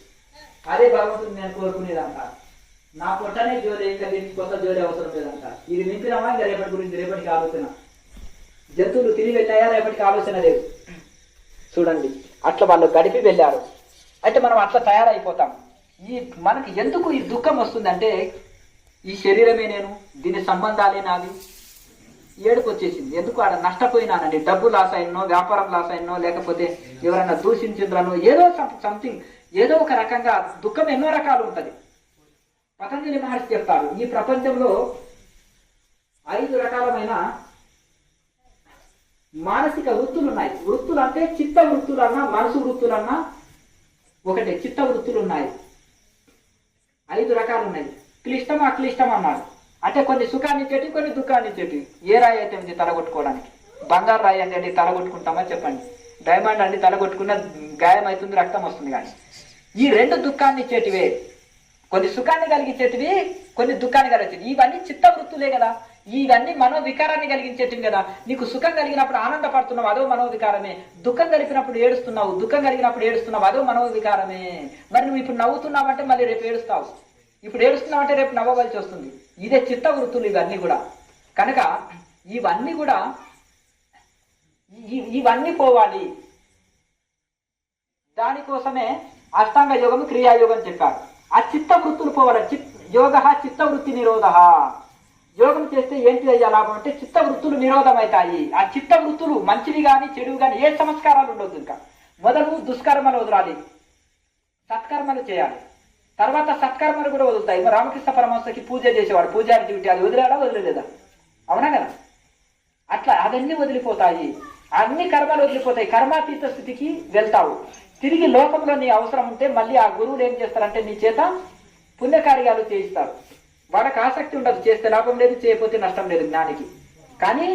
అదే భగవంతుడు నేను కోరుకునేదంట. నా పొట్టనే జోలి, ఇంకా దీనికి కొత్త జోలి అవసరం లేదంట. ఇది నింపినామా ఇంకా రేపటి గురించి, రేపటికి ఆలోచన. జంతువులు తిరిగి వెళ్ళాయా, రేపటికి ఆలోచన లేదు. చూడండి, అట్లా వాళ్ళు గడిపి వెళ్ళారు. అయితే మనం అట్లా తయారైపోతాం. మనకి ఎందుకు ఈ దుఃఖం వస్తుందంటే ఈ శరీరమే నేను, దీని సంబంధాలే నాది, ఏడుపు వచ్చేసింది. ఎందుకు ఆడ నష్టపోయినానండి, డబ్బు లాస్ అయినో, వ్యాపారం లాస్ అయినో, లేకపోతే ఎవరైనా దూషించిండ్రనో, ఏదో సంథింగ్, ఏదో ఒక రకంగా దుఃఖం ఎన్నో రకాలు ఉంటుంది. పతంజలి మహర్షి చెప్తారు, ఈ ప్రపంచంలో 5 రకాలమైన మానసిక వృత్తులు ఉన్నాయి. వృత్తులు అంటే చిత్త వృత్తులన్నా మనసు వృత్తులన్నా ఒకటే. చిత్త వృత్తులు ఉన్నాయి, 5 రకాలు ఉన్నాయి. క్లిష్టం అక్లిష్టం అన్నాడు. అంటే కొన్ని సుఖాన్ని ఇచ్చేటి, కొన్ని దుఃఖాన్ని ఇచ్చేటి. ఏ రాయి అయితే ఉంది తలగొట్టుకోవడానికి? బంగారు రాయి అంటే తలగొట్టుకుంటామా చెప్పండి? డైమండ్ అండి తలగొట్టుకున్న గాయం అవుతుంది, రక్తం వస్తుంది. కానీ ఈ 2 దుఃఖాన్ని ఇచ్చేటివే. కొన్ని సుఖాన్ని కలిగించేటివి, కొన్ని దుఃఖాన్ని కలిగించేవి. ఇవన్నీ చిత్త వృత్తులే కదా. ఇవన్నీ మనోవికారాన్ని కలిగించేటివి కదా. నీకు సుఖం కలిగినప్పుడు ఆనందపడుతున్నావు, అదో మనోవికారమే. దుఃఖం కలిపినప్పుడు ఏడుస్తున్నావు, దుఃఖం కలిగినప్పుడు ఏడుస్తున్నావు, అదో మనోవికారమే. మరి నువ్వు ఇప్పుడు నవ్వుతున్నావంటే మళ్ళీ రేపు ఏడుస్తావు, ఇప్పుడు ఏడుస్తున్నావంటే రేపు నవ్వవలసి వస్తుంది. ఇదే చిత్త వృత్తులు ఇవన్నీ కూడా. కనుక ఇవన్నీ కూడా ఇవన్నీ పోవాలి. దానికోసమే అష్టాంగ యోగం, క్రియాయోగం చెప్పారు. ఆ చిత్త వృత్తులు పోవాలి. యోగ చిత్తవృత్తి నిరోధ. యోగం చేస్తే ఏంటి అయ్యా లాభం అంటే చిత్త వృత్తులు నిరోధం అవుతాయి. ఆ చిత్త వృత్తులు మంచివి కానీ చెడువు కానీ ఏ సంస్కారాలు ఉండొద్దు. ఇంకా మొదలు దుష్కర్మలు వదలాలి, సత్కర్మలు చేయాలి. తర్వాత సత్కర్మలు కూడా వదులుతాయి. రామకృష్ణ పరమహంసకి పూజ చేసేవాడు, పూజారి డ్యూటీ, అది వదిలేడా వదిలేదా? అవునా కదా? అట్లా అవన్నీ వదిలిపోతాయి, అన్ని కర్మలు వదిలిపోతాయి. కర్మాతీత స్థితికి వెళ్తావు. తిరిగి లోకంలో నీ అవసరం ఉంటే మళ్ళీ ఆ గురువులు ఏం చేస్తారంటే నీ చేత పుణ్యకార్యాలు చేయిస్తారు. వాళ్ళకి ఆసక్తి ఉండదు, చేస్తే లాభం లేదు, చేయకపోతే నష్టం లేదు జ్ఞానికి. కానీ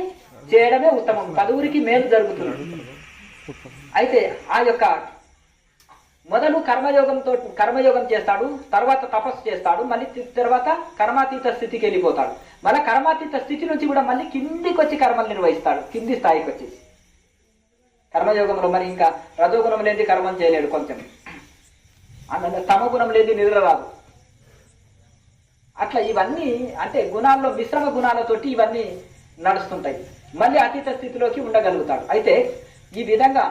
చేయడమే ఉత్తమం, 10ఊరికి మేలు జరుగుతుంది. అయితే ఆ యొక్క మొదలు కర్మయోగం చేస్తాడు, తర్వాత తపస్సు చేస్తాడు, మళ్ళీ తర్వాత కర్మాతీత స్థితికి వెళ్ళిపోతాడు. మళ్ళీ కర్మాతీత స్థితి నుంచి కూడా మళ్ళీ కిందికి వచ్చి కర్మలు నిర్వహిస్తాడు, కింది స్థాయికి వచ్చి. కర్మయోగంలో మరి ఇంకా రజోగుణం లేని కర్మం చేయలేడు, కొంచెం తమగుణం లేని నిద్ర రాదు. అట్లా ఇవన్నీ అంటే గుణాల్లో మిశ్రమ గుణాలతోటి ఇవన్నీ నడుస్తుంటాయి. మళ్ళీ అతీత స్థితిలోకి ఉండగలుగుతాడు. అయితే ఈ విధంగా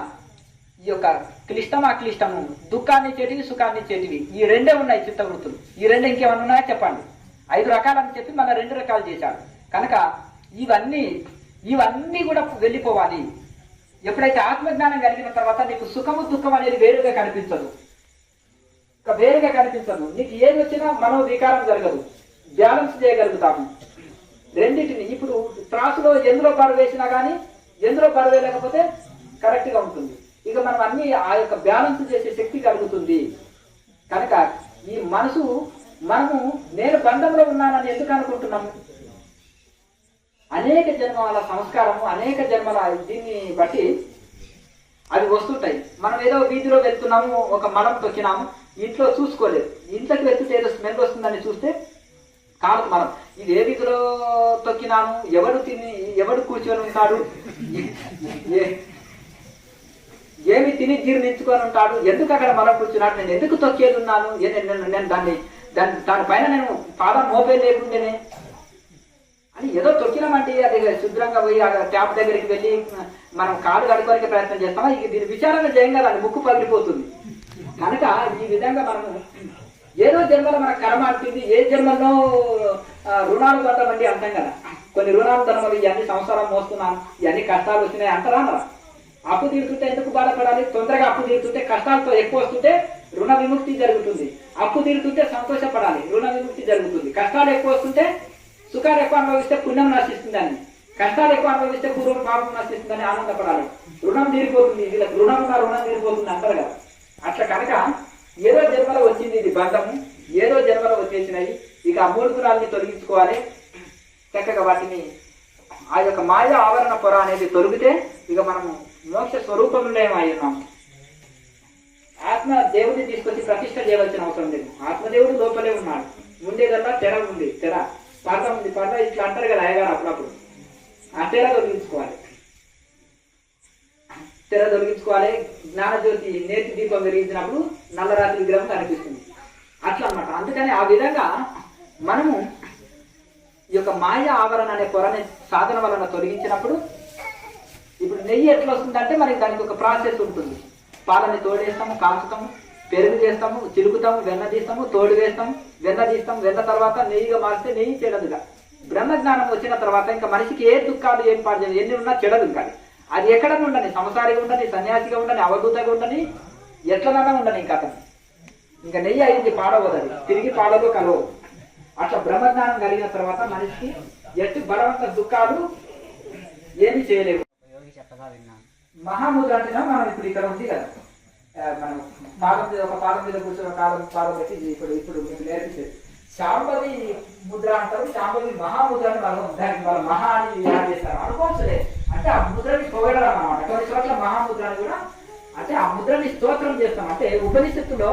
ఈ యొక్క క్లిష్టం అక్లిష్టము, దుఃఖాన్ని ఇచ్చేటివి, సుఖాన్ని ఇచ్చేటివి, ఈ 2 ఉన్నాయి చిత్తవృత్తులు. ఈ 2 ఇంకేమన్నా ఉన్నాయా చెప్పండి? 5 రకాలని చెప్పి మన 2 రకాలు చేశాడు. కనుక ఇవన్నీ కూడా వెళ్ళిపోవాలి. ఎప్పుడైతే ఆత్మజ్ఞానం కలిగిన తర్వాత నీకు సుఖము దుఃఖం అనేది వేరుగా కనిపించదు. నీకు ఏది వచ్చినా మనోవికారం జరగదు, బ్యాలెన్స్ చేయగలుగుతాము రెండింటిని. ఇప్పుడు త్రాసులో ఎందులో బరువు వేసినా కానీ ఎందులో బరువు వేయలేకపోతే కరెక్ట్ గా ఉంటుంది. ఇక మనం అన్ని ఆ యొక్క బ్యాలెన్స్ చేసే శక్తి కలుగుతుంది. కనుక ఈ మనసు మనము నేను బంధంలో ఉన్నానని ఎందుకు అనుకుంటున్నాము? అనేక జన్మల సంస్కారము, అనేక జన్మల దీన్ని బట్టి అవి వస్తుంటాయి. మనం ఏదో వీధిలో వెళ్తున్నాము, ఒక మలం తొక్కినాము, ఇంట్లో చూసుకోలేదు, ఇంట్లోకి వెళ్తుంటే ఏదో స్మెల్ వస్తుందని చూస్తే కాదు మనం ఇది ఏ వీధిలో తొక్కినాము, ఎవడు కూర్చొని ఉంటాడు, ఏమి తిని జీర్ణించుకొని ఉంటాడు, ఎందుకు అక్కడ మలం కూర్చున్నాడు, నేను ఎందుకు తొక్కేది ఉన్నాను, నేను దానిపైన నేను పాదం మోపే లేకుండానే అని ఏదో తొక్కినామంటే అది శుభ్రంగా పోయి ఆ ట్యాప్ దగ్గరికి వెళ్ళి మనం కాలు కడుకోనికి ప్రయత్నం చేస్తామా? ఇక దీని విచారణ చేయం కదా, అది ముక్కు పగిలిపోతుంది. కనుక ఈ విధంగా మనము ఏదో జన్మలో మన కర్మ అంటుంది. ఏ జన్మలో రుణాలు కట్టమండి అంటాం కదా, కొన్ని రుణాలు ధనములు, ఇవన్నీ సంవత్సరం మోస్తున్నాను, ఇవన్నీ కష్టాలు వచ్చినాయి అంటారా? అప్పు తీరుతుంటే ఎందుకు బాధపడాలి? తొందరగా అప్పు తీరుతుంటే, కష్టాలతో ఎక్కువ వస్తుంటే రుణ విముక్తి జరుగుతుంది. అప్పు తీరుతుంటే సంతోషపడాలి, రుణ విముక్తి జరుగుతుంది. కష్టాలు ఎక్కువ వస్తుంటే, సుఖాలు ఎక్కువ అనుభవిస్తే పుణ్యం నశిస్తుందని, కష్టాలు ఎక్కువ అనుభవిస్తే పూర్వం పాపం నశిస్తుందని ఆనందపడాలి. రుణం తీరిపోతుంది, వీళ్ళకి రుణం తీరిపోతుంది అంటారు కదా. అట్లా కనుక ఏదో జన్మలో వచ్చింది ఇది బంధము, ఏదో జన్మలో వచ్చేసినాయి. ఇక ఆ 3 గుణాలని తొలగించుకోవాలి. చక్కగా వాటిని ఆ యొక్క మాయ ఆవరణ పొర అనేది తొలగితే ఇక మనము మోక్ష స్వరూపంలో అయి ఉన్నాము. ఆత్మ దేవుడిని తీసుకొచ్చి ప్రతిష్ట చేయవలసిన అవసరం లేదు. ఆత్మదేవుడు లోపలే ఉన్నాడు. ఉండేదల్లా తెర ఉంది, తెర పర్ద ఉంది. పర్ద ఇట్లా అంటారు కదా అయ్యగారు అప్పుడప్పుడు. ఆ తెర తొలగించుకోవాలి, తెర తొలగించుకోవాలి. జ్ఞానజ్యోతి నేతి దీపం వెలిగించినప్పుడు నల్లరాత్రి విగ్రహం కనిపిస్తుంది. అట్లా అన్నమాట. అందుకని ఆ విధంగా మనము ఈ యొక్క మాయ ఆవరణ అనే పొరని సాధన వలన తొలగించినప్పుడు, ఇప్పుడు నెయ్యి ఎట్లా వస్తుందంటే మనకి దానికి ఒక ప్రాసెస్ ఉంటుంది. పాలని తోడేస్తాము, కాల్చుతాము, పెరుగు చేస్తాము, చిలుకుతాము, వెన్న తీస్తాము, తోడు వేస్తాము, వెన్న తీస్తాము. వెన్న తర్వాత నెయ్యిగా మారితే నెయ్యి చెడదుగా. బ్రహ్మజ్ఞానం వచ్చిన తర్వాత ఇంకా మనిషికి ఏ దుఃఖాలు ఏం పాడు ఎన్ని ఉన్నా చెడదు. ఇంకా అది ఎక్కడన్నా ఉండని, సంసారిగా ఉండని, సన్యాసిగా ఉండని, అవధూతగా ఉండని, ఎట్లనన్నా ఉండని. ఇంకా అతను ఇంకా నెయ్యి అయింది, పాడవద్దు, తిరిగి పాడదు కలవు. అట్లా బ్రహ్మజ్ఞానం కలిగిన తర్వాత మనిషికి ఎట్టి బలవంత దుఃఖాలు ఏమి చేయలేవు. మహాముద్ర అంటే మనం ఇప్పుడు ఇక్కడ ఉంది కదా, మనం పాదం మీద ఒక పాదం మీద కూర్చొని పాదం పెట్టి ఇప్పుడు మీకు నేర్పించేది శాంభవి ముద్ర అంటారు. శాంభవి మహాముద్ర అని దానికి వాళ్ళు మహా అని యాడ్ చేస్తారు అనుకోవచ్చులే. అంటే ఆ ముద్రని పొగడడం అన్నమాట. కొన్ని చోట్ల మహాముద్ర అని కూడా అంటే ఆ ముద్రని స్తోత్రం చేస్తాం. అంటే ఉపనిషత్తులో